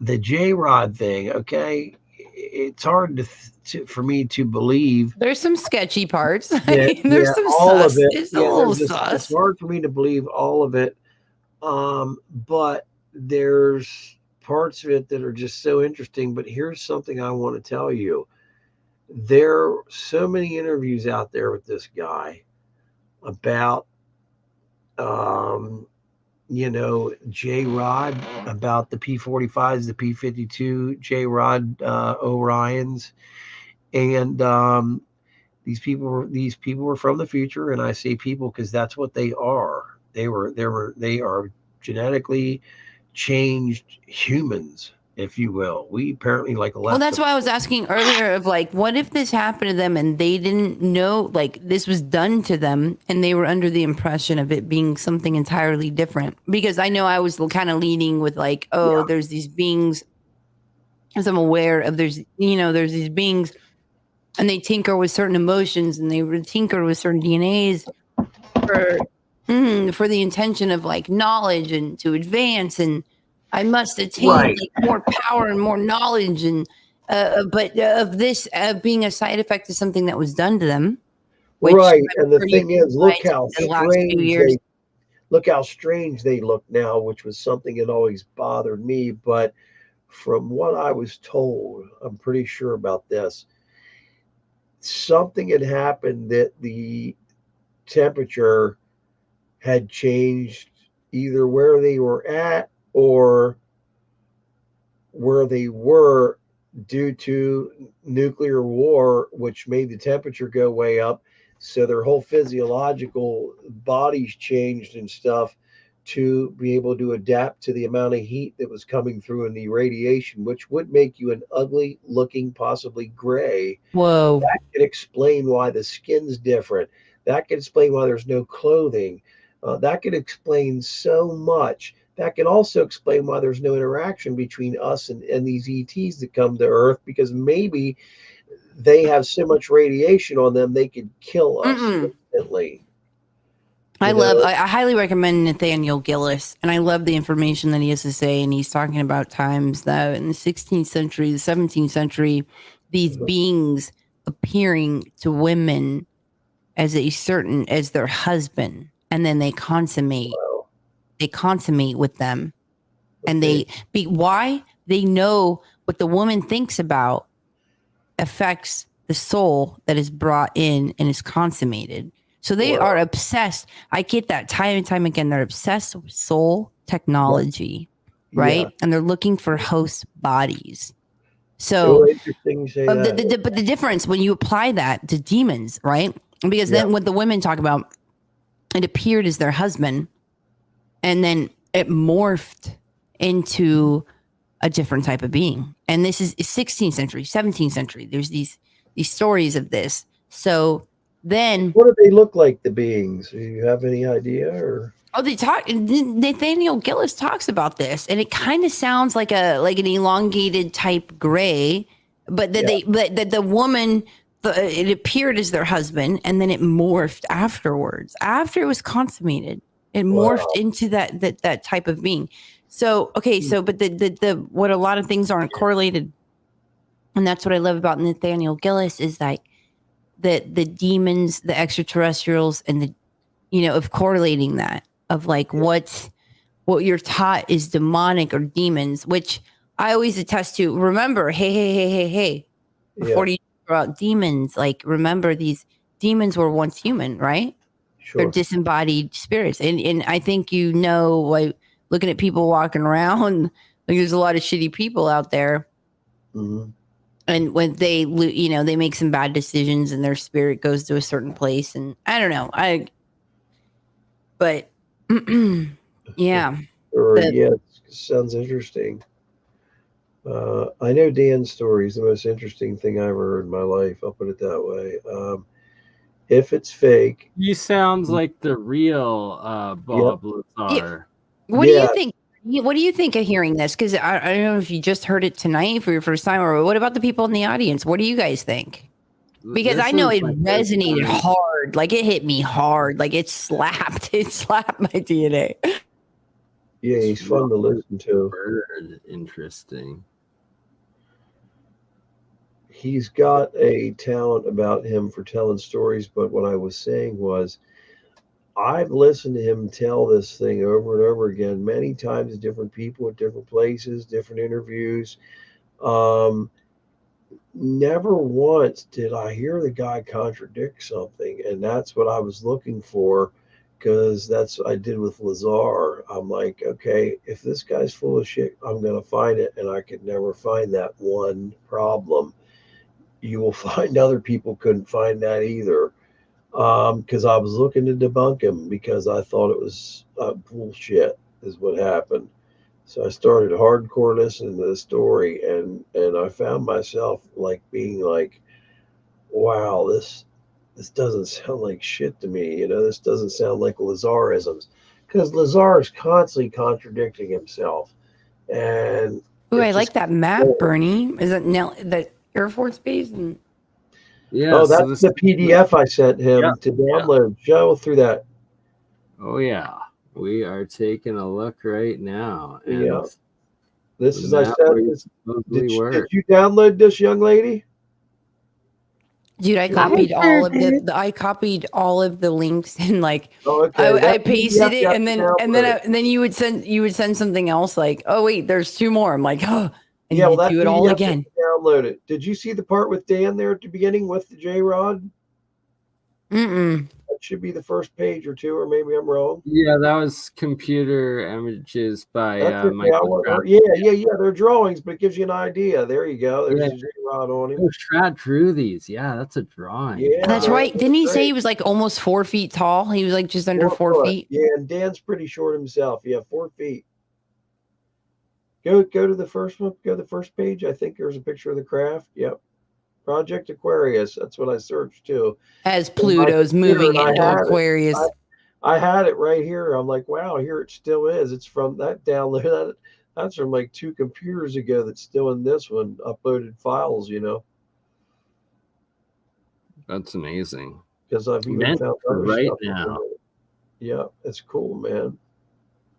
The J Rod thing, okay, it's hard for me to believe. There's some sketchy parts. Yeah, There's yeah, some all of sus. it. It's a Yeah, little it's sus. hard for me to believe all of it. But there's parts of it that are just so interesting. But here's something I want to tell you. There are so many interviews out there with this guy about J Rod, about the P-45s, the P-52 J Rod Orions, and these people were from the future, and I say people because that's what they are. They are genetically changed humans, if you will. We apparently like Well, left that's them. why I was asking earlier of like, what if this happened to them and they didn't know, like this was done to them and they were under the impression of it being something entirely different? Because I know I was kind of leaning with like, oh, Yeah. there's these beings, as I'm aware of, there's these beings and they tinker with certain emotions and they tinker with certain DNAs for the intention of like knowledge and to advance, and I must attain Right. like more power and more knowledge, and but of this being a side effect of something that was done to them, which Right. I'm And the pretty thing is, realized in the last few years. look how strange they look now, which was something that always bothered me. But from what I was told, I'm pretty sure about this. Something had happened that the temperature had changed, either where they were at or where they were, due to nuclear war, which made the temperature go way up. So their whole physiological bodies changed and stuff to be able to adapt to the amount of heat that was coming through in the radiation, which would make you an ugly looking, possibly gray. Whoa. That could explain why the skin's different. That could explain why there's no clothing. That could explain so much. That can also explain why there's no interaction between us and these ETs that come to Earth, because maybe they have so much radiation on them they could kill us instantly. I You know? highly recommend Nathaniel Gillis, and I love the information that he has to say. And he's talking about times that in the 16th century, the 17th century, these beings appearing to women as their husband, and then they consummate with them, and why they know what the woman thinks about affects the soul that is brought in and is consummated. So they are obsessed. I get that time and time again. They're obsessed with soul technology, right? Yeah. And they're looking for host bodies. So So, interesting you say that. but the difference when you apply that to demons, right? Because then what the women talk about, it appeared as their husband, and then it morphed into a different type of being. And this is 16th century, 17th century. There's these stories of this. So then, what do they look like, the beings? Do you have any idea? Or they talk. Nathaniel Gillis talks about this, and it kind of sounds like an elongated type gray, but that the woman, it appeared as their husband, and then it morphed afterwards. After it was consummated, it morphed into that type of being. So okay, but the what a lot of things aren't correlated, and that's what I love about Nathaniel Gillis is like the demons, the extraterrestrials, and of correlating that of like what you're taught is demonic or demons, which I always attest to. Remember, hey, before you talk about demons, like remember these demons were once human, right? Sure. They're disembodied spirits, and I think like looking at people walking around, like there's a lot of shitty people out there. Mm-hmm. And when they they make some bad decisions and their spirit goes to a certain place, and I don't know, but yeah. It sounds interesting. I know Dan's story is the most interesting thing I ever heard in my life. I'll put it that way. If it's fake, he sounds like the real Bob Lazar. What do you think? What do you think of hearing this? Because I don't know if you just heard it tonight for your first time, or what about the people in the audience? What do you guys think? Because I know it resonated hard. Like it hit me hard. Like it slapped. It slapped my DNA. Yeah, he's fun to listen to. Interesting. He's got a talent about him for telling stories, but what I was saying was I've listened to him tell this thing over and over again, many times, different people at different places, different interviews. Never once did I hear the guy contradict something, and that's what I was looking for, because that's what I did with Lazar. I'm like, okay, if this guy's full of shit, I'm going to find it, and I could never find that one problem. You will find other people couldn't find that either. Because I was looking to debunk him because I thought it was bullshit is what happened. So I started hardcore listening to the story, and I found myself like being like, wow, this doesn't sound like shit to me. This doesn't sound like Lazarisms, because Lazar is constantly contradicting himself. And I like that map, Bernie. Is it the Air Force Base? And yeah, that's the PDF I sent him to download. Go through that. Oh yeah, we are taking a look right now. And this is I said. Did you download this, young lady? Dude, I copied all of I copied all of the links and like I pasted it, and then you would send something else like, oh wait, there's two more. I'm like, oh, I need to do it all again. Download it. Did you see the part with Dan there at the beginning with the J Rod? That should be the first page or two, or maybe I'm wrong. Yeah, that was computer images by Michael. Yeah. They're drawings, but it gives you an idea. There you go. There's a J Rod on him. Oh, Strat drew these. Yeah, that's a drawing. Yeah, that's right. Didn't he say he was like almost 4 feet tall? He was like just under 4 feet. Yeah, and Dan's pretty short himself. Yeah, 4 feet. Go to the first one. Go to the first page. I think there's a picture of the craft. Yep. Project Aquarius. That's what I searched too. As Pluto's moving into Aquarius. I had it right here. I'm like, wow, here it still is. It's from that download. That's from like 2 computers ago. That's still in this one. Uploaded files. That's amazing. Because I've even found other right stuff now. Yeah, it's cool, man.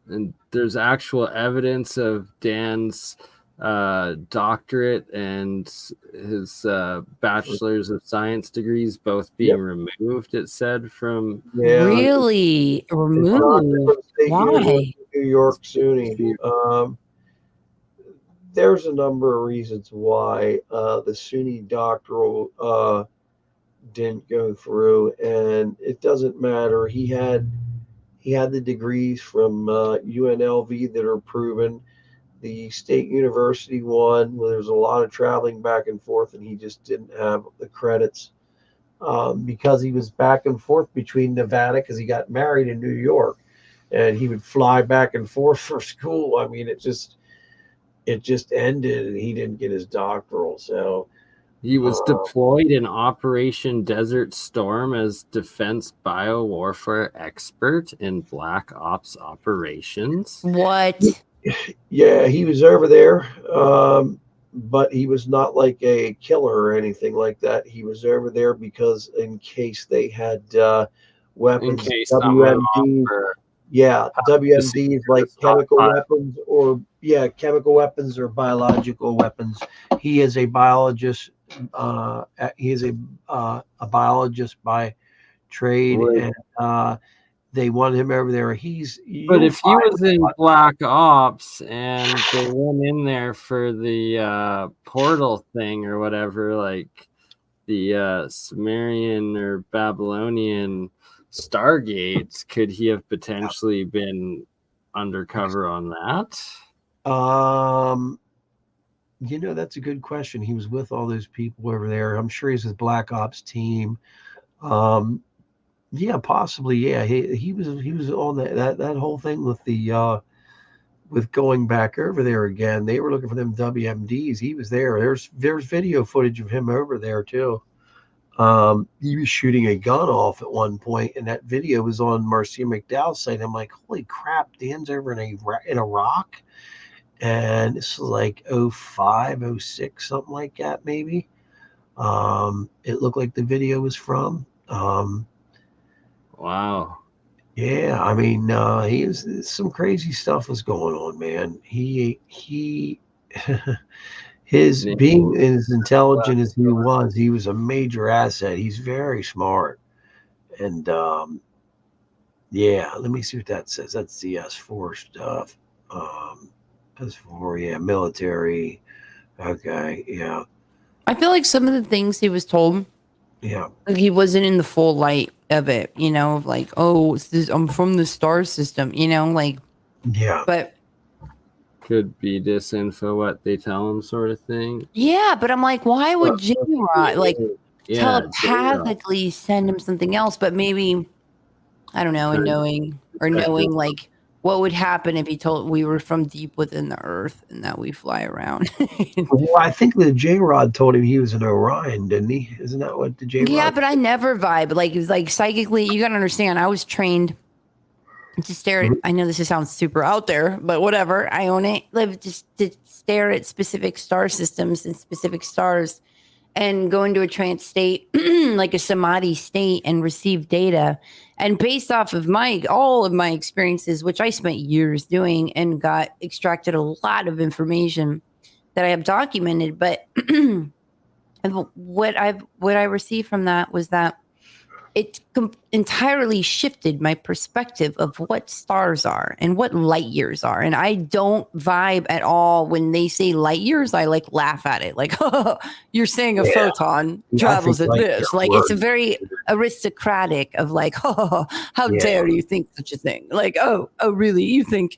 And there's actual evidence of Dan's doctorate and his bachelor's of science degrees both being removed, it said, from really removed. Why? New York SUNY. There's a number of reasons why the SUNY doctoral didn't go through, and it doesn't matter. He had the degrees from UNLV that are proven. The state university one, where there's a lot of traveling back and forth, and he just didn't have the credits because he was back and forth between Nevada because he got married in New York, and he would fly back and forth for school. I mean, it just ended, and he didn't get his doctoral. So he was deployed in Operation Desert Storm as defense biowarfare expert in Black Ops operations. What? Yeah, he was over there, but he was not like a killer or anything like that. He was over there because in case they had weapons, In case something went off WMD. or Yeah, WMDs like chemical stockpile. weapons chemical weapons or biological weapons. He is a biologist. He is a biologist by trade, Right. and they wanted him over there. But if he was in Black Ops and they went in there for the portal thing or whatever, like the Sumerian or Babylonian Stargates, could he have potentially been undercover on that? That's a good question. He was with all those people over there. I'm sure he's with Black Ops team. Yeah, possibly. Yeah, he was on that whole thing with the with going back over there again. They were looking for them WMDs. He was there. There's video footage of him over there too. He was shooting a gun off at one point, and that video was on Marcia McDowell's site. I'm like, holy crap, Dan's over in Iraq, and this is like 05, 06, something like that, maybe. It looked like the video was from. Wow. Yeah, I mean, some crazy stuff was going on, man. He his being as intelligent as he was a major asset. He's very smart, and yeah. Let me see what that says. That's the S4 stuff. S4, yeah, military. Okay, yeah, I feel like some of the things he was told, yeah. like he wasn't in the full light of it, of like, oh, I'm from the star system, like, yeah. But could be disinfo what they tell him, sort of thing. Yeah, but I'm like, why would J-Rod Yeah, telepathically send him something else? But maybe, I don't know, knowing like what would happen if he told we were from deep within the earth and that we fly around. Well, I think the J-Rod told him he was an Orion, didn't he? Isn't that what the J-Rod? Yeah, but I never vibe. Like, it's like psychically, you got to understand, I was trained to stare at, I know this sounds super out there, but whatever, I own it. Like, just to stare at specific star systems and specific stars and go into a trance state, like a samadhi state, and receive data. And based off of all of my experiences, which I spent years doing and got extracted a lot of information that I have documented, but what I received from that was that it entirely shifted my perspective of what stars are and what light years are. And I don't vibe at all when they say light years. I like laugh at it. Like, oh, you're saying a photon travels at this. Like, it's a very aristocratic of like, oh, how dare you think such a thing? Like, oh, really? You think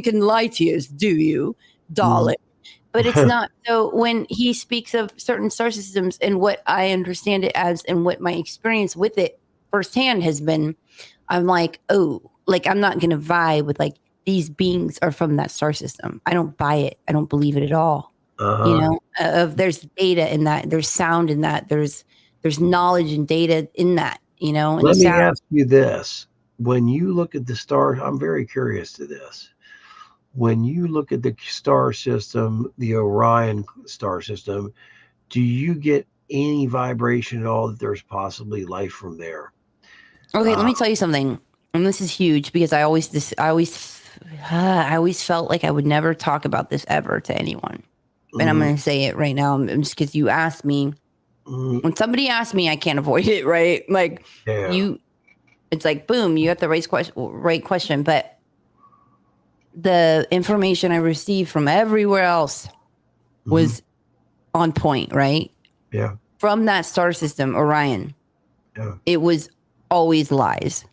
in light years, do you, darling? But it's not. So when he speaks of certain star systems and what I understand it as and what my experience with it firsthand has been, I'm like, oh, like, I'm not going to vibe with like these beings are from that star system. I don't buy it. I don't believe it at all. There's data in that. There's sound in that. There's knowledge and data in that, And let me ask you this. When you look at the star, I'm very curious to this. When you look at the star system, the Orion star system, do you get any vibration at all that there's possibly life from there? Okay, let me tell you something. And this is huge because I always felt like I would never talk about this ever to anyone. And I'm going to say it right now just because you asked me. When somebody asks me, I can't avoid it, right? Like, it's like, boom, you got the right question. But the information I received from everywhere else was on point, right? Yeah. From that star system, Orion, Yeah. It was always lies.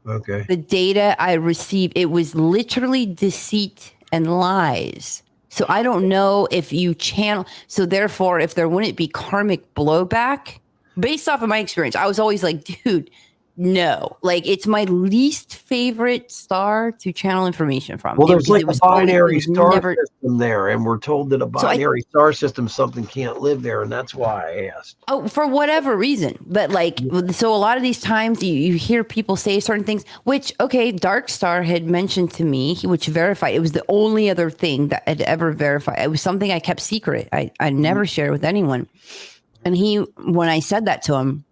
Okay. The data I received, it was literally deceit and lies. So I don't know if you channel. So therefore, if there wouldn't be karmic blowback, based off of my experience, I was always like, dude, no. Like, it's my least favorite star to channel information from. Well, there's like it a was always, binary it was star never. system there, and we're told that a So I binary star system, something can't live there, and that's why I asked. Oh, for whatever reason. But like, so a lot of these times you hear people say certain things, which, okay, Dark Star had mentioned to me, which verified, it was the only other thing that I'd ever verified. It was something I kept secret. I never shared with anyone. And when I said that to him,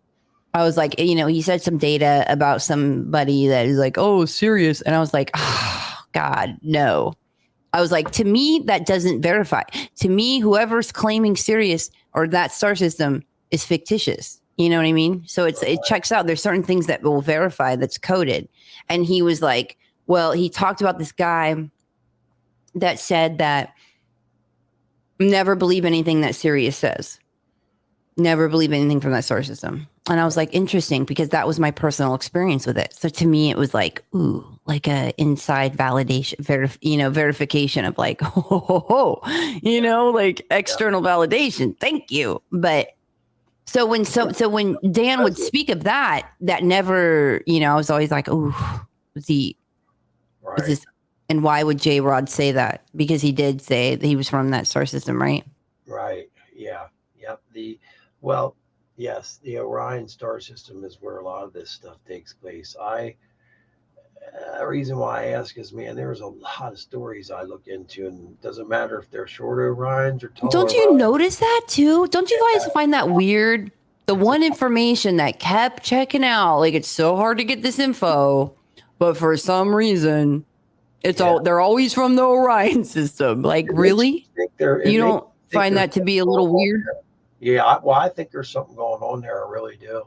I was like, he said some data about somebody that is like, oh, serious. And I was like, oh, God, no. I was like, to me, that doesn't verify. To me, whoever's claiming Sirius or that star system is fictitious. You know what I mean? So it checks out. There's certain things that will verify that's coded. And he was like, well, he talked about this guy that said that never believe anything that Sirius says. Never believe anything from that star system. And I was like, interesting, because that was my personal experience with it. So to me, it was like, ooh, like a inside validation, verification of like, like external validation. Thank you. But so when Dan would speak of that never, I was always like, ooh, is this? And why would J Rod say that? Because he did say that he was from that star system, right? Right. Yeah. Yep. Yes, the Orion star system is where a lot of this stuff takes place. The reason why I ask is, man, there's a lot of stories I look into, and it doesn't matter if they're short Orions or tall. Don't you notice that too? Don't you guys find that weird? The one information that kept checking out, like, it's so hard to get this info, but for some reason, they're always from the Orion system. Like, really? You don't find that to be a little weird? Yeah, I think there's something going on there. I really do.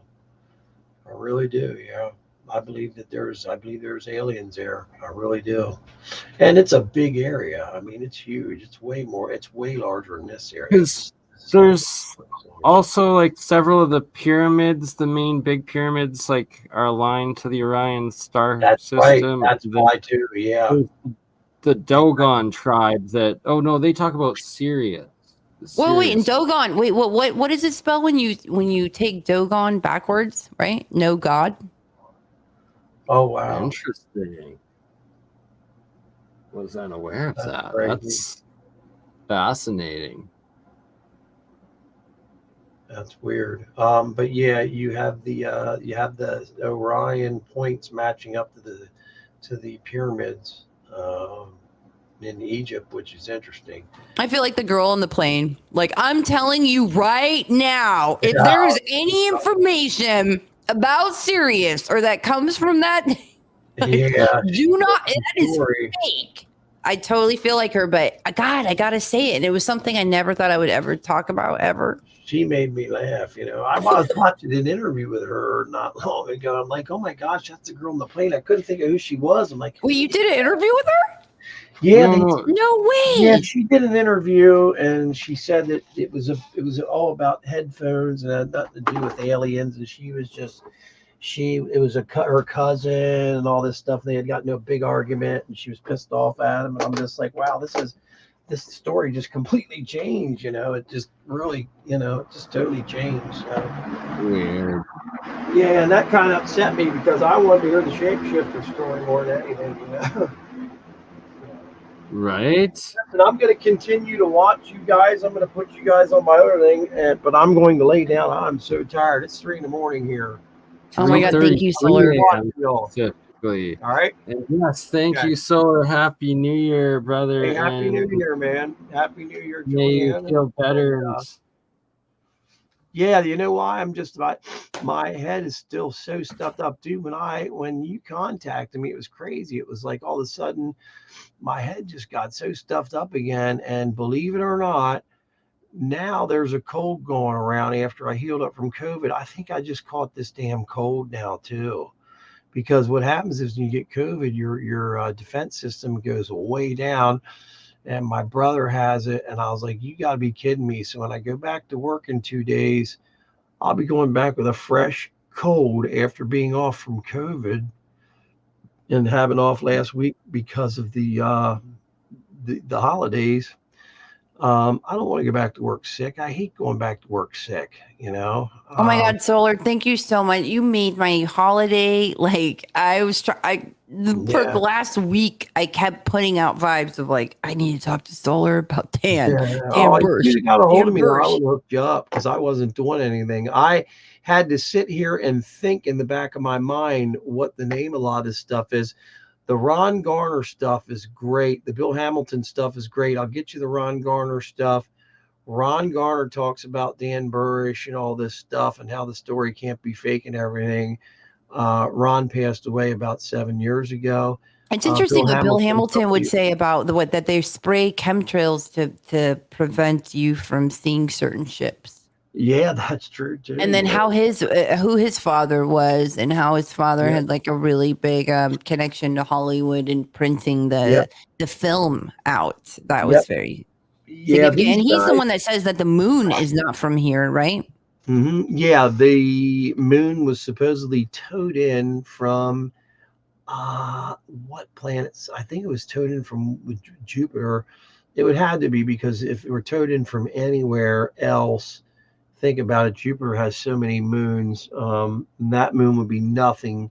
Yeah, I believe there's aliens there. I really do. And it's a big area. I mean, it's huge. It's way larger than this area. Because there's also like several of the pyramids, the main big pyramids, like are aligned to the Orion star system. Right. That's why too. Yeah. The Dogon tribe they talk about Syria. Well, wait, and Dogon. Wait, what does it spell when you take Dogon backwards? Right? No God. Oh wow! Interesting. Was unaware of that. Crazy. That's fascinating. That's weird. But yeah, you have the Orion points matching up to the pyramids. In Egypt, which is interesting. I feel like the girl on the plane. Like, I'm telling you right now, if there's any information about Sirius or that comes from that, do not. That is fake. I totally feel like her, but God, I gotta say it. And it was something I never thought I would ever talk about ever. She made me laugh. I was watching an interview with her not long ago. I'm like, oh my gosh, that's the girl on the plane. I couldn't think of who she was. I'm like, well, you did an interview with her? Yeah, no way. Yeah, she did an interview, and she said that it was all about headphones and had nothing to do with aliens. And she was just her cousin and all this stuff. They had gotten into a big argument, and she was pissed off at him. And I'm just like, wow, this story just completely changed. It just really, it just totally changed. Weird. Yeah, and that kind of upset me because I wanted to hear the shapeshifter story more than anything. Right. And I'm going to continue to watch you guys. I'm going to put you guys on my other thing, but I'm going to lay down. I'm so tired. It's 3 a.m. here. Oh my God! Thank you, Solar. Specifically. All right. And yes, thank you, Solar. Happy New Year, brother. Hey, happy New Year, man. Happy New Year, May you feel better. Yeah, you know why? I'm just about, my head is still so stuffed up, dude. When you contacted me, it was crazy. It was like all of a sudden my head just got so stuffed up again. And believe it or not, now there's a cold going around after I healed up from COVID. I think I just caught this damn cold now too, because what happens is when you get COVID, your defense system goes way down. And my brother has it. And I was like, you got to be kidding me. So when I go back to work in 2 days, I'll be going back with a fresh cold after being off from COVID and having off last week because of the holidays. I don't want to go back to work sick. I hate going back to work sick, you know. Oh my God, Solar, thank you so much. You made my holiday. Like I was for the last week, I kept putting out vibes of like, I need to talk to Solar about Dan. Dan Bursch. You got a hold of me or I would hook you up because I wasn't doing anything. I had to sit here and think in the back of my mind what the name of a lot of this stuff is. The Ron Garner stuff is great. The Bill Hamilton stuff is great. I'll get you the Ron Garner stuff. Ron Garner talks about Dan Burrish and all this stuff and how the story can't be fake and everything. Ron passed away about 7 years ago. It's interesting what Bill Hamilton would say about that they spray chemtrails to prevent you from seeing certain ships. Yeah, that's true too. And then how who his father was, and how his father had like a really big connection to Hollywood and printing the film out. That was very significant. And he's the one that says that the moon is not from here, right? Mm-hmm. Yeah, the moon was supposedly towed in from what planets? I think it was towed in from Jupiter. It would have to be, because if it were towed in from anywhere else, think about it, Jupiter has so many moons. That moon would be nothing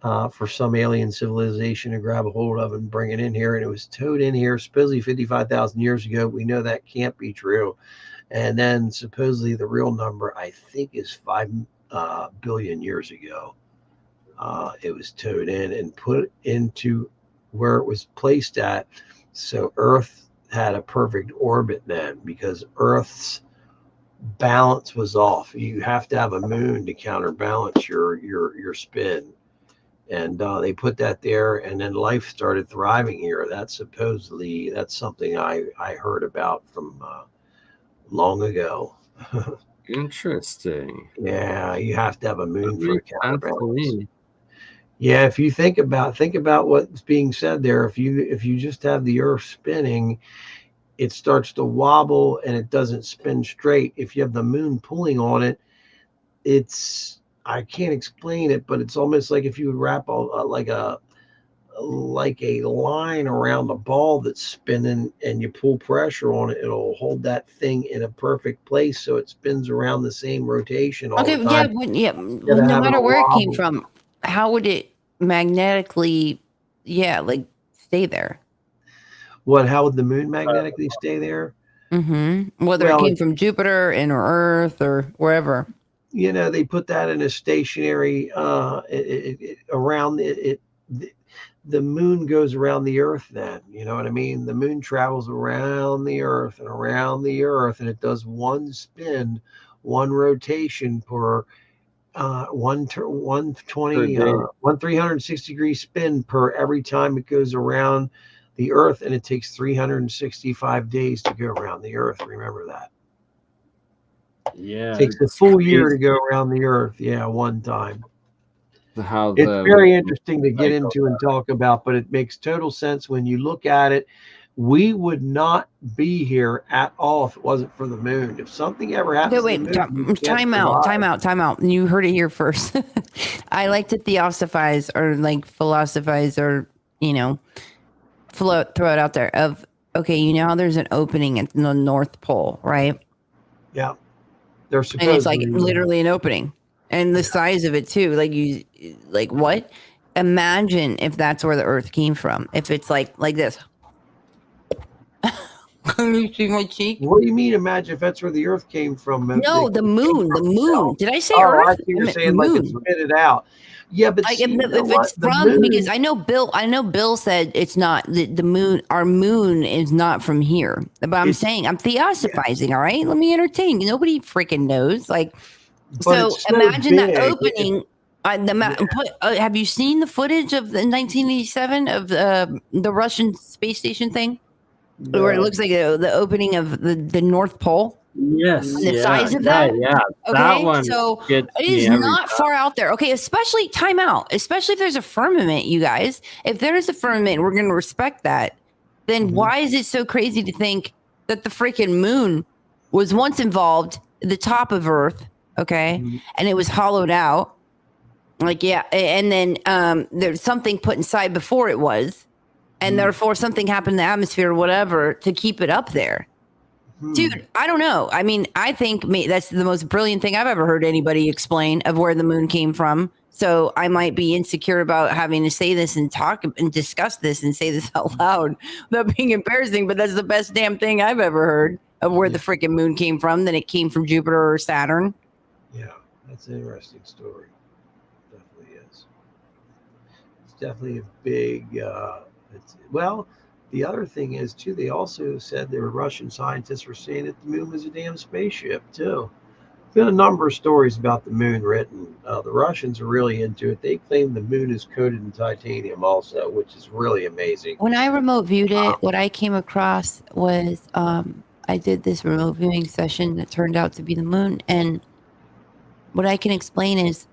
for some alien civilization to grab a hold of and bring it in here. And it was towed in here supposedly 55,000 years ago. We know that can't be true. And then supposedly the real number, I think, is 5 billion years ago. It was towed in and put into where it was placed at. So Earth had a perfect orbit then, because Earth's balance was off. You have to have a moon to counterbalance your spin. And they put that there, and then life started thriving here. That's something I heard about from long ago. Interesting. Yeah, you have to have a moon for a counterbalance. Yeah, if you think about what's being said there, if you just have the Earth spinning, it starts to wobble and it doesn't spin straight. If you have the moon pulling on it, I can't explain it, but it's almost like if you would wrap like a line around a ball that's spinning and you pull pressure on it, it'll hold that thing in a perfect place so it spins around the same rotation all the time. No matter where it came from, how would it magnetically stay there? How would the moon magnetically stay there? Whether it came from Jupiter or Earth or wherever. They put that in a stationary around it. The moon goes around the Earth then, you know what I mean? The moon travels around the Earth, and it does one spin, one rotation per 360 degree spin per every time it goes around the Earth, and it takes 365 days to go around the Earth. Remember that. Yeah, it takes a full year to go around the Earth. Yeah, one time. It's very interesting to get into and talk about, but it makes total sense when you look at it. We would not be here at all if it wasn't for the moon. If something ever happens, time out. You heard it here first. I like to theosophize or philosophize or throw it out there of, okay, how there's an opening at the North Pole, right? Yeah. And it's literally an opening. And the size of it too. What? Imagine if that's where the Earth came from. If it's like this. Can you see my cheek? What do you mean, imagine if that's where the Earth came from? No, the moon. Did I say Earth? I think you're saying moon. Like it's spit it out. Yeah, but if it's from, because I know Bill said it's not the moon. Our moon is not from here. But I'm saying I'm theosophizing. All right, let me entertain you. Nobody freaking knows. So imagine that opening. Have you seen the footage of the 1987 of the Russian space station thing, where it looks like the opening of the North Pole? Yes. And the size of that? Yeah. Okay, that one so it is not far out there. Okay, especially if there's a firmament, you guys. If there is a firmament, we're going to respect that. Then why is it so crazy to think that the freaking moon was once involved at the top of Earth, okay? And it was hollowed out, Like, yeah. And then there's something put inside before it was. And therefore something happened in the atmosphere or whatever to keep it up there. Dude, I don't know. I mean, I think that's the most brilliant thing I've ever heard anybody explain of where the moon came from. So I might be insecure about having to say this and talk and discuss this and say this out loud without being embarrassing, but that's the best damn thing I've ever heard of where the freaking moon came from, that it came from Jupiter or Saturn. Yeah, that's an interesting story. Definitely is. It's definitely a big, well, the other thing is, too, they also said there were Russian scientists were saying that the moon was a damn spaceship, too. Been a number of stories about the moon written. The Russians are really into it. They claim the moon is coated in titanium also, which is really amazing. When I remote viewed it, what I came across was I did this remote viewing session that turned out to be the moon. And what I can explain is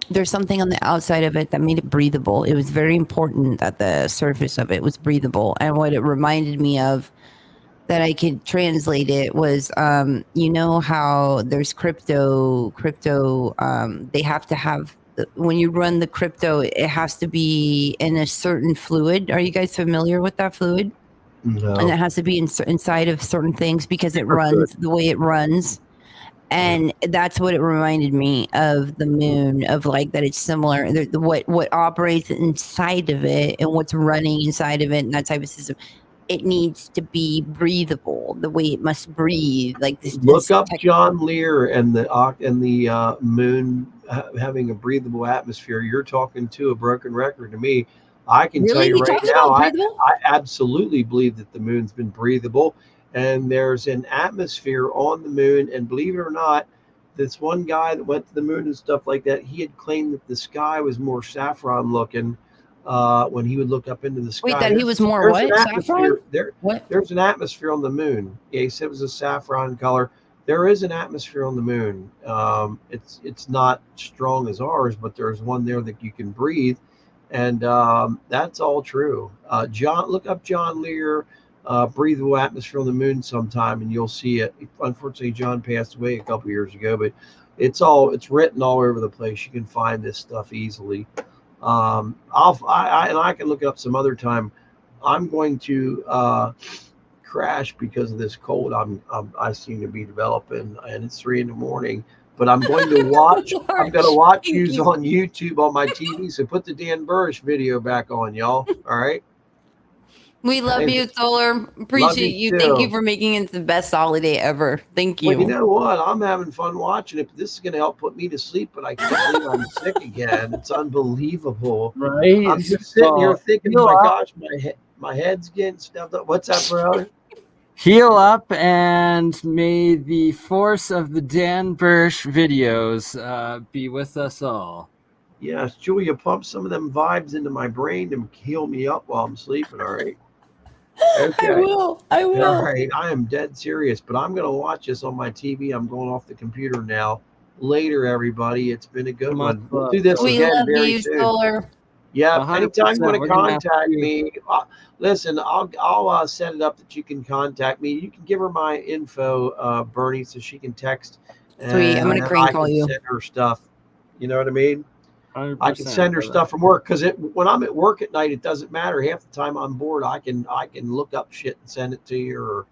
there's something on the outside of it that made it breathable. It was very important that the surface of it was breathable. And what it reminded me of that I could translate it was, you know how there's crypto, they have to have, when you run the crypto, it has to be in a certain fluid. Are you guys familiar with that fluid? No. And it has to be inside of certain things because it runs the way it runs. And that's what it reminded me of the moon, of like that it's similar. What operates inside of it and what's running inside of it and that type of system. It needs to be breathable, the way it must breathe. Like this. Look up John Lear and the moon having a breathable atmosphere. You're talking to a broken record to me. I can tell you right now, I absolutely believe that the moon's been breathable. And there's an atmosphere on the moon. And believe it or not, this one guy that went to the moon and stuff like that, he had claimed that the sky was more saffron looking when he would look up into the sky. Wait, that he was more what? Saffron? There's an atmosphere on the moon. Yeah, he said it was a saffron color. There is an atmosphere on the moon. It's not strong as ours, but there's one there that you can breathe. And that's all true. Look up John Lear. Breathable atmosphere on the moon sometime and you'll see it. Unfortunately, John passed away a couple years ago, but it's written all over the place. You can find this stuff easily. I can look it up some other time. I'm going to crash because of this cold I seem to be developing, and it's 3 a.m. But I'm going to watch. I'm going to watch you on YouTube on my TV. So put the Dan Burrish video back on, y'all. All right. We love you, Solar. Appreciate you. Thank you for making it the best holiday ever. Thank you. Well, you know what? I'm having fun watching it. This is going to help put me to sleep, but I can't believe I'm sick again. It's unbelievable. Right? I'm just sitting here thinking, oh my gosh, my head's getting stuffed up. What's up, brother? Heal up, and may the force of the Dan Burrish videos be with us all. Yes, Julia, pump some of them vibes into my brain to heal me up while I'm sleeping, all right? Okay. I will. All right, I am dead serious, but I'm going to watch this on my TV. I'm going off the computer now. Later, everybody. It's been a good one. We'll do this again very soon. Solar. Yeah, anytime you want to contact me, listen, I'll set it up that you can contact me. You can give her my info, Bernie, so she can text. Sweet, I'm going to crank call you. Send her stuff. You know what I mean? 100%, I can send her stuff from work because when I'm at work at night, it doesn't matter. Half the time I'm bored, I can look up shit and send it to you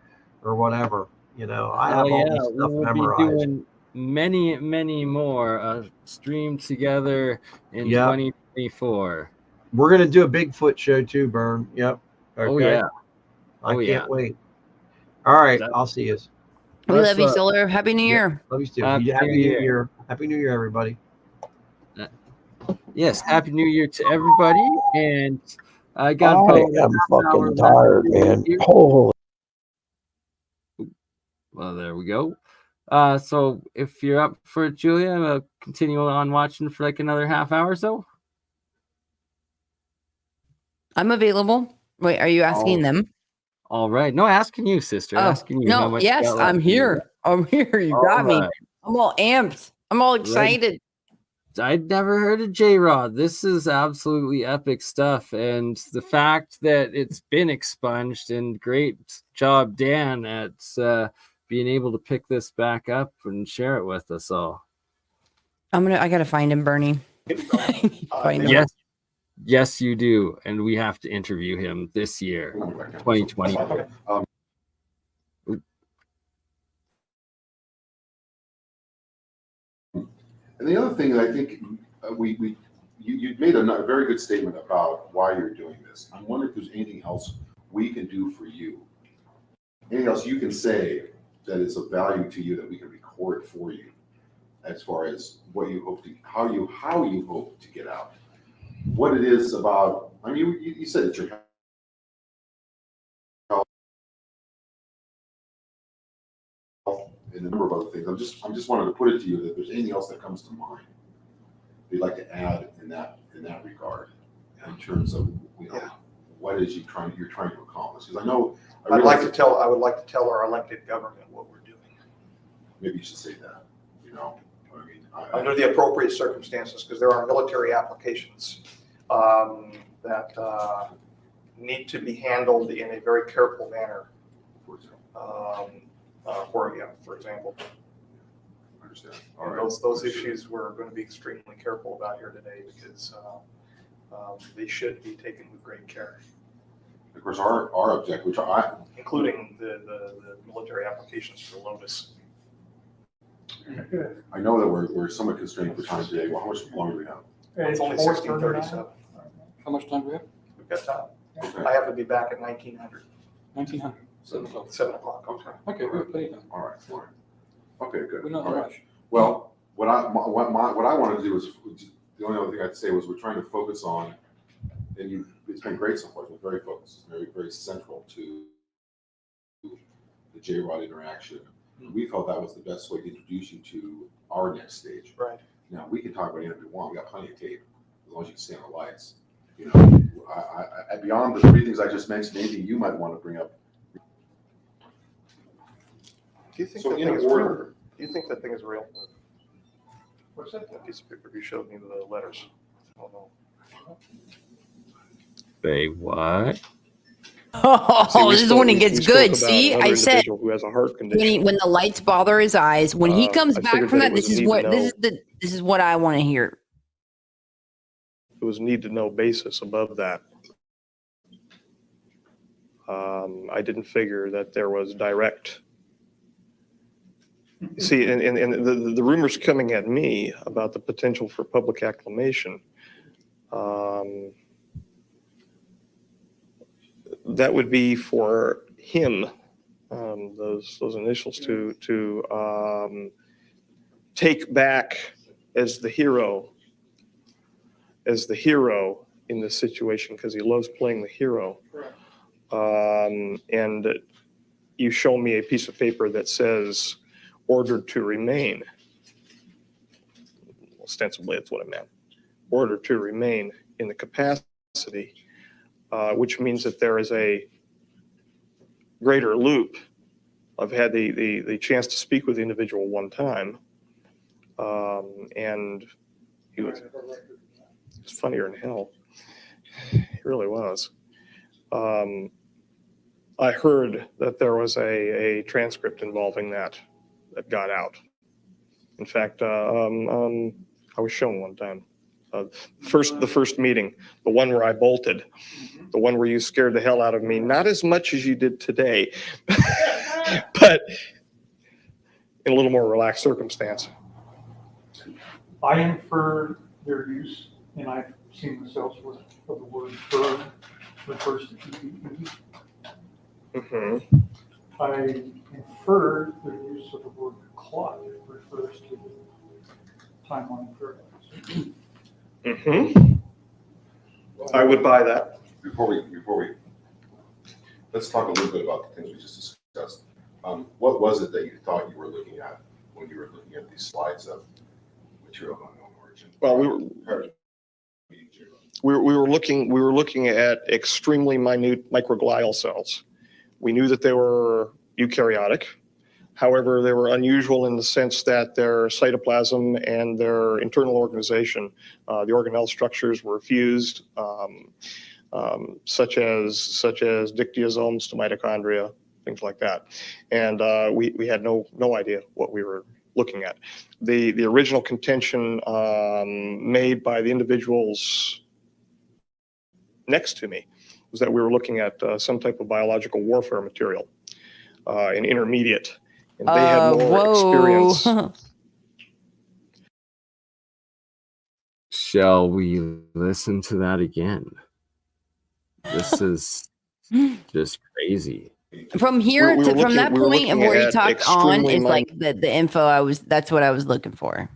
or whatever. You know, I have all this stuff memorized. Be doing many more streamed together in 2024. We're gonna do a Bigfoot show too, Burn. Yep. Okay. Oh yeah. I can't wait. All right, I'll see you. We love you, Solar. Happy New Year. Love you too. Happy New Year. Happy New Year, everybody. Yes, Happy New Year to everybody, and God bless. I'm fucking tired, man. Holy. Well, there we go. So if you're up for it, Julia, I'll continue on watching for like another half hour or so. I'm available. Wait, are you asking them? All right. No, asking you, sister. Asking you. No, yes, I'm here. I'm here. You got me. I'm all amped. I'm all excited. Right. I'd never heard of J-Rod. This is absolutely epic stuff. And the fact that it's been expunged, and great job, Dan, at being able to pick this back up and share it with us all. I gotta find him, Bernie. Yes, yes, you do, and we have to interview him this year, 2020. And the other thing that I think you made a very good statement about why you're doing this. I wonder if there's anything else we can do for you. Anything else you can say that is of value to you that we can record for you, as far as what you hope to, how you hope to get out, what it is about. I mean, you said it's your health and a number of other things. I'm just wanting to put it to you that if there's anything else that comes to mind you'd like to add in that regard, in terms of what is you're trying to accomplish. Because I know I would like to tell our elected government what we're doing. Maybe you should say that. You know, I mean, under the appropriate circumstances, because there are military applications that need to be handled in a very careful manner. For example. Understand. All right. Those issues we're going to be extremely careful about here today, because they should be taken with great care. Of course, our objective, which including the military applications for Lotus. I know that we're somewhat constrained for time today. Well, how much longer do we have? It's only 16:37. How much time do we have? We've got time. Okay. I have to be back at 1900. 1900. 7 o'clock. 7 o'clock. Okay. Okay, we have plenty of time. All right. All right. Okay, good. We're not in in a a rush. Well, what I want to do is, the only other thing I'd say was we're trying to focus on, and it's been great so far. It's been very focused, very, very central to the J-Rod interaction. We felt that was the best way to introduce you to our next stage. Right. Now, we can talk about anything we want. We got plenty of tape, as long as you can stay on the lights. You know, I beyond the three things I just mentioned, anything you might want to bring up. Do you think that thing is real? Do you think that thing is real? What's that? That piece of paper you showed me, the letters. I don't know. Say what? Oh, this is when it gets good. See, I said who has a heart condition. when the lights bother his eyes, when he comes I back figured from that that, it was this is what I want to hear. It was need to know basis above that. I didn't figure that there was direct. See, and the rumors coming at me about the potential for public acclamation, that would be for him, those initials to take back as the hero in this situation, because he loves playing the hero. And you show me a piece of paper that says ordered to remain. Ostensibly, that's what I meant. Ordered to remain in the capacity, which means that there is a greater loop. I've had the chance to speak with the individual one time, and he was funnier than hell. He really was. I heard that there was a transcript involving that got out. In fact, I was shown one time. The first meeting, the one where I bolted, the one where you scared the hell out of me, not as much as you did today, but in a little more relaxed circumstance. I infer their use, and I've seen the sales of the word burn refers to PPE. Mm-hmm. I infer their use of the word clock refers to timeline paradigms. Mm-hmm. I would buy that. Before we, let's talk a little bit about the things we just discussed. What was it that you thought you were looking at when you were looking at these slides of material of unknown origin? Well, we were looking at extremely minute microglial cells. We knew that they were eukaryotic. However, they were unusual in the sense that their cytoplasm and their internal organization, the organelle structures were fused, such as dictyosomes to mitochondria, things like that. And we had no idea what we were looking at. The original contention made by the individuals next to me was that we were looking at some type of biological warfare material, an intermediate, and they had more experience. Shall we listen to that again? This is just crazy. From here We were to from that we were point of looking where he at talked on extremely is like the info that's what I was looking for.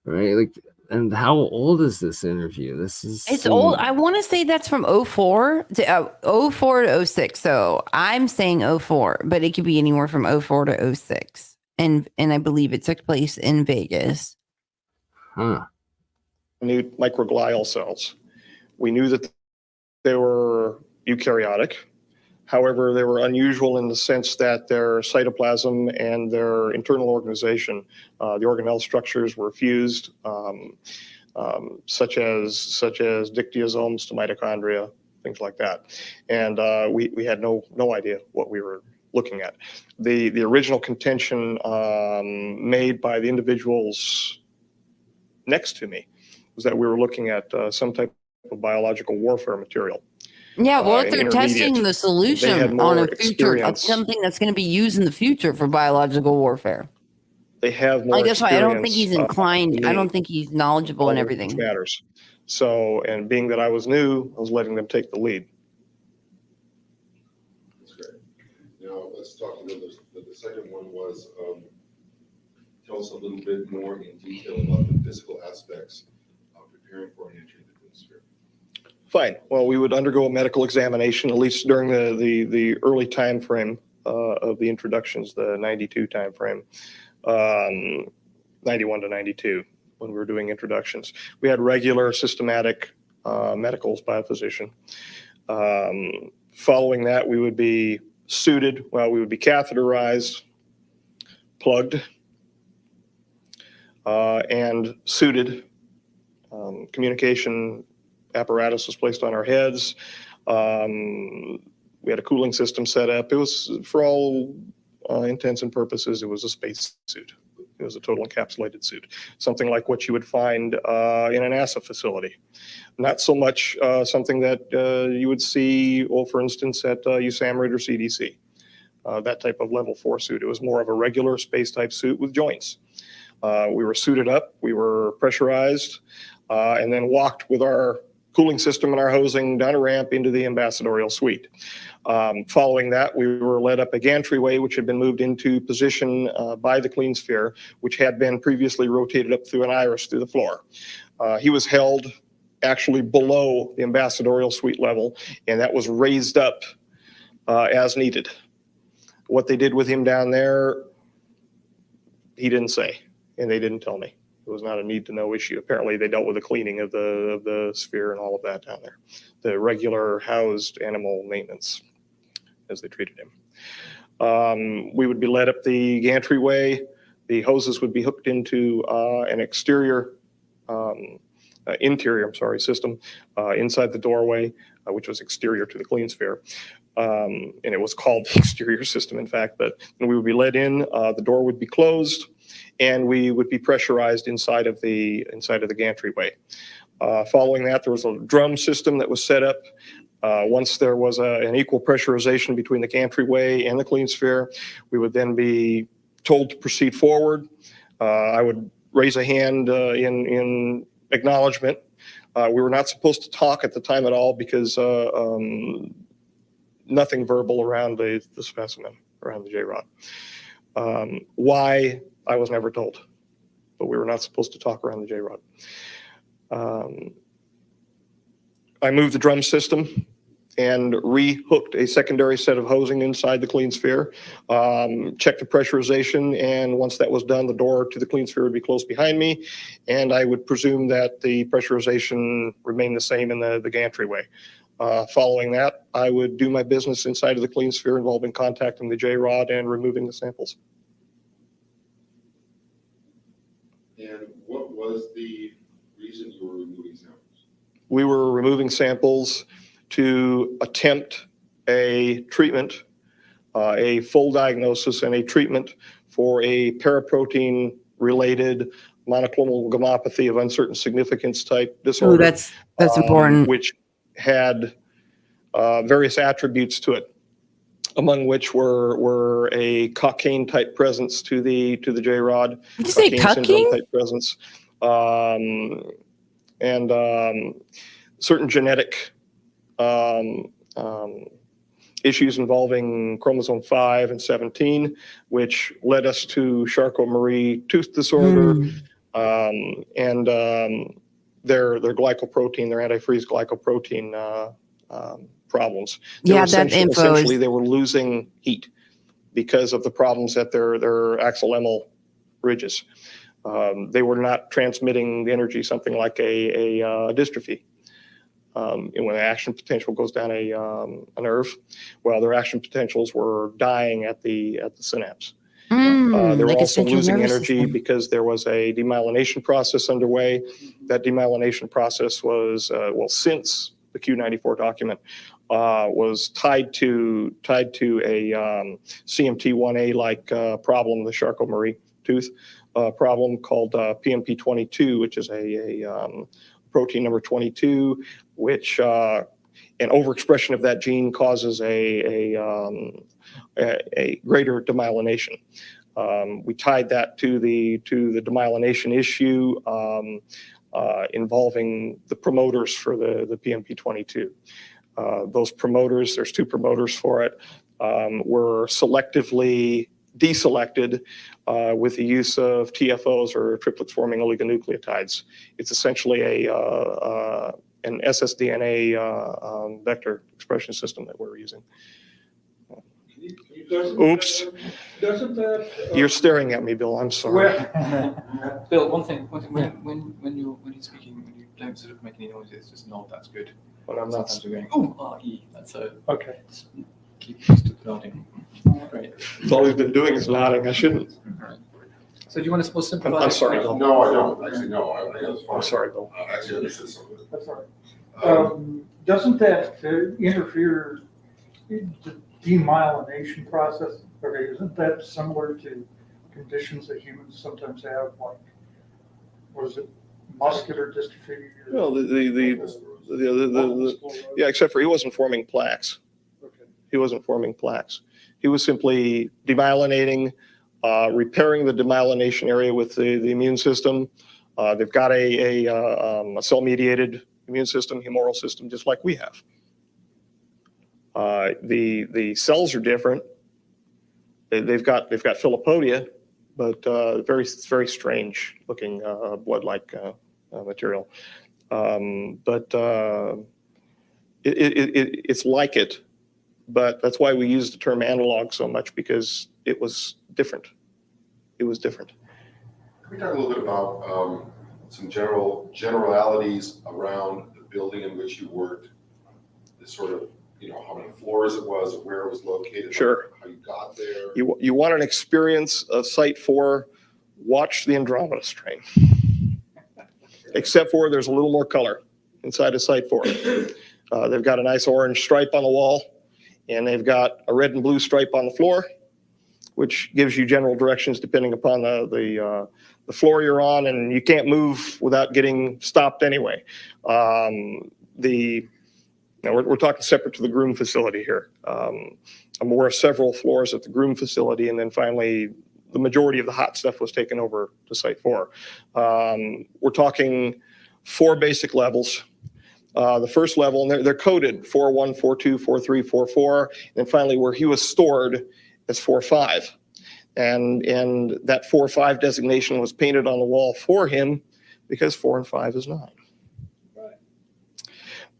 Right? Like, and how old is this interview? This is It's old. I want to say that's from 04 to 04 to 06. So I'm saying 04, but it could be anywhere from 04 to 06. And I believe it took place in Vegas. Huh. New microglial cells. We knew that they were eukaryotic. However, they were unusual in the sense that their cytoplasm and their internal organization, the organelle structures were fused, such as dictyosomes to mitochondria, things like that. And we had no idea what we were looking at. The original contention made by the individuals next to me was that we were looking at some type of biological warfare material. Yeah, well, if they're intermediate. testing the solution on a future, something that's going to be used in the future for biological warfare. They have more. Like that's why I don't think he's experience, inclined. I don't think he's knowledgeable in everything. Which matters. So, and being that I was new, I was letting them take the lead. That's great. Now let's talk a little bit. The second one was tell us a little bit more in detail about the physical aspects of preparing for an entry into the sphere. Fine. Well, we would undergo a medical examination, at least during the early time frame of the introductions, the 92 time frame, 91 to 92, when we were doing introductions. We had regular systematic medicals by a physician. Following that, we would be suited, we would be catheterized, plugged, and suited. Communication apparatus was placed on our heads. We had a cooling system set up. It was, for all intents and purposes, it was a space suit. It was a total encapsulated suit, something like what you would find in a NASA facility. Not so much something that you would see, well, for instance, at USAMRIID or CDC, that type of level 4 suit. It was more of a regular space type suit with joints. We were suited up, we were pressurized, and then walked with our cooling system and our hosing down a ramp into the ambassadorial suite. Following that, we were led up a gantry-way, which had been moved into position by the clean sphere, which had been previously rotated up through an iris through the floor. He was held actually below the ambassadorial suite level, and that was raised up as needed. What they did with him down there, he didn't say, and they didn't tell me. It was not a need to know issue. Apparently they dealt with the cleaning of the sphere and all of that down there. The regular housed animal maintenance as they treated him. We would be led up the gantry-way. The hoses would be hooked into an interior system inside the doorway, which was exterior to the clean sphere. And it was called the exterior system, in fact, but we would be led in, the door would be closed, and we would be pressurized inside of the gantry-way. Following that, there was a drum system that was set up. Once there was an equal pressurization between the gantry-way and the clean sphere, we would then be told to proceed forward. I would raise a hand in acknowledgement. We were not supposed to talk at the time at all because nothing verbal around the specimen, around the J-rod. Why, I was never told, but we were not supposed to talk around the J-rod. I moved the drum system and re-hooked a secondary set of hosing inside the clean sphere, checked the pressurization, and once that was done, the door to the clean sphere would be closed behind me, and I would presume that the pressurization remained the same in the gantry-way. Following that, I would do my business inside of the clean sphere involving contacting the J-rod and removing the samples. And what was the reason you were removing samples? We were removing samples to attempt a treatment, a full diagnosis and a treatment for a paraprotein related monoclonal gammopathy of uncertain significance type disorder. Ooh, that's important. Which had various attributes to it, among which were a cocaine type presence to the JROD. Did you say cocaine syndrome cucking? type presence, and certain genetic issues involving chromosome 5 and 17, which led us to Charcot-Marie tooth disorder, and their glycoprotein, their antifreeze glycoprotein problems. Yeah, that info essentially is. they were losing heat because of the problems at their axonal ridges. They were not transmitting the energy, something like a dystrophy. And when the action potential goes down a nerve, well, their action potentials were dying at the synapse. They were like a also central losing nervous energy system. because there was a demyelination process underway. That demyelination process was, well, since the Q94 document, was tied to a CMT1A like problem, the Charcot-Marie tooth problem called PMP22, which is a protein number 22, which an overexpression of that gene causes a greater demyelination. We tied that to the demyelination issue involving the promoters for the PMP22. Those promoters, there's 2 promoters for it, were selectively deselected with the use of TFOs, or triplets forming oligonucleotides. It's essentially an ssDNA vector expression system that we're using. Oops. Doesn't that? You're staring at me, Bill. I'm sorry. Bill, one thing. When you're speaking, when you don't sort of make any noises, just nod. That's good. But I'm not. Sometimes we're going, ooh, R-E. That's a Okay. Just keep used to nodding. Great. That's all he's been doing is nodding. I shouldn't. Right. So do you want to simplify? I'm sorry, Bill. No, I don't. Actually, no. I think that's fine. I'm sorry, Bill. Actually, I understood some of it. That's all right. Doesn't that interfere in the demyelination process? Okay, isn't that similar to conditions that humans sometimes have, like, what is it, muscular dystrophy? Well, yeah, except for he wasn't forming plaques. Okay. He wasn't forming plaques. He was simply demyelinating, repairing the demyelination area with the immune system. They've got a cell-mediated immune system, humoral system, just like we have. The cells are different. They've got Philopodia, but very strange looking blood-like material. But it's like it. But that's why we use the term analog so much, because it was different. It was different. Can we talk a little bit about some generalities around the building in which you worked? The sort of, how many floors it was, where it was located, Sure. how you got there. You want an experience of Site 4, watch the Andromeda strain. Except for there's a little more color inside of Site 4. They've got a nice orange stripe on the wall, and they've got a red and blue stripe on the floor, which gives you general directions depending upon the floor you're on, and you can't move without getting stopped anyway. We're talking separate to the groom facility here. I'm aware of several floors at the groom facility, and then finally the majority of the hot stuff was taken over to Site 4. We're talking 4 basic levels. The first level, and they're coded 4.1, 4.2, 4.3, 4.4, and finally where he was stored as 4.5. And that 4.5 designation was painted on the wall for him because 4 and 5 is 9.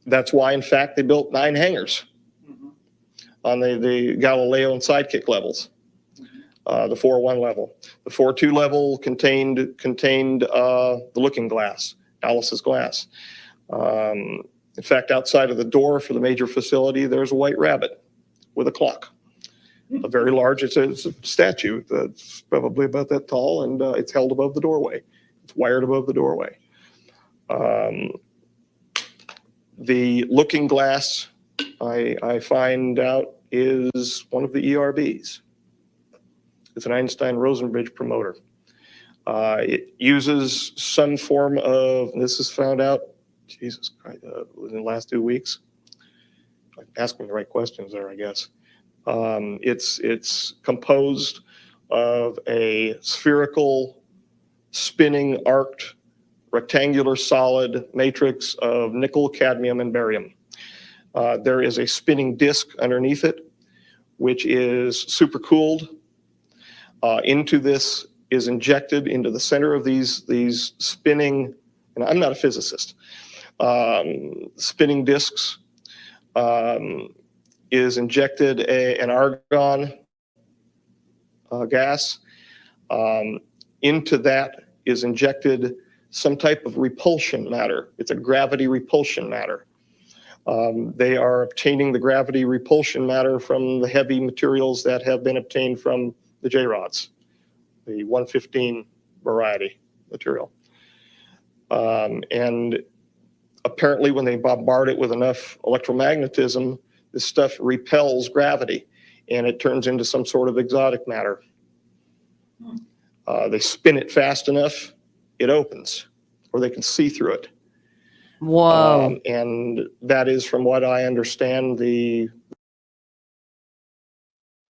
That's why, in fact, they built 9 hangars on the Galileo and Sidekick levels. The 4.1 level. The 4.2 level contained the looking glass, Alice's glass. In fact, outside of the door for the major facility, there's a white rabbit with a clock. A very large, it's a statue that's probably about that tall, and it's held above the doorway. It's wired above the doorway. The looking glass, I find out, is one of the ERBs. It's an Einstein-Rosen bridge promoter. It uses some form of, this is found out, Jesus Christ, in the last 2 weeks. Asking the right questions there, I guess. It's composed of a spherical, spinning, arced, rectangular solid matrix of nickel, cadmium, and barium. There is a spinning disk underneath it, which is supercooled. Into this is injected into the center of these spinning, and I'm not a physicist, spinning disks, is injected an argon gas. Into that is injected some type of repulsion matter. It's a gravity repulsion matter. They are obtaining the gravity repulsion matter from the heavy materials that have been obtained from the J-rods, the 115 variety material. And apparently when they bombard it with enough electromagnetism, this stuff repels gravity and it turns into some sort of exotic matter. They spin it fast enough, it opens, or they can see through it. Whoa. And that is, from what I understand,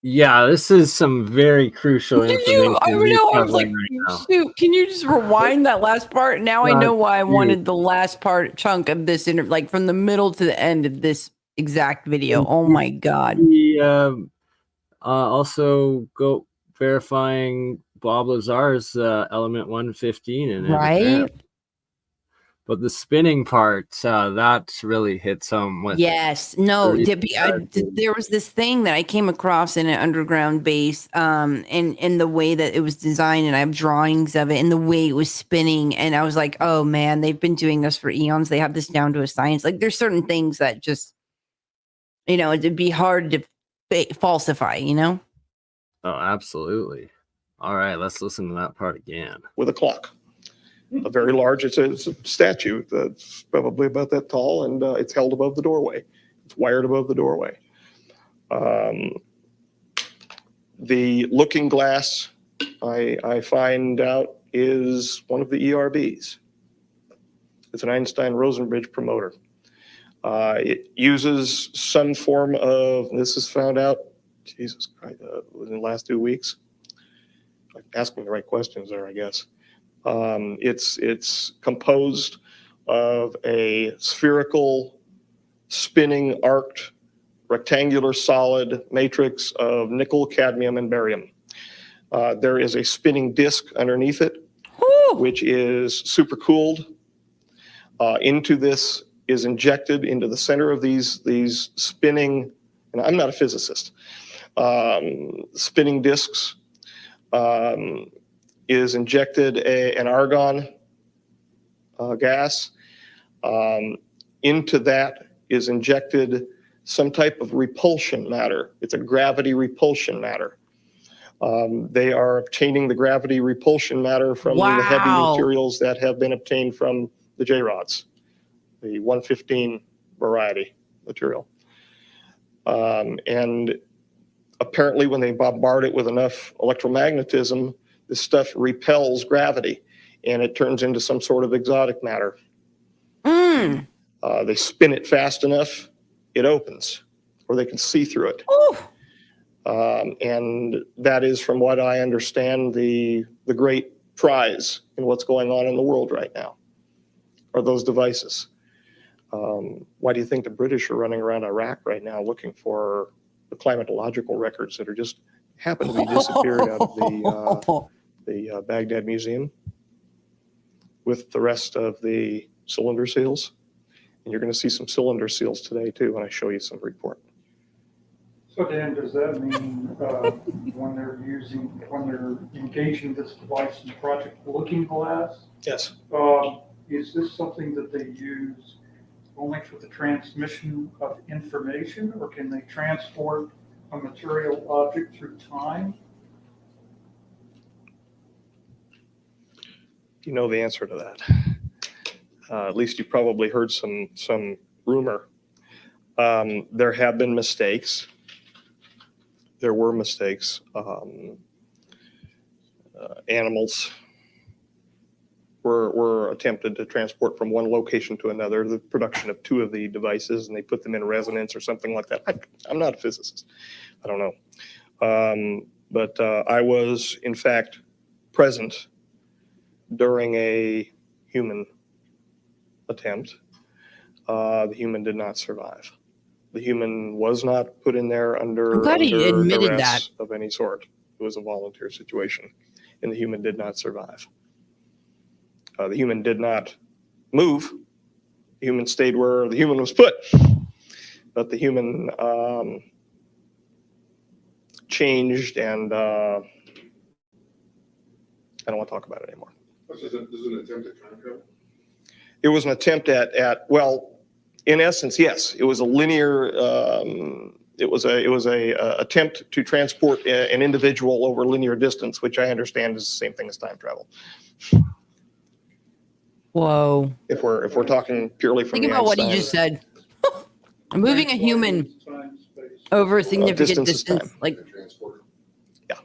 Yeah, this is some very crucial information I you're know. I was like, covering right now. shoot, can you just rewind that last part? Now I know why I Shoot. wanted the last chunk of this interview, like from the middle to the end of this exact video. Oh my God. We also go verifying Bob Lazar's element 115 in it. Right? But the spinning part, that really hits home with. Yes. No, there was this thing that I came across in an underground base, and the way that it was designed, and I have drawings of it, and the way it was spinning, and I was like, oh man, they've been doing this for eons. They have this down to a science. Like there's certain things that just, it'd be hard to falsify, Oh, absolutely. All right, let's listen to that part again. with a clock. A very large, it's a statue that's probably about that tall, and it's held above the doorway. It's wired above the doorway. The looking glass, I find out, is one of the ERBs. It's an Einstein-Rosen bridge promoter. It uses some form of, this is found out, Jesus Christ, in the last 2 weeks. Asking the right questions there, I guess. It's composed of a spherical, spinning, arced, rectangular solid matrix of nickel, cadmium, and barium. There is a spinning disk underneath it, which is supercooled. Into this is injected into the center of these spinning, and I'm not a physicist, spinning disks, is injected an argon gas. Into that is injected some type of repulsion matter. It's a gravity repulsion matter. They are obtaining the gravity repulsion matter from the heavy materials that have been obtained from the J-rods, the 115 variety material. And apparently when they bombard it with enough electromagnetism, this stuff repels gravity and it turns into some sort of exotic matter. They spin it fast enough, it opens, or they can see through it. And that is, from what I understand, the great prize in what's going on in the world right now, are those devices. Why do you think the British are running around Iraq right now looking for the climatological records that are just happen to be disappeared out of the Baghdad Museum with the rest of the cylinder seals? And you're going to see some cylinder seals today too when I show you some report. So Dan, does that mean when they're engaging this device in Project Looking Glass? Yes. Is this something that they use only for the transmission of information, or can they transport a material object through time? You know the answer to that. At least you probably heard some rumor. There have been mistakes. There were mistakes. animals were attempted to transport from one location to another, the production of 2 of the devices, and they put them in resonance or something like that. I'm not a physicist. I don't know. But I was, in fact, present during a human attempt. The human did not survive. The human was not put in there under duress of any sort. It was a volunteer situation, and the human did not survive. The human did not move. The human stayed where the human was put. But the human changed, and I don't want to talk about it anymore. This is an attempt at time travel? It was an attempt at well, in essence, yes. It was a linear. It was a attempt to transport an individual over linear distance, which I understand is the same thing as time travel. Whoa. If we're talking purely from Think about what he just said. Moving a human over a significant distance, like. Yeah.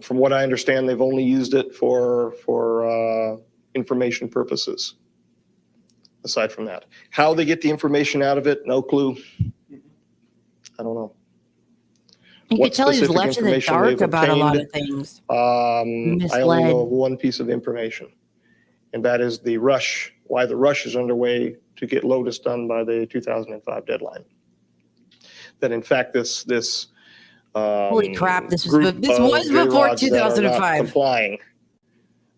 From what I understand, they've only used it for information purposes. Aside from that, how they get the information out of it, no clue. I don't know. You could tell he's left in the dark about a lot of things. I only know of one piece of information, and that is the rush. Why the rush is underway to get Lotus done by the 2005 deadline. That in fact this holy crap! This was before 2005. Complying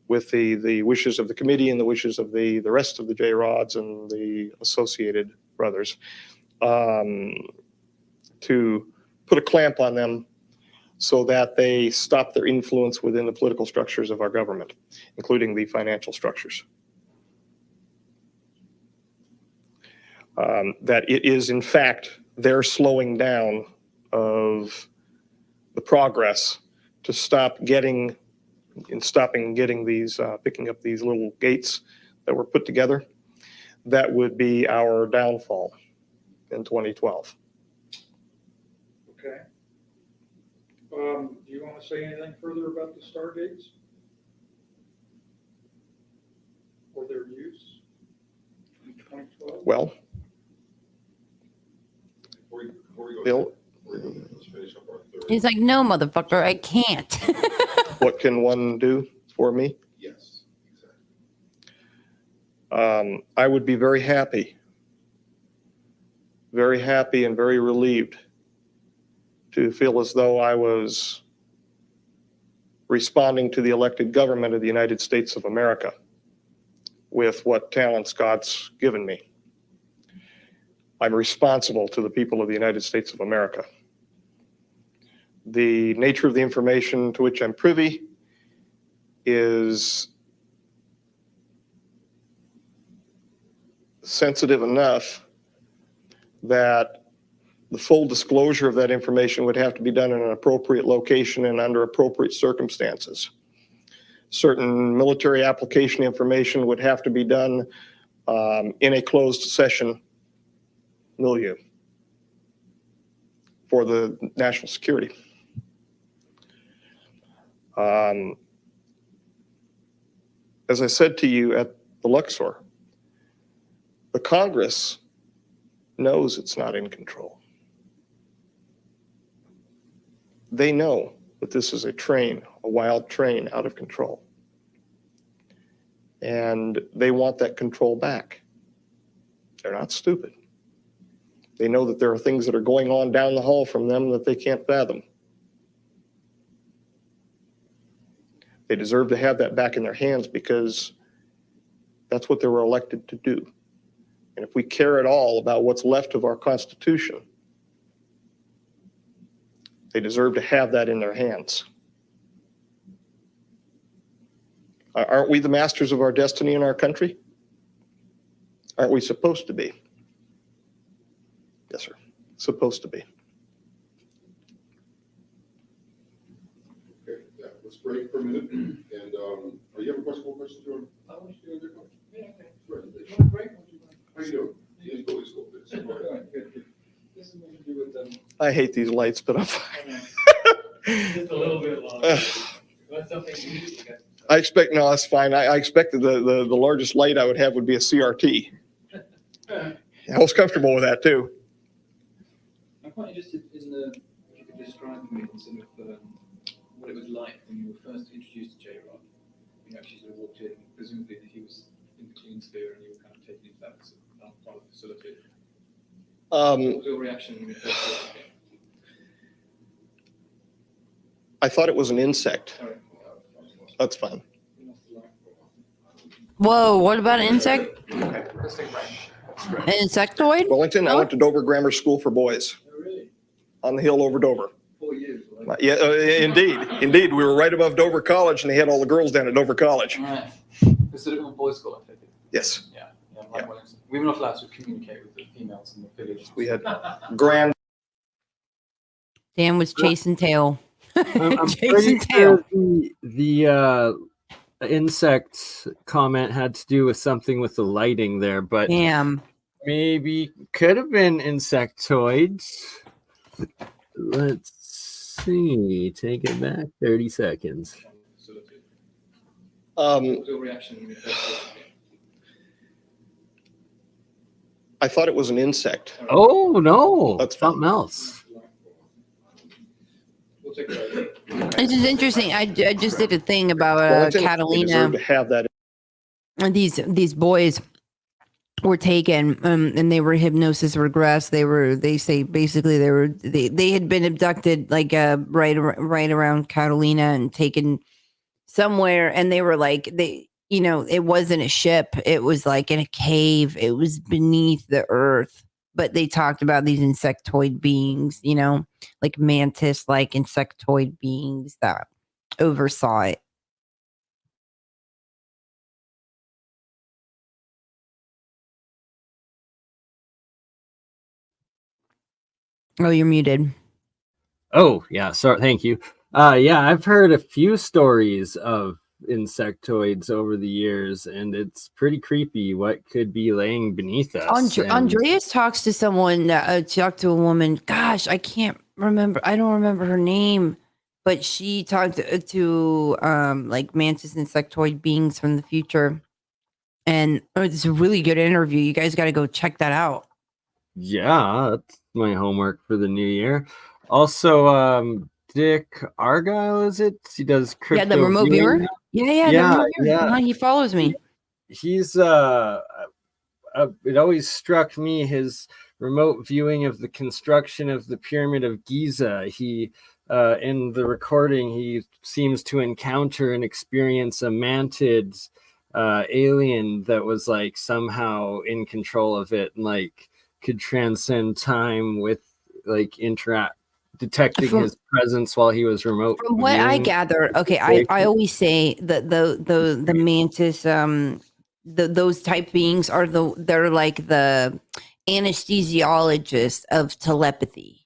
with the wishes of the committee and the wishes of the rest of the J-Rods and the associated brothers, to put a clamp on them so that they stop their influence within the political structures of our government, including the financial structures. That it is in fact their slowing down of the progress to stopping getting these, picking up these little gates that were put together. That would be our downfall in 2012. Okay. Do you want to say anything further about the Stargates or their use in 2012? Well, Bill, He's like, no, motherfucker, I can't. what can one do for me? Yes, exactly. I would be very happy and very relieved to feel as though I was responding to the elected government of the United States of America with what talents God's given me. I'm responsible to the people of the United States of America. The nature of the information to which I'm privy is sensitive enough that the full disclosure of that information would have to be done in an appropriate location and under appropriate circumstances. Certain military application information would have to be done in a closed session milieu for the national security. As I said to you at the Luxor, the Congress knows it's not in control. They know that this is a train, a wild train out of control. And they want that control back. They're not stupid. They know that there are things that are going on down the hall from them that they can't fathom. They deserve to have that back in their hands because that's what they were elected to do. And if we care at all about what's left of our Constitution, they deserve to have that in their hands. Aren't we the masters of our destiny in our country? Aren't we supposed to be? Yes, sir. Supposed to be. Okay, yeah, let's break for a minute. And you have a question, Jordan? I want you to do it. Yeah, okay. Right. How you doing? It's cool. Good. This is what to do with them. I hate these lights, but I'm fine. Just a little bit longer. I expect, no, that's fine. I expected the largest light I would have would be a CRT. I was comfortable with that too. I'm quite interested in the, if you could describe for me sort of what it was like when you were first introduced to J-Rod. You actually sort of walked in, presumably that he was in the clean sphere and you were kind of taken into that part of the facility. What was your reaction when you first saw it? I thought it was an insect. That's fine. Whoa, what about an insect? An insectoid? Wellington, I went to Dover Grammar School for Boys. On the hill over Dover. 4 years. Yeah, indeed. We were right above Dover College, and they had all the girls down at Dover College. Right. It's a little boys' school, I think. Yes. Yeah. Wellington. We were not allowed to communicate with the females in the village. We had grand. Dan was chasing tail. I'm Chasing pretty tail. sure the insect comment had to do with something with the lighting there, but Damn. maybe could have been insectoids. Let's see. Take it back 30 seconds. What was your reaction when you first saw it? I thought it was an insect. Oh no, That's something else. This is interesting. I just did a thing about Wellington, they Catalina. deserve to have that. And these boys were taken and they were hypnosis regressed. They say basically they had been abducted like right around Catalina and taken somewhere, and they were like it wasn't a ship, it was like in a cave, it was beneath the earth, but they talked about these insectoid beings, like mantis like insectoid beings that oversaw it. Oh, you're muted. Oh yeah, sorry. Thank you. Yeah, I've heard a few stories of insectoids over the years, and it's pretty creepy what could be laying beneath us. Andreas talks to someone, talked to a woman. Gosh, I can't remember. I don't remember her name, but she talked to like mantis insectoid beings from the future, and it's a really good interview. You guys got to go check that out. Yeah, that's my homework for the new year. Also, Dick Argyle, is it? He does crypto. Yeah, the remote viewer. viewing. Yeah, the remote viewer. He follows me. He's it always struck me his remote viewing of the construction of the Pyramid of Giza. He in the recording he seems to encounter and experience a mantid alien that was like somehow in control of it and like could transcend time with like detecting his presence while he was remote. From what I gather, okay, I always say that the mantis, those type beings are they're like the anesthesiologists of telepathy,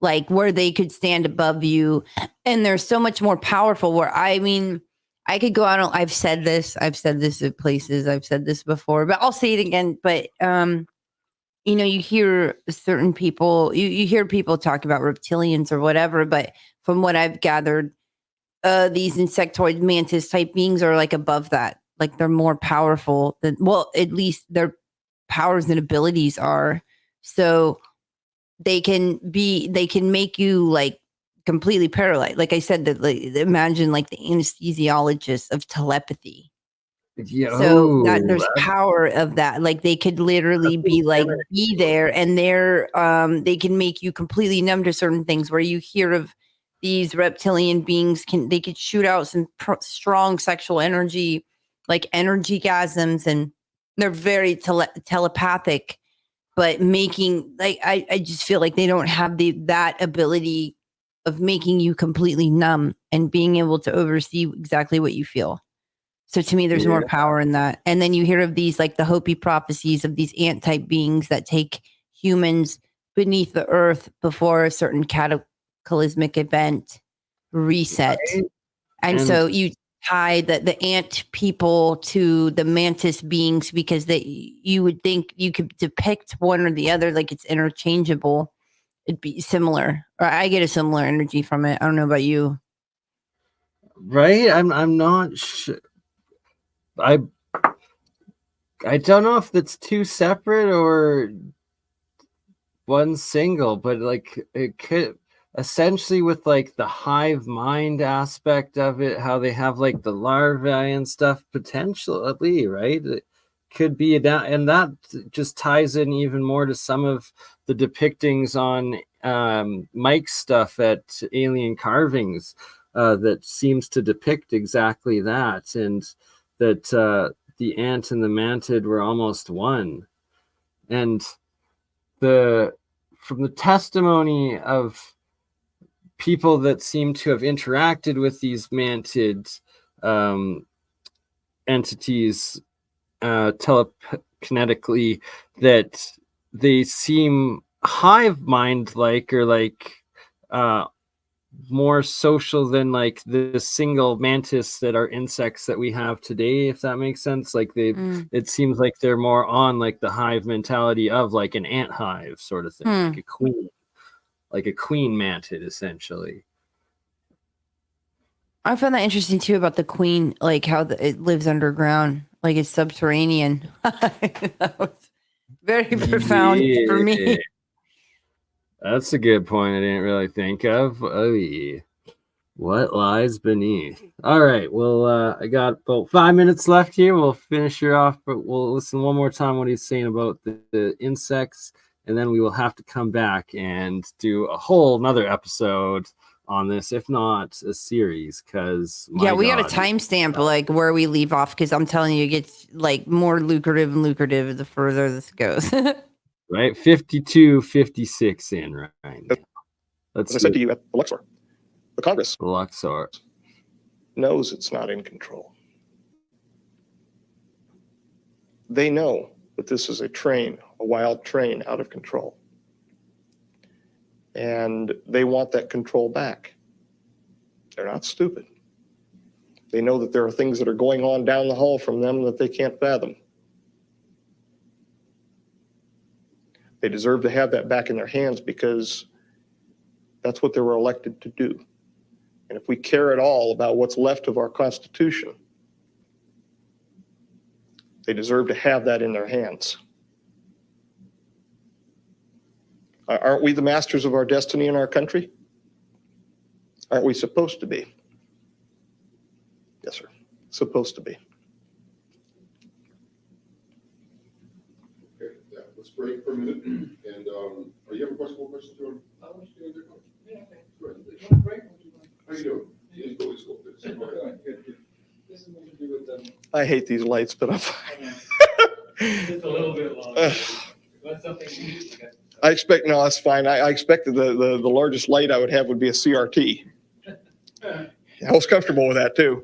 like where they could stand above you, and they're so much more powerful. Where I mean, I could go out. I've said this at places. I've said this before, but I'll say it again. But you hear certain people, you hear people talk about reptilians or whatever, but from what I've gathered, these insectoid mantis type beings are like above that. Like they're more powerful than, well, at least their powers and abilities are. So they can make you like completely paralyzed. Like I said, that like, imagine like the anesthesiologist of telepathy. Yeah, so there's power of that. Like they could literally be there, and they can make you completely numb to certain things. Where you hear of these reptilian beings, they could shoot out some strong sexual energy, like energy gasms, and they're very telepathic. But making like I just feel like they don't have that ability of making you completely numb and being able to oversee exactly what you feel. So to me, there's more power in that. And then you hear of these, like the Hopi prophecies of these ant-type beings that take humans beneath the earth before a certain cataclysmic event reset. Right. And so you tie the ant people to the mantis beings because you would think you could depict one or the other like it's interchangeable. It'd be similar. Or I get a similar energy from it. I don't know about you. right? I'm not sure. I don't know if that's two separate or one single, but like it could essentially with like the hive mind aspect of it, how they have like the larvae and stuff potentially, right? It could be that, and that just ties in even more to some of the depictings on Mike's stuff at Alien Carvings that seems to depict exactly that, and that the ant and the mantid were almost one. And the from the testimony of people that seem to have interacted with these mantid entities telekinetically, that they seem hive mind like, or like more social than like the single mantis that are insects that we have today, if that makes sense. Like it seems like they're more on like the hive mentality of like an ant hive sort of thing, like a queen mantid essentially. I found that interesting too about the queen, like how it lives underground, like it's subterranean. That was very profound for me. That's a good point I didn't really think of. Oh, yeah. What lies beneath? All right. Well, I got about 5 minutes left here. We'll finish her off, but we'll listen one more time what he's saying about the insects, and then we will have to come back and do a whole another episode on this, if not a series, because we got a timestamp like where we leave off, because I'm telling you, it gets like more lucrative and lucrative the further this goes. Right, 52, 56 in right now. As I said to you at the Luxor, the Congress Luxor knows it's not in control. They know that this is a wild train out of control. And they want that control back. They're not stupid. They know that there are things that are going on down the hall from them that they can't fathom. They deserve to have that back in their hands because that's what they were elected to do. And if we care at all about what's left of our Constitution, they deserve to have that in their hands. Aren't we the masters of our destiny in our country? Aren't we supposed to be? Yes, sir. Supposed to be. Okay, yeah, let's break for a minute. And are you have a question? More questions, Jordan? I want you to do it. Yeah, okay. Great. You want a break? How you doing? Let's go. This is what to do with them. I hate these lights, but I'm fine. Just a little bit longer. That's something you need to get. I expect, no, that's fine. I expected the largest light I would have would be a CRT. I was comfortable with that too.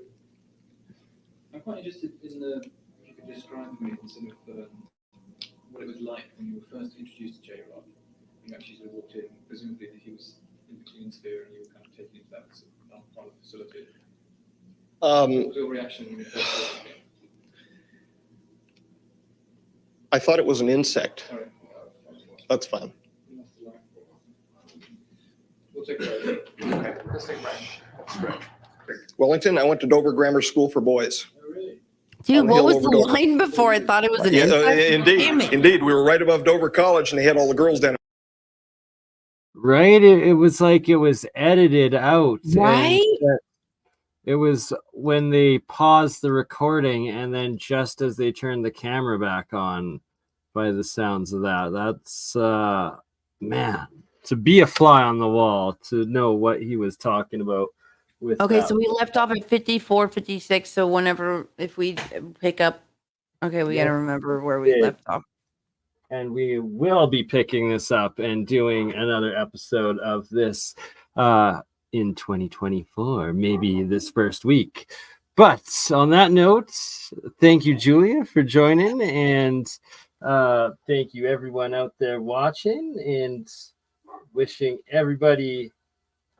I'm quite interested in if you could describe for me sort of what it was like when you were first introduced to J-Rod. You actually sort of walked in, presumably that he was in between sphere and you were kind of taken into that sort of part of the facility. What was your reaction when you first saw it? I thought it was an insect. Sorry. That's fine. We'll take it. Okay, let's take a break. Wellington, I went to Dover Grammar School for Boys. Oh, really? Dude, what was the line before? I thought it was an insect. Indeed. We were right above Dover College and they had all the girls down. Right? It was like it was edited out. Right? It was when they paused the recording and then just as they turned the camera back on, by the sounds of that. That's man, to be a fly on the wall, to know what he was talking about with Okay, that. so we left off at 54, 56. So whenever, if we pick up, okay, we got to remember where we left off. And we will be picking this up and doing another episode of this in 2024, maybe this first week. But on that note, thank you, Julia, for joining, and thank you everyone out there watching, and wishing everybody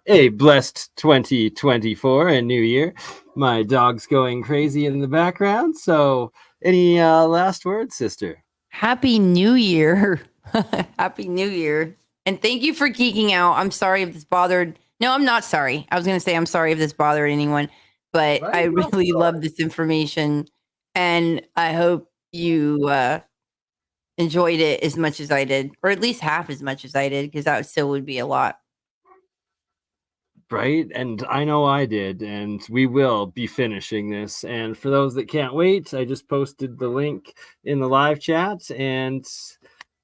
a blessed 2024 and new year. My dog's going crazy in the background, so any last words, sister? Happy New Year. Happy New Year. And thank you for geeking out. I'm sorry if this bothered. No, I'm not sorry. I was going to say I'm sorry if this bothered anyone. But Right, I well really love done. this information, and I hope you enjoyed it as much as I did, or at least half as much as I did, because that still would be a lot. Right, and I know I did, and we will be finishing this. And for those that can't wait, I just posted the link in the live chat, and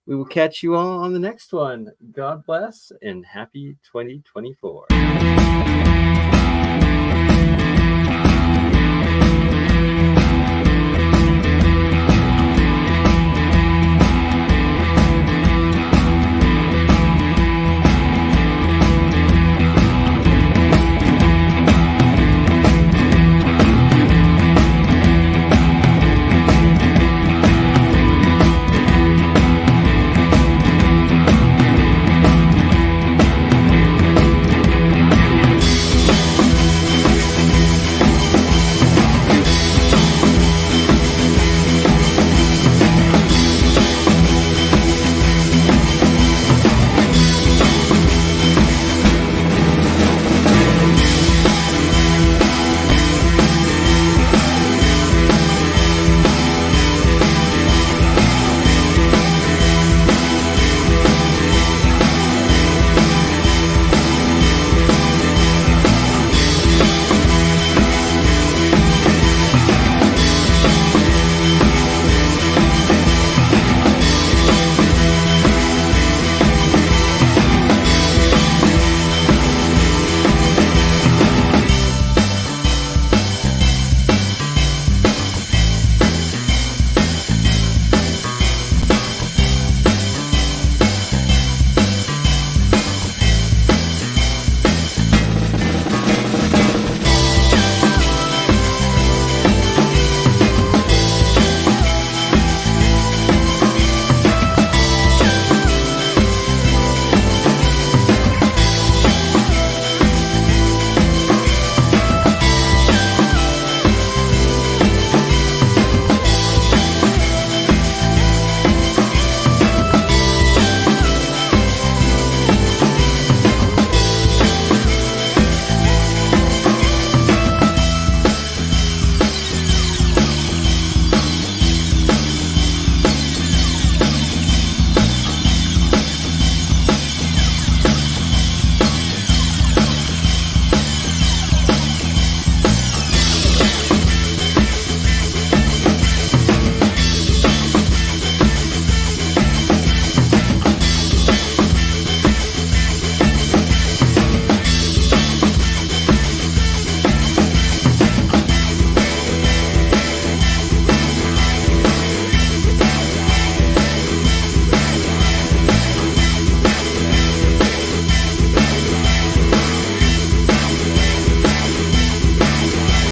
we will catch you all on the next one. God bless and happy 2024.